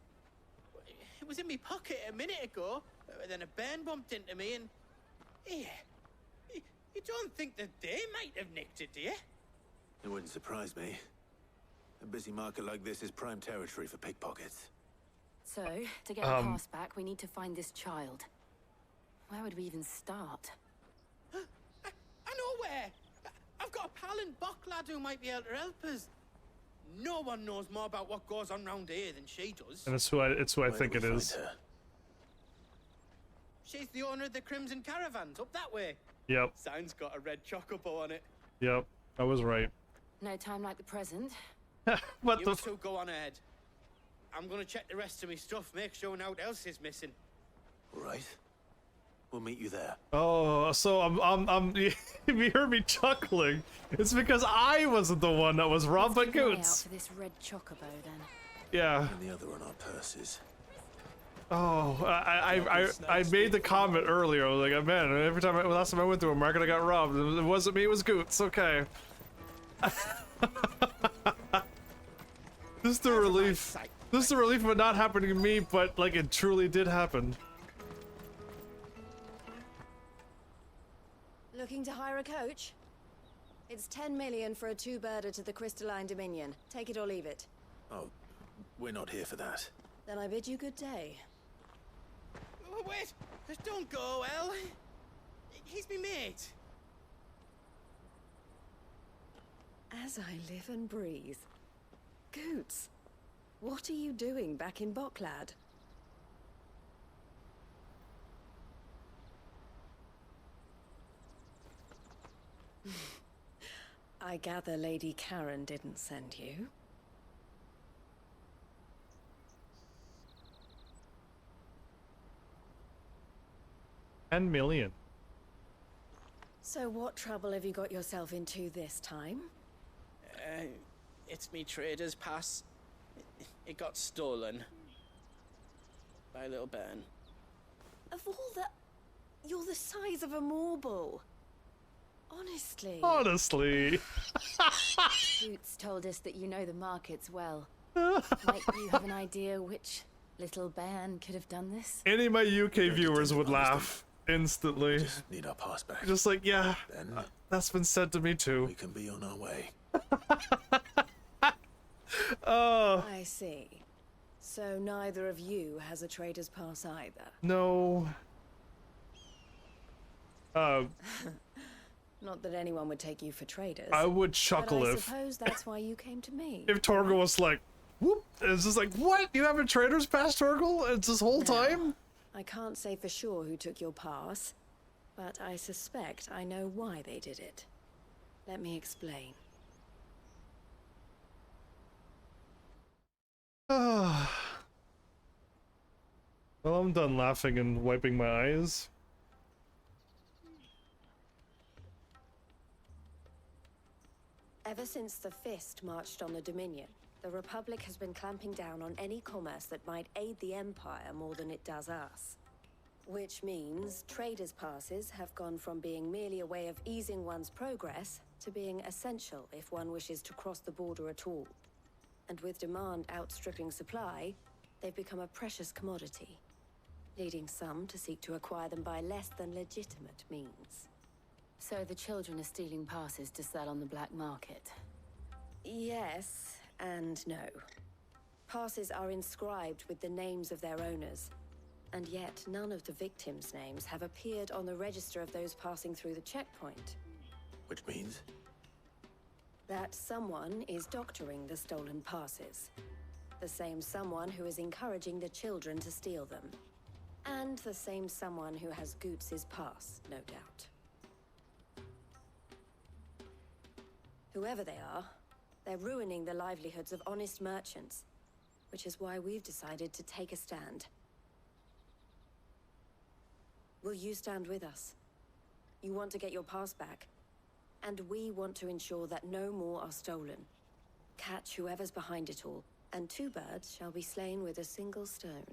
It was in my pocket a minute ago. Then a bairn bumped into me and... Yeah. You don't think that they might have nicked it, do you? It wouldn't surprise me. A busy market like this is prime territory for pickpockets. So, to get the pass back, we need to find this child. Where would we even start? I know where! I've got a pal in Bocklad who might be able to help us. No one knows more about what goes on round here than she does. And it's who I think it is. She's the owner of the Crimson Caravans, up that way. Yep. Sign's got a red chocobo on it. Yep, I was right. No time like the present. What you the two go on ahead. I'm gonna check the rest of my stuff, make sure nothing else is missing. Right. We'll meet you there. Oh, so if you heard me chuckling, it's because I wasn't the one that was robbed by Goots. For this red chocobo, then. And Yeah. the other on our purses. Oh, I made the comment earlier. I was like, man, every time last time I went through a market, I got robbed. It wasn't me, it was Goots. Okay. This is the relief. This is the relief of it not happening to me, but like it truly did happen. Looking to hire a coach? It's 10 million for a two-birder to the Crystalline Dominion. Take it or leave it. Oh, we're not here for that. Then I bid you good day. Oh, wait! Don't go, El. He's me mate. As I live and breathe. Goots, what are you doing back in Boklad? I gather Lady Charon didn't send you. $10 million. So what trouble have you got yourself into this time? It's me trader's pass. It got stolen. By a little bairn. Of all the... You're the size of a marble. Honestly. Honestly. Boots told us that you know the markets well. Might you have an idea which little bairn could have done this? Any of my UK viewers would laugh instantly. Just need our pass back. Just like, yeah, Then that's been said to me too. we can be on our way. Oh. I see. So neither of you has a trader's pass either. No. Not that anyone would take you for traders. I would chuckle but I if suppose that's why you came to me. if Torgal was like, whoop, it's just like, what? You have a trader's pass, Torgal? It's this whole time? I can't say for sure who took your pass, but I suspect I know why they did it. Let me explain. Well, I'm done laughing and wiping my eyes. Ever since the Fist marched on the Dominion, the Republic has been clamping down on any commerce that might aid the Empire more than it does us. Which means traders' passes have gone from being merely a way of easing one's progress to being essential if one wishes to cross the border at all. And with demand outstripping supply, they've become a precious commodity, leading some to seek to acquire them by less than legitimate means. So the children are stealing passes to sell on the black market? Yes and no. Passes are inscribed with the names of their owners, and yet none of the victims' names have appeared on the register of those passing through the checkpoint. Which means? That someone is doctoring the stolen passes. The same someone who is encouraging the children to steal them. And the same someone who has Goots' pass, no doubt. Whoever they are, they're ruining the livelihoods of honest merchants, which is why we've decided to take a stand. Will you stand with us? You want to get your pass back, and we want to ensure that no more are stolen. Catch whoever's behind it all, and two birds shall be slain with a single stone.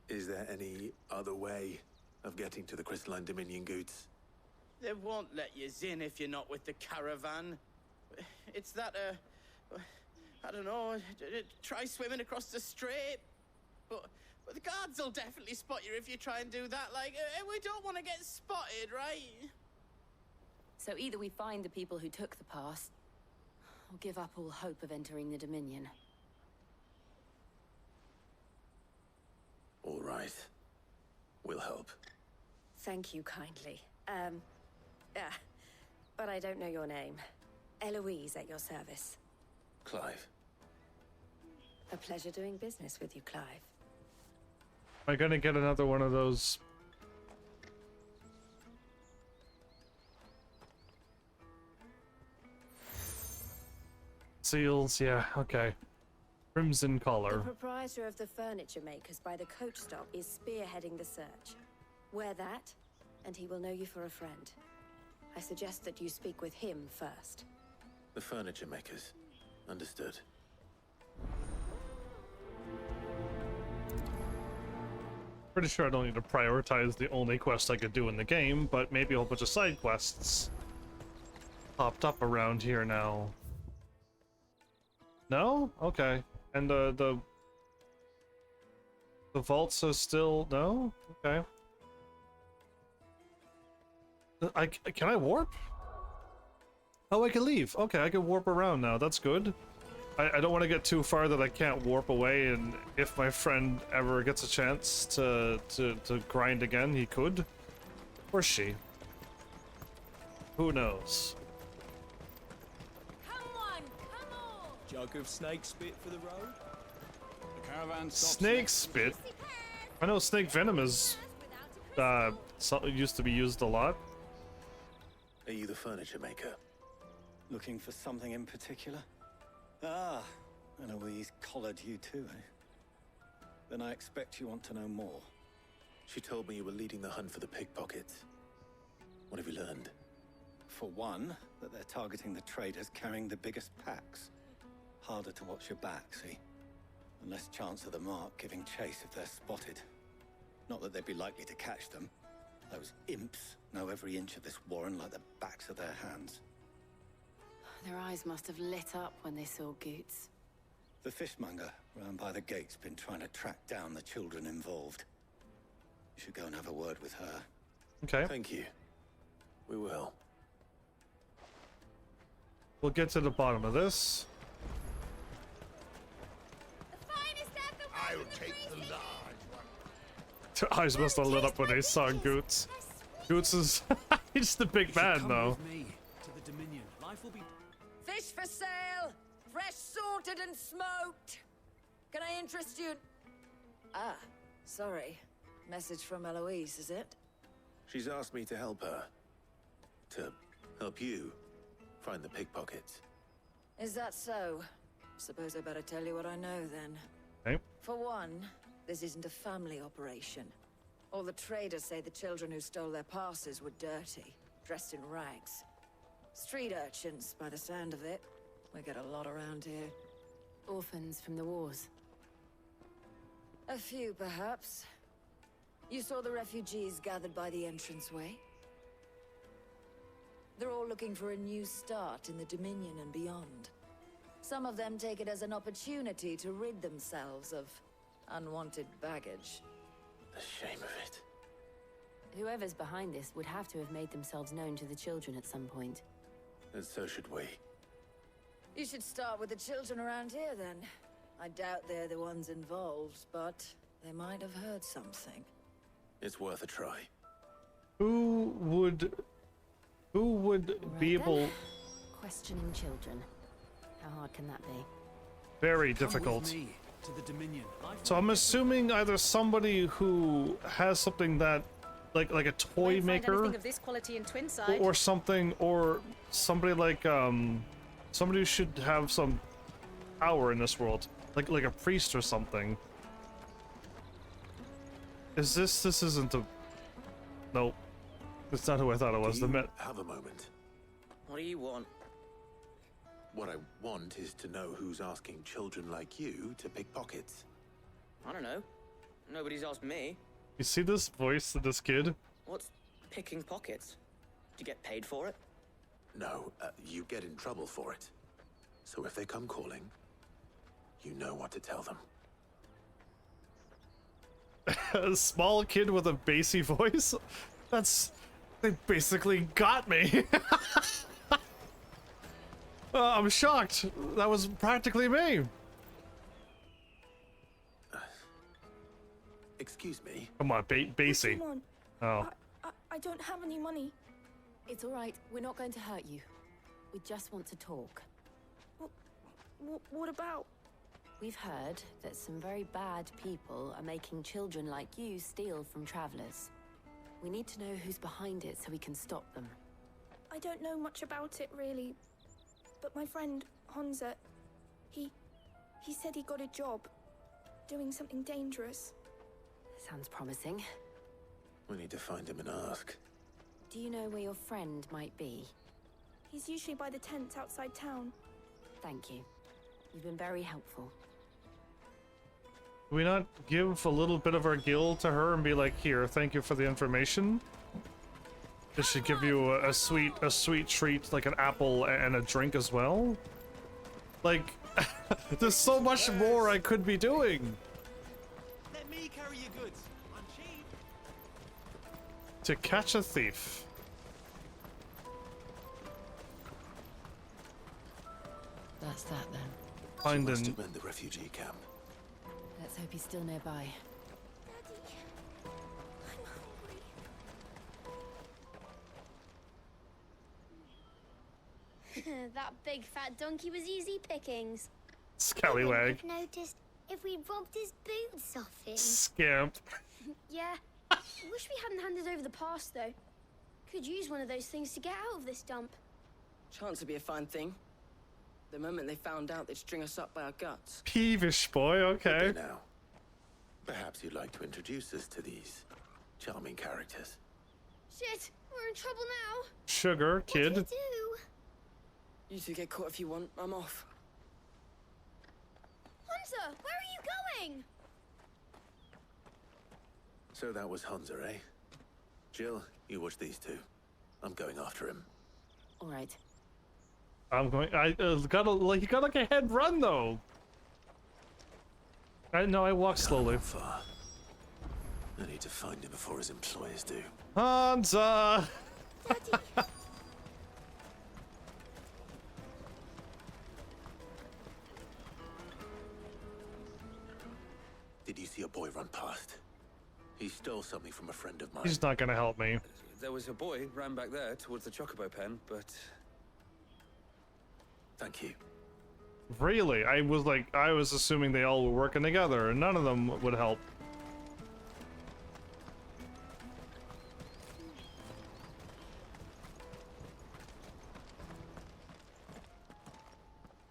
Is there any other way of getting to the Crystalline Dominion, Goots? They won't let you in if you're not with the caravan. It's that, I don't know, try swimming across the strait. But the guards will definitely spot you if you try and do that. Like, we don't want to get spotted, right? So either we find the people who took the pass, or give up all hope of entering the Dominion. All right. We'll help. Thank you kindly. But I don't know your name. Eloise at your service. Clive. A pleasure doing business with you, Clive. Am I gonna get another one of those? Seals, yeah, okay. Crimson The collar. proprietor of the furniture makers by the coach stop is spearheading the search. Wear that, and he will know you for a friend. I suggest that you speak with him first. The furniture makers. Understood. Pretty sure I don't need to prioritize the only quest I could do in the game, but maybe a whole bunch of side quests popped up around here now. No? Okay. And the vaults are still... No? Okay. Can I warp? Oh, I can leave. Okay, I can warp around now. That's good. I don't want to get too far that I can't warp away, and if my friend ever gets a chance to grind again, he could. Or she. Who knows? Jug of snake spit for the road? The caravan stops Snake next- spit? I know snake venom is used to be used a lot. Are you the furniture maker? Looking for something in particular? Ah, and Eloise collared you too, eh? Then I expect you want to know more. She told me you were leading the hunt for the pickpockets. What have you learned? For one, that they're targeting the traders carrying the biggest packs. Harder to watch your back, see? And less chance of the mark giving chase if they're spotted. Not that they'd be likely to catch them. Those imps know every inch of this warren like the backs of their hands. Their eyes must have lit up when they saw Gaute. The fishmonger round by the gate's been trying to track down the children involved. You should go and have a word with her. Okay. Thank you. We will. We'll get to the bottom of this. I'll take the large one. Their eyes must have lit up when they saw Gaute. Gaute is he's the big man though. Me to the Dominion. Life will be. Fish for sale! Fresh sorted and smoked! Can I interest you? Ah, sorry. Message from Eloise, is it? She's asked me to help her. To help you find the pickpockets. Is that so? Suppose I better tell you what I know then. Okay. For one, this isn't a family operation. All the traders say the children who stole their passes were dirty, dressed in rags. Street urchins, by the sound of it. We get a lot around here. Orphans from the wars. A few, perhaps. You saw the refugees gathered by the entranceway? They're all looking for a new start in the Dominion and beyond. Some of them take it as an opportunity to rid themselves of unwanted baggage. The shame of it. Whoever's behind this would have to have made themselves known to the children at some point. And so should we. You should start with the children around here, then. I doubt they're the ones involved, but they might have heard something. It's worth a try. Who would be able? Questioning children. How hard can that be? Very Come difficult. with me to the Dominion. Life So I'm assuming either somebody who has something that, like a toy Won't find maker, anything of this quality in Twinside. or something, or somebody like somebody who should have some power in this world, like a priest or something. Is this isn't a? Nope, it's not who I thought it was. Do The you Met. have a moment? What do you want? What I want is to know who's asking children like you to pick pockets. I don't know. Nobody's asked me. You see this voice of this kid? What's picking pockets? Do you get paid for it? No, you get in trouble for it. So if they come calling, you know what to tell them. A small kid with a bassy voice? They basically got me. I'm shocked. That was practically me. Excuse me? Come on, bassy. Come on. Oh. I don't have any money. It's all right. We're not going to hurt you. We just want to talk. What about? We've heard that some very bad people are making children like you steal from travelers. We need to know who's behind it so we can stop them. I don't know much about it, really. But my friend, Honza, he said he got a job doing something dangerous. Sounds promising. We need to find him and ask. Do you know where your friend might be? He's usually by the tents outside town. Thank you. You've been very helpful. Do we not give a little bit of our guild to her and be like, here, thank you for the information? Does she give you a sweet treat, like an apple and a drink as well? Like, there's so much more I could be doing. Let me carry your goods. I'm cheap. To catch a thief. That's that then. Find She must an... have been the refugee camp. Let's hope he's still nearby. That big fat donkey was easy pickings. Scallywag. I've noticed if we robbed his boots off him. Scamp. Yeah. Wish we hadn't handed over the pass, though. Could use one of those things to get out of this dump. Chance would be a fine thing. The moment they found out, they'd string us up by our guts. Peevish boy, okay. Now, perhaps you'd like to introduce us to these charming characters. Shit, we're in trouble now. Sugar, kid. What do we do? You two get caught if you want. I'm off. Hunter, where are you going? So that was Hunter, eh? Jill, you watch these two. I'm going after him. All right. I'm going. I gotta like. You got like a head run though. I walk slowly. Far. I need to find him before his employers do. Hansa. Did you see a boy run past? He stole something from a friend of mine. He's not gonna help me. There was a boy ran back there towards the Chocobo pen, but... Thank you. Really? I was assuming they all were working together and none of them would help.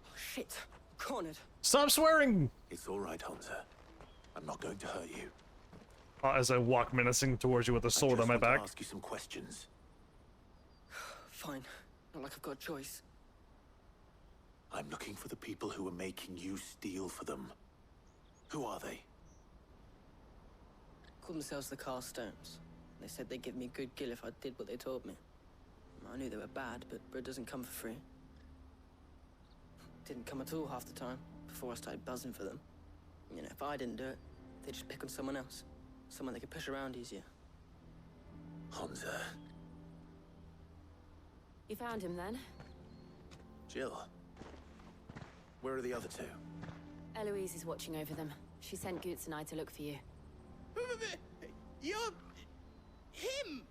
Oh, shit. Cornered. Stop swearing! It's all right, Hunter. I'm not going to hurt you. As I walk menacing towards you with a sword on my back. I ask you some questions. Fine. Not like I've got a choice. I'm looking for the people who are making you steal for them. Who are they? Called themselves the Carstones. They said they'd give me a good gill if I did what they told me. I knew they were bad, but bread doesn't come for free. Didn't come at all half the time, before I started buzzing for them. You know, if I didn't do it, they'd just pick on someone else. Someone they could push around easier. Hunter. You found him then? Jill. Where are the other two? Eloise is watching over them. She sent Gaute and I to look for you. You're... him!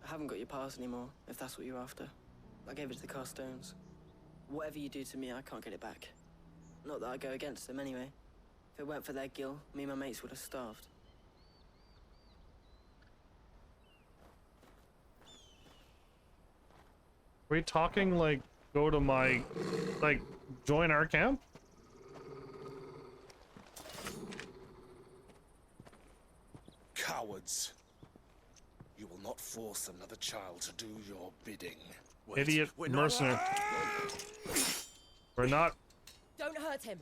I haven't got your pass anymore, if that's what you're after. I gave it to the Carstones. Whatever you do to me, I can't get it back. Not that I go against them anyway. If it weren't for their gill, me and my mates would have starved. Are we talking like go to my like join our camp? Cowards. You will not force another child to do your bidding. Idiot mercenary. We're not. Don't hurt him.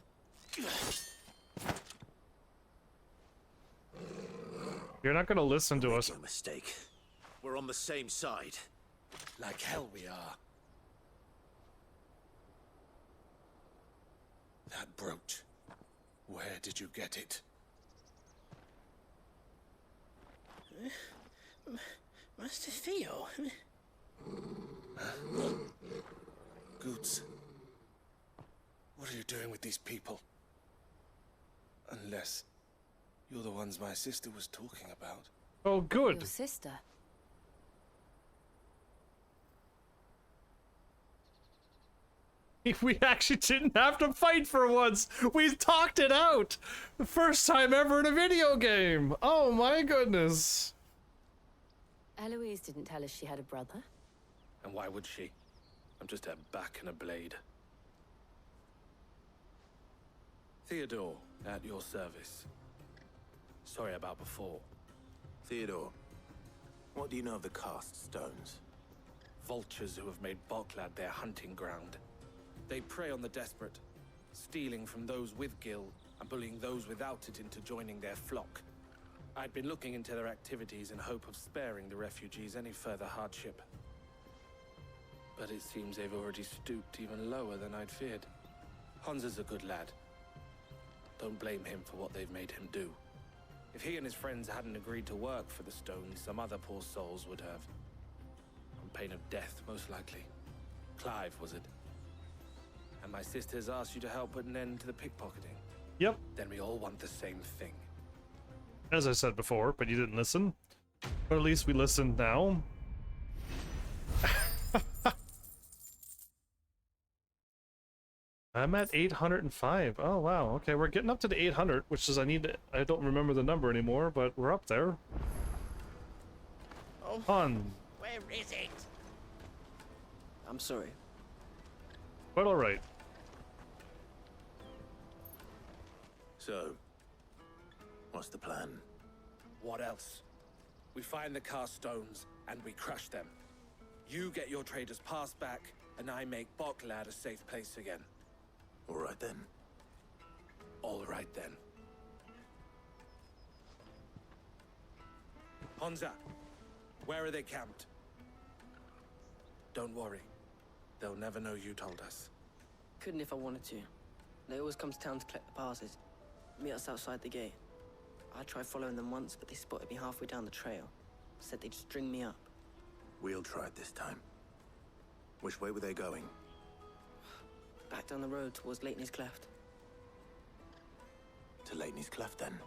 You're not gonna listen to us. No mistake. We're on the same side. Like hell we are. That brooch. Where did you get it? Master Theo. Gaute. What are you doing with these people? Unless you're the ones my sister was talking about. Oh, good. Your sister? We actually didn't have to fight for once. We talked it out. The first time ever in a video game. Oh my goodness. Eloise didn't tell us she had a brother. And why would she? I'm just her back and a blade. Theodore, at your service. Sorry about before. Theodore, what do you know of the Cast Stones? Vultures who have made Boklad their hunting ground. They prey on the desperate, stealing from those with gil and bullying those without it into joining their flock. I'd been looking into their activities in hope of sparing the refugees any further hardship. But it seems they've already stooped even lower than I'd feared. Hansa's a good lad. Don't blame him for what they've made him do. If he and his friends hadn't agreed to work for the Stones, some other poor souls would have. On pain of death, most likely. Clive, was it? And my sisters asked you to help put an end to the pickpocketing. Yep. Then we all want the same thing. As I said before, but you didn't listen. Or at least we listened now. I'm at 805. Oh wow. Okay, we're getting up to the 800, which is I don't remember the number anymore, but we're up there. Oh, On. where is it? I'm sorry. But all right. So, what's the plan? What else? We find the cast stones and we crush them. You get your trader's pass back, and I make Boklad a safe place again. All right then. All right then. Honza, where are they camped? Don't worry. They'll never know you told us. Couldn't if I wanted to. They always come to town to collect the passes. Meet us outside the gate. I tried following them once, but they spotted me halfway down the trail. Said they'd string me up. We'll try it this time. Which way were they going? Back down the road towards Leitney's Cleft. To Leitney's Cleft, then.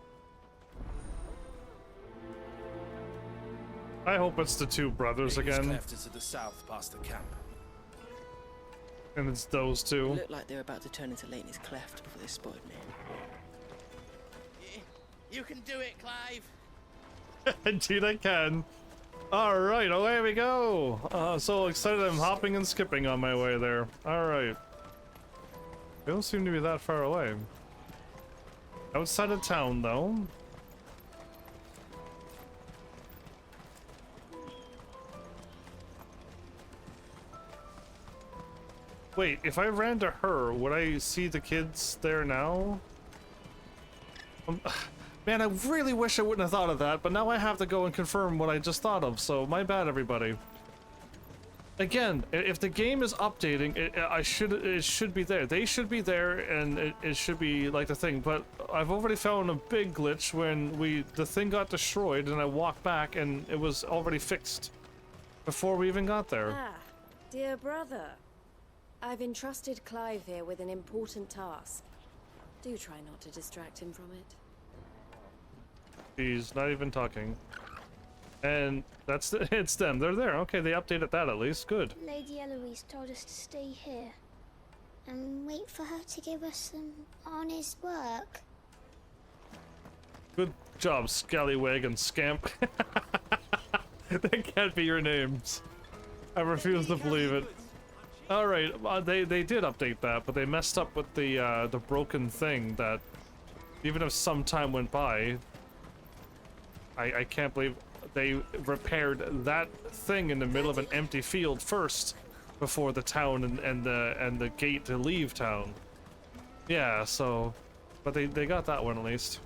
I hope it's the two brothers Leitney's again. Cleft is to the south, past the camp. And it's those two. It looked like they were about to turn into Leitney's Cleft before they spotted me. You can do it, Clive. Indeed I can. Alright, away we go. So excited I'm hopping and skipping on my way there. Alright. They don't seem to be that far away. Outside of town, though. Wait, if I ran to her, would I see the kids there now? Man, I really wish I wouldn't have thought of that, but now I have to go and confirm what I just thought of, so my bad, everybody. Again, if the game is updating, it should be there. They should be there, and it should be like the thing, but I've already found a big glitch when the thing got destroyed, and I walked back, and it was already fixed before we even got there. Ah, dear brother. I've entrusted Clive here with an important task. Do try not to distract him from it. He's not even talking. And it's them. They're there. Okay, they updated that at least. Good. Lady Eloise told us to stay here and wait for her to give us some honest work. Good job, scallywag and scamp. That can't be your names. I refuse to believe it. All right, they did update that, but they messed up with the broken thing that even if some time went by, I can't believe they repaired that thing in the middle of an empty field first before the town and the gate to leave town. Yeah, so, but they got that one at least.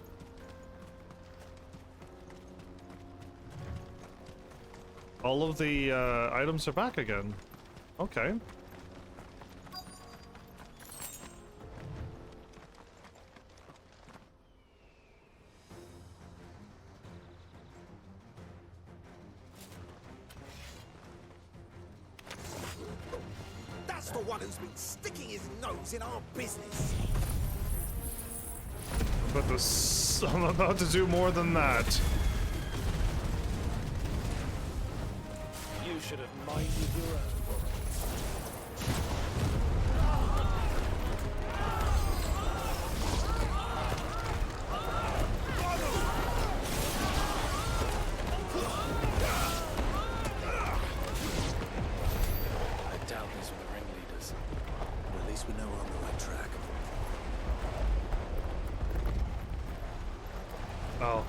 All of the items are back again. Okay. That's the one who's been sticking his nose in our business. But I'm about to do more than that. You should have minded your own. I doubt these were the ringleaders. But at least we know we're on the right track. Oh.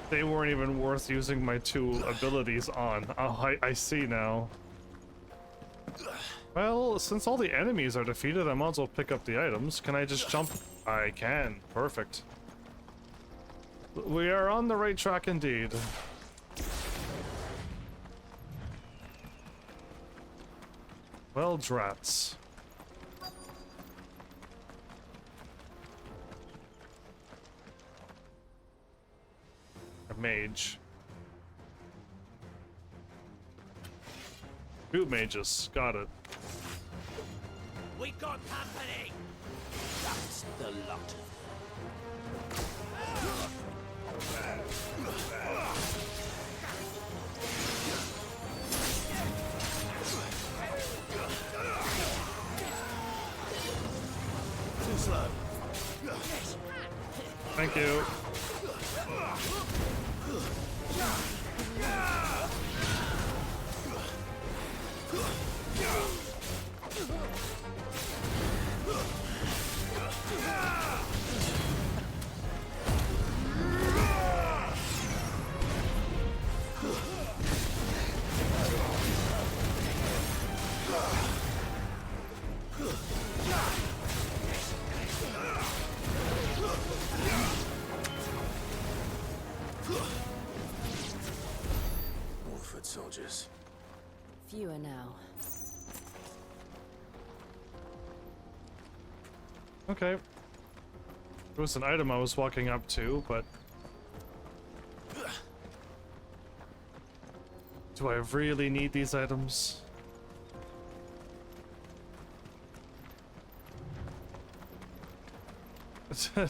They weren't even worth using my two abilities on. Oh, I see now. Well, since all the enemies are defeated, I might as well pick up the items. Can I just jump? I can. Perfect. We are on the right track indeed. Well, drats. A mage. Two mages. Got it. We got company. That's the lot of Thank you. More foot soldiers. Fewer now. Okay. There was an item I was walking up to, but... do I really need these items?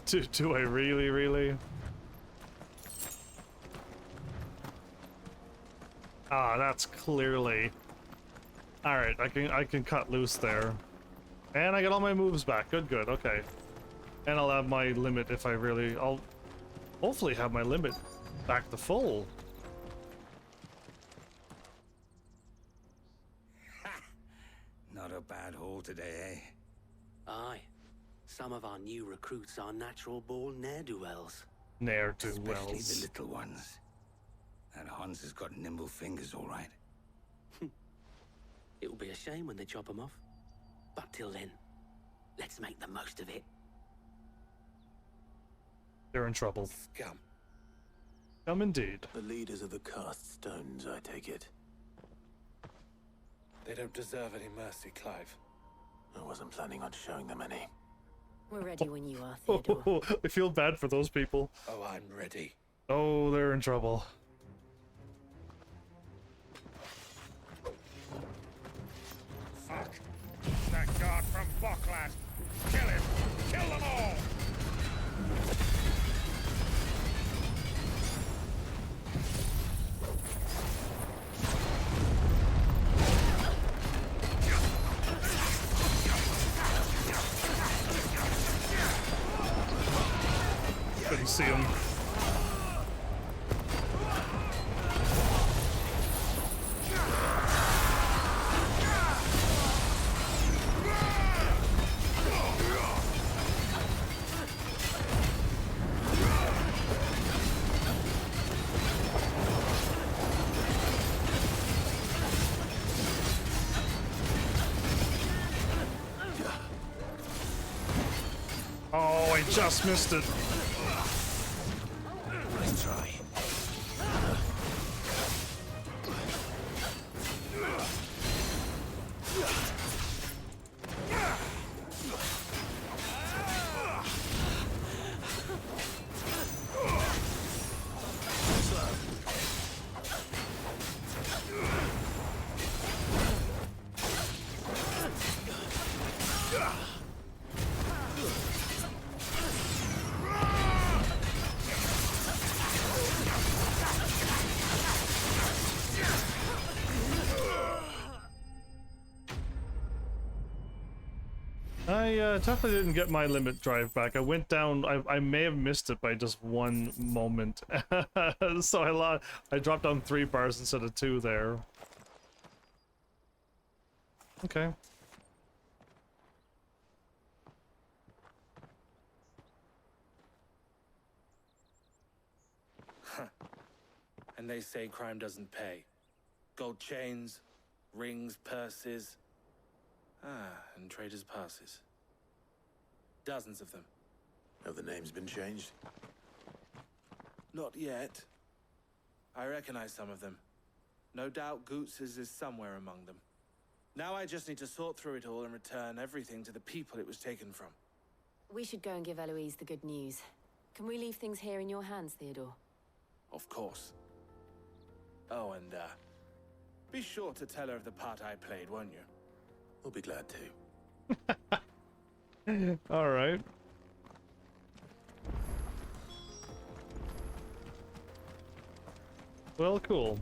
do I really? Ah, that's clearly... Alright, I can cut loose there. And I get all my moves back. Good, okay. And I'll have my limit if I really... I'll hopefully have my limit back to full. Not a bad haul today, eh? Aye. Some of our new recruits are natural-born ne'er-do-wells. Especially Ne'er-do-wells. the little ones. That Hans has got nimble fingers, all right. It'll be a shame when they chop them off. But till then, let's make the most of it. They're in trouble. Scum. Scum indeed. The leaders of the cast stones, I take it. They don't deserve any mercy, Clive. I wasn't planning on showing them any. We're ready when you are, Theodore. I feel bad for those people. Oh, I'm ready. Oh, they're in trouble. Fuck. That guard from Boklad. Kill him. Kill them all. Couldn't see him. Oh, I just missed it. Nice try. I definitely didn't get my limit drive back. I went down. I may have missed it by just one moment, so I dropped down 3 bars instead of 2 there. Okay. And they say crime doesn't pay. Gold chains, rings, purses. And traders' passes. Dozens of them. Have the names been changed? Not yet. I recognize some of them. No doubt Gaute's is somewhere among them. Now I just need to sort through it all and return everything to the people it was taken from. We should go and give Eloise the good news. Can we leave things here in your hands, Theodore? Of course. Oh, and, be sure to tell her of the part I played, won't you? We'll be glad to. All right. Well, cool.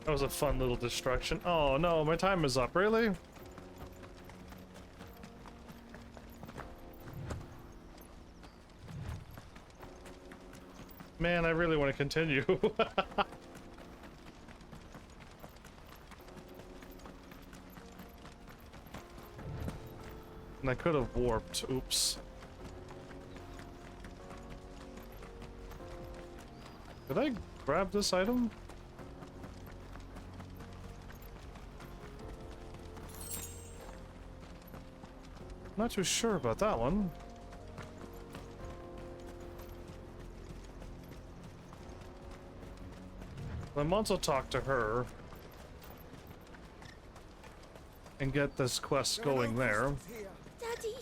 That was a fun little distraction. Oh no, my time is up. Really? Man, I really want to continue. And I could have warped. Oops. Did I grab this item? Not too sure about that one. I might also talk to her and get this quest going there. Daddy!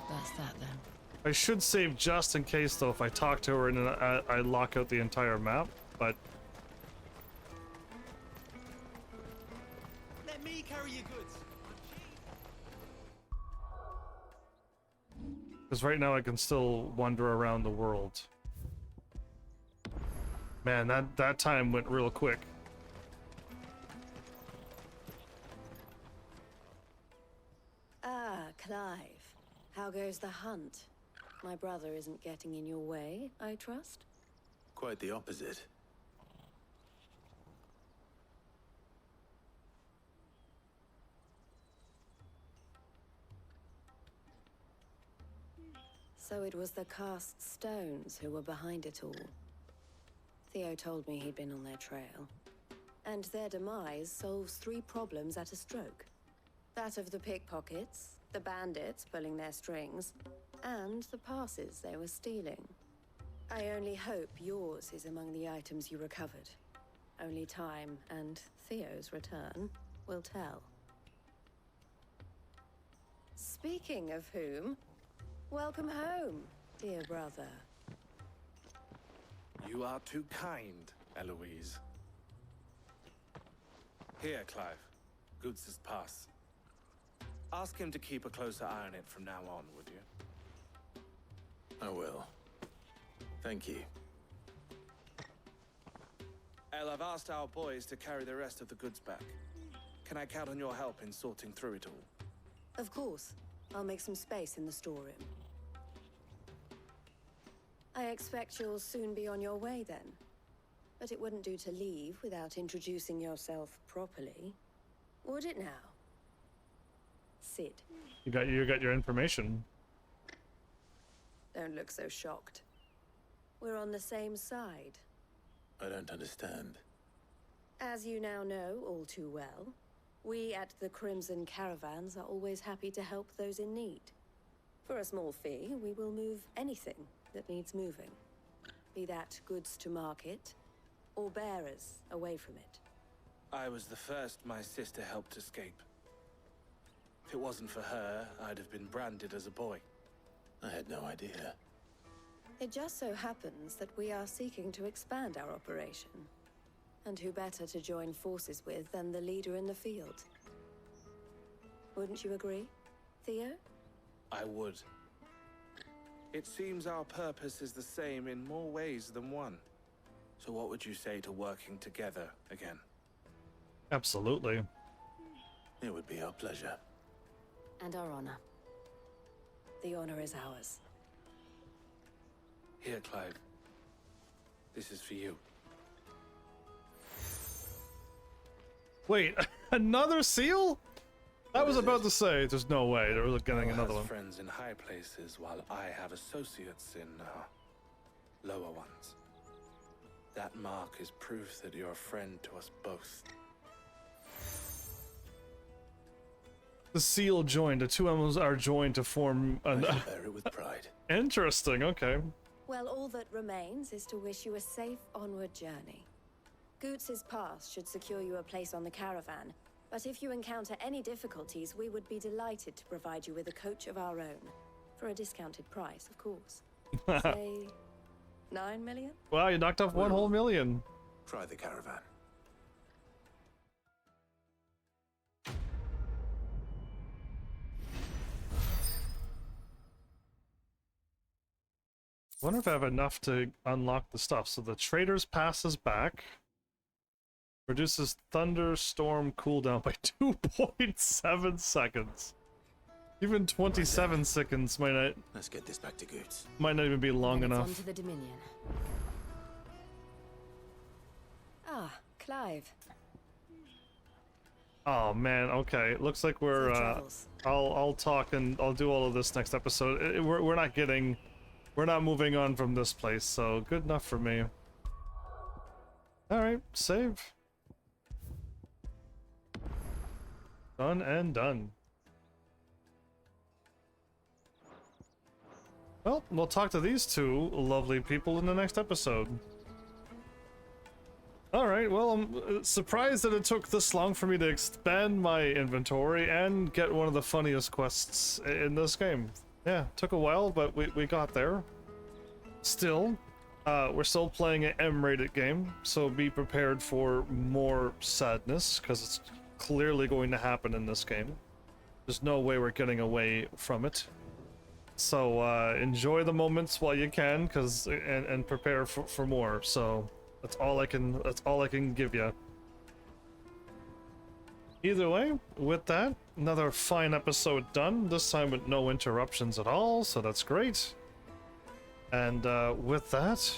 That's that then. I should save just in case though if I talk to her and then I lock out the entire map, but Let me carry your goods. because right now I can still wander around the world. Man, that time went real quick. Ah, Clive. How goes the hunt? My brother isn't getting in your way, I trust? Quite the opposite. So it was the cast stones who were behind it all. Theo told me he'd been on their trail. And their demise solves 3 problems at a stroke. That of the pickpockets, the bandits pulling their strings, and the passes they were stealing. I only hope yours is among the items you recovered. Only time and Theo's return will tell. Speaking of whom, welcome home, dear brother. You are too kind, Eloise. Here, Clive. Goots' pass. Ask him to keep a closer eye on it from now on, would you? I will. Thank you. El, I've asked our boys to carry the rest of the goods back. Can I count on your help in sorting through it all? Of course. I'll make some space in the storeroom. I expect you'll soon be on your way then. But it wouldn't do to leave without introducing yourself properly. Would it now? Sid. You got your information. Don't look so shocked. We're on the same side. I don't understand. As you now know all too well, we at the Crimson Caravans are always happy to help those in need. For a small fee, we will move anything that needs moving. Be that goods to market, or bearers away from it. I was the first my sister helped escape. If it wasn't for her, I'd have been branded as a boy. I had no idea. It just so happens that we are seeking to expand our operation. And who better to join forces with than the leader in the field? Wouldn't you agree, Theo? I would. It seems our purpose is the same in more ways than one. So what would you say to working together again? Absolutely. It would be our pleasure. And our honor. The honor is ours. Here, Clive. This is for you. Wait, another seal? I was about to say, there's no way there was getting Noel another has one. friends in high places, while I have associates in lower ones. That mark is proof that you're a friend to us both. The seal joined. The two emblems are joined to form an. I shall bear it with pride. Interesting. Okay. Well, all that remains is to wish you a safe onward journey. Goots' pass should secure you a place on the caravan, but if you encounter any difficulties, we would be delighted to provide you with a coach of our own. For a discounted price, of course. Say, 9 million? Wow, you knocked off one whole million. Try the caravan. Wonder if I have enough to unlock the stuff. So the trader's pass is back. Reduces thunderstorm cooldown by 2.7 seconds. Even 27 seconds Let's get this back to Gaute. might not even be long Then it's enough. on to the Dominion. Ah, Clive. Oh man, okay. Looks like we're I'll talk and I'll do all of this next episode. We're not moving on from this place, so good enough for me. Alright, save. Done and done. Well, we'll talk to these two lovely people in the next episode. Alright, well, I'm surprised that it took this long for me to expand my inventory and get one of the funniest quests in this game. Yeah, took a while, but we got there. Still, we're still playing an M-rated game, so be prepared for more sadness, because it's clearly going to happen in this game. There's no way we're getting away from it. So enjoy the moments while you can, and prepare for more. So that's all I can give you. Either way, with that, another fine episode done. This time with no interruptions at all, so that's great. And with that,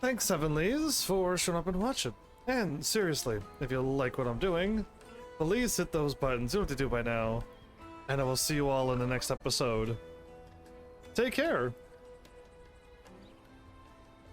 thanks Heavenlies for showing up and watching. And seriously, if you like what I'm doing, please hit those buttons. You know what to do by now. And I will see you all in the next episode. Take care!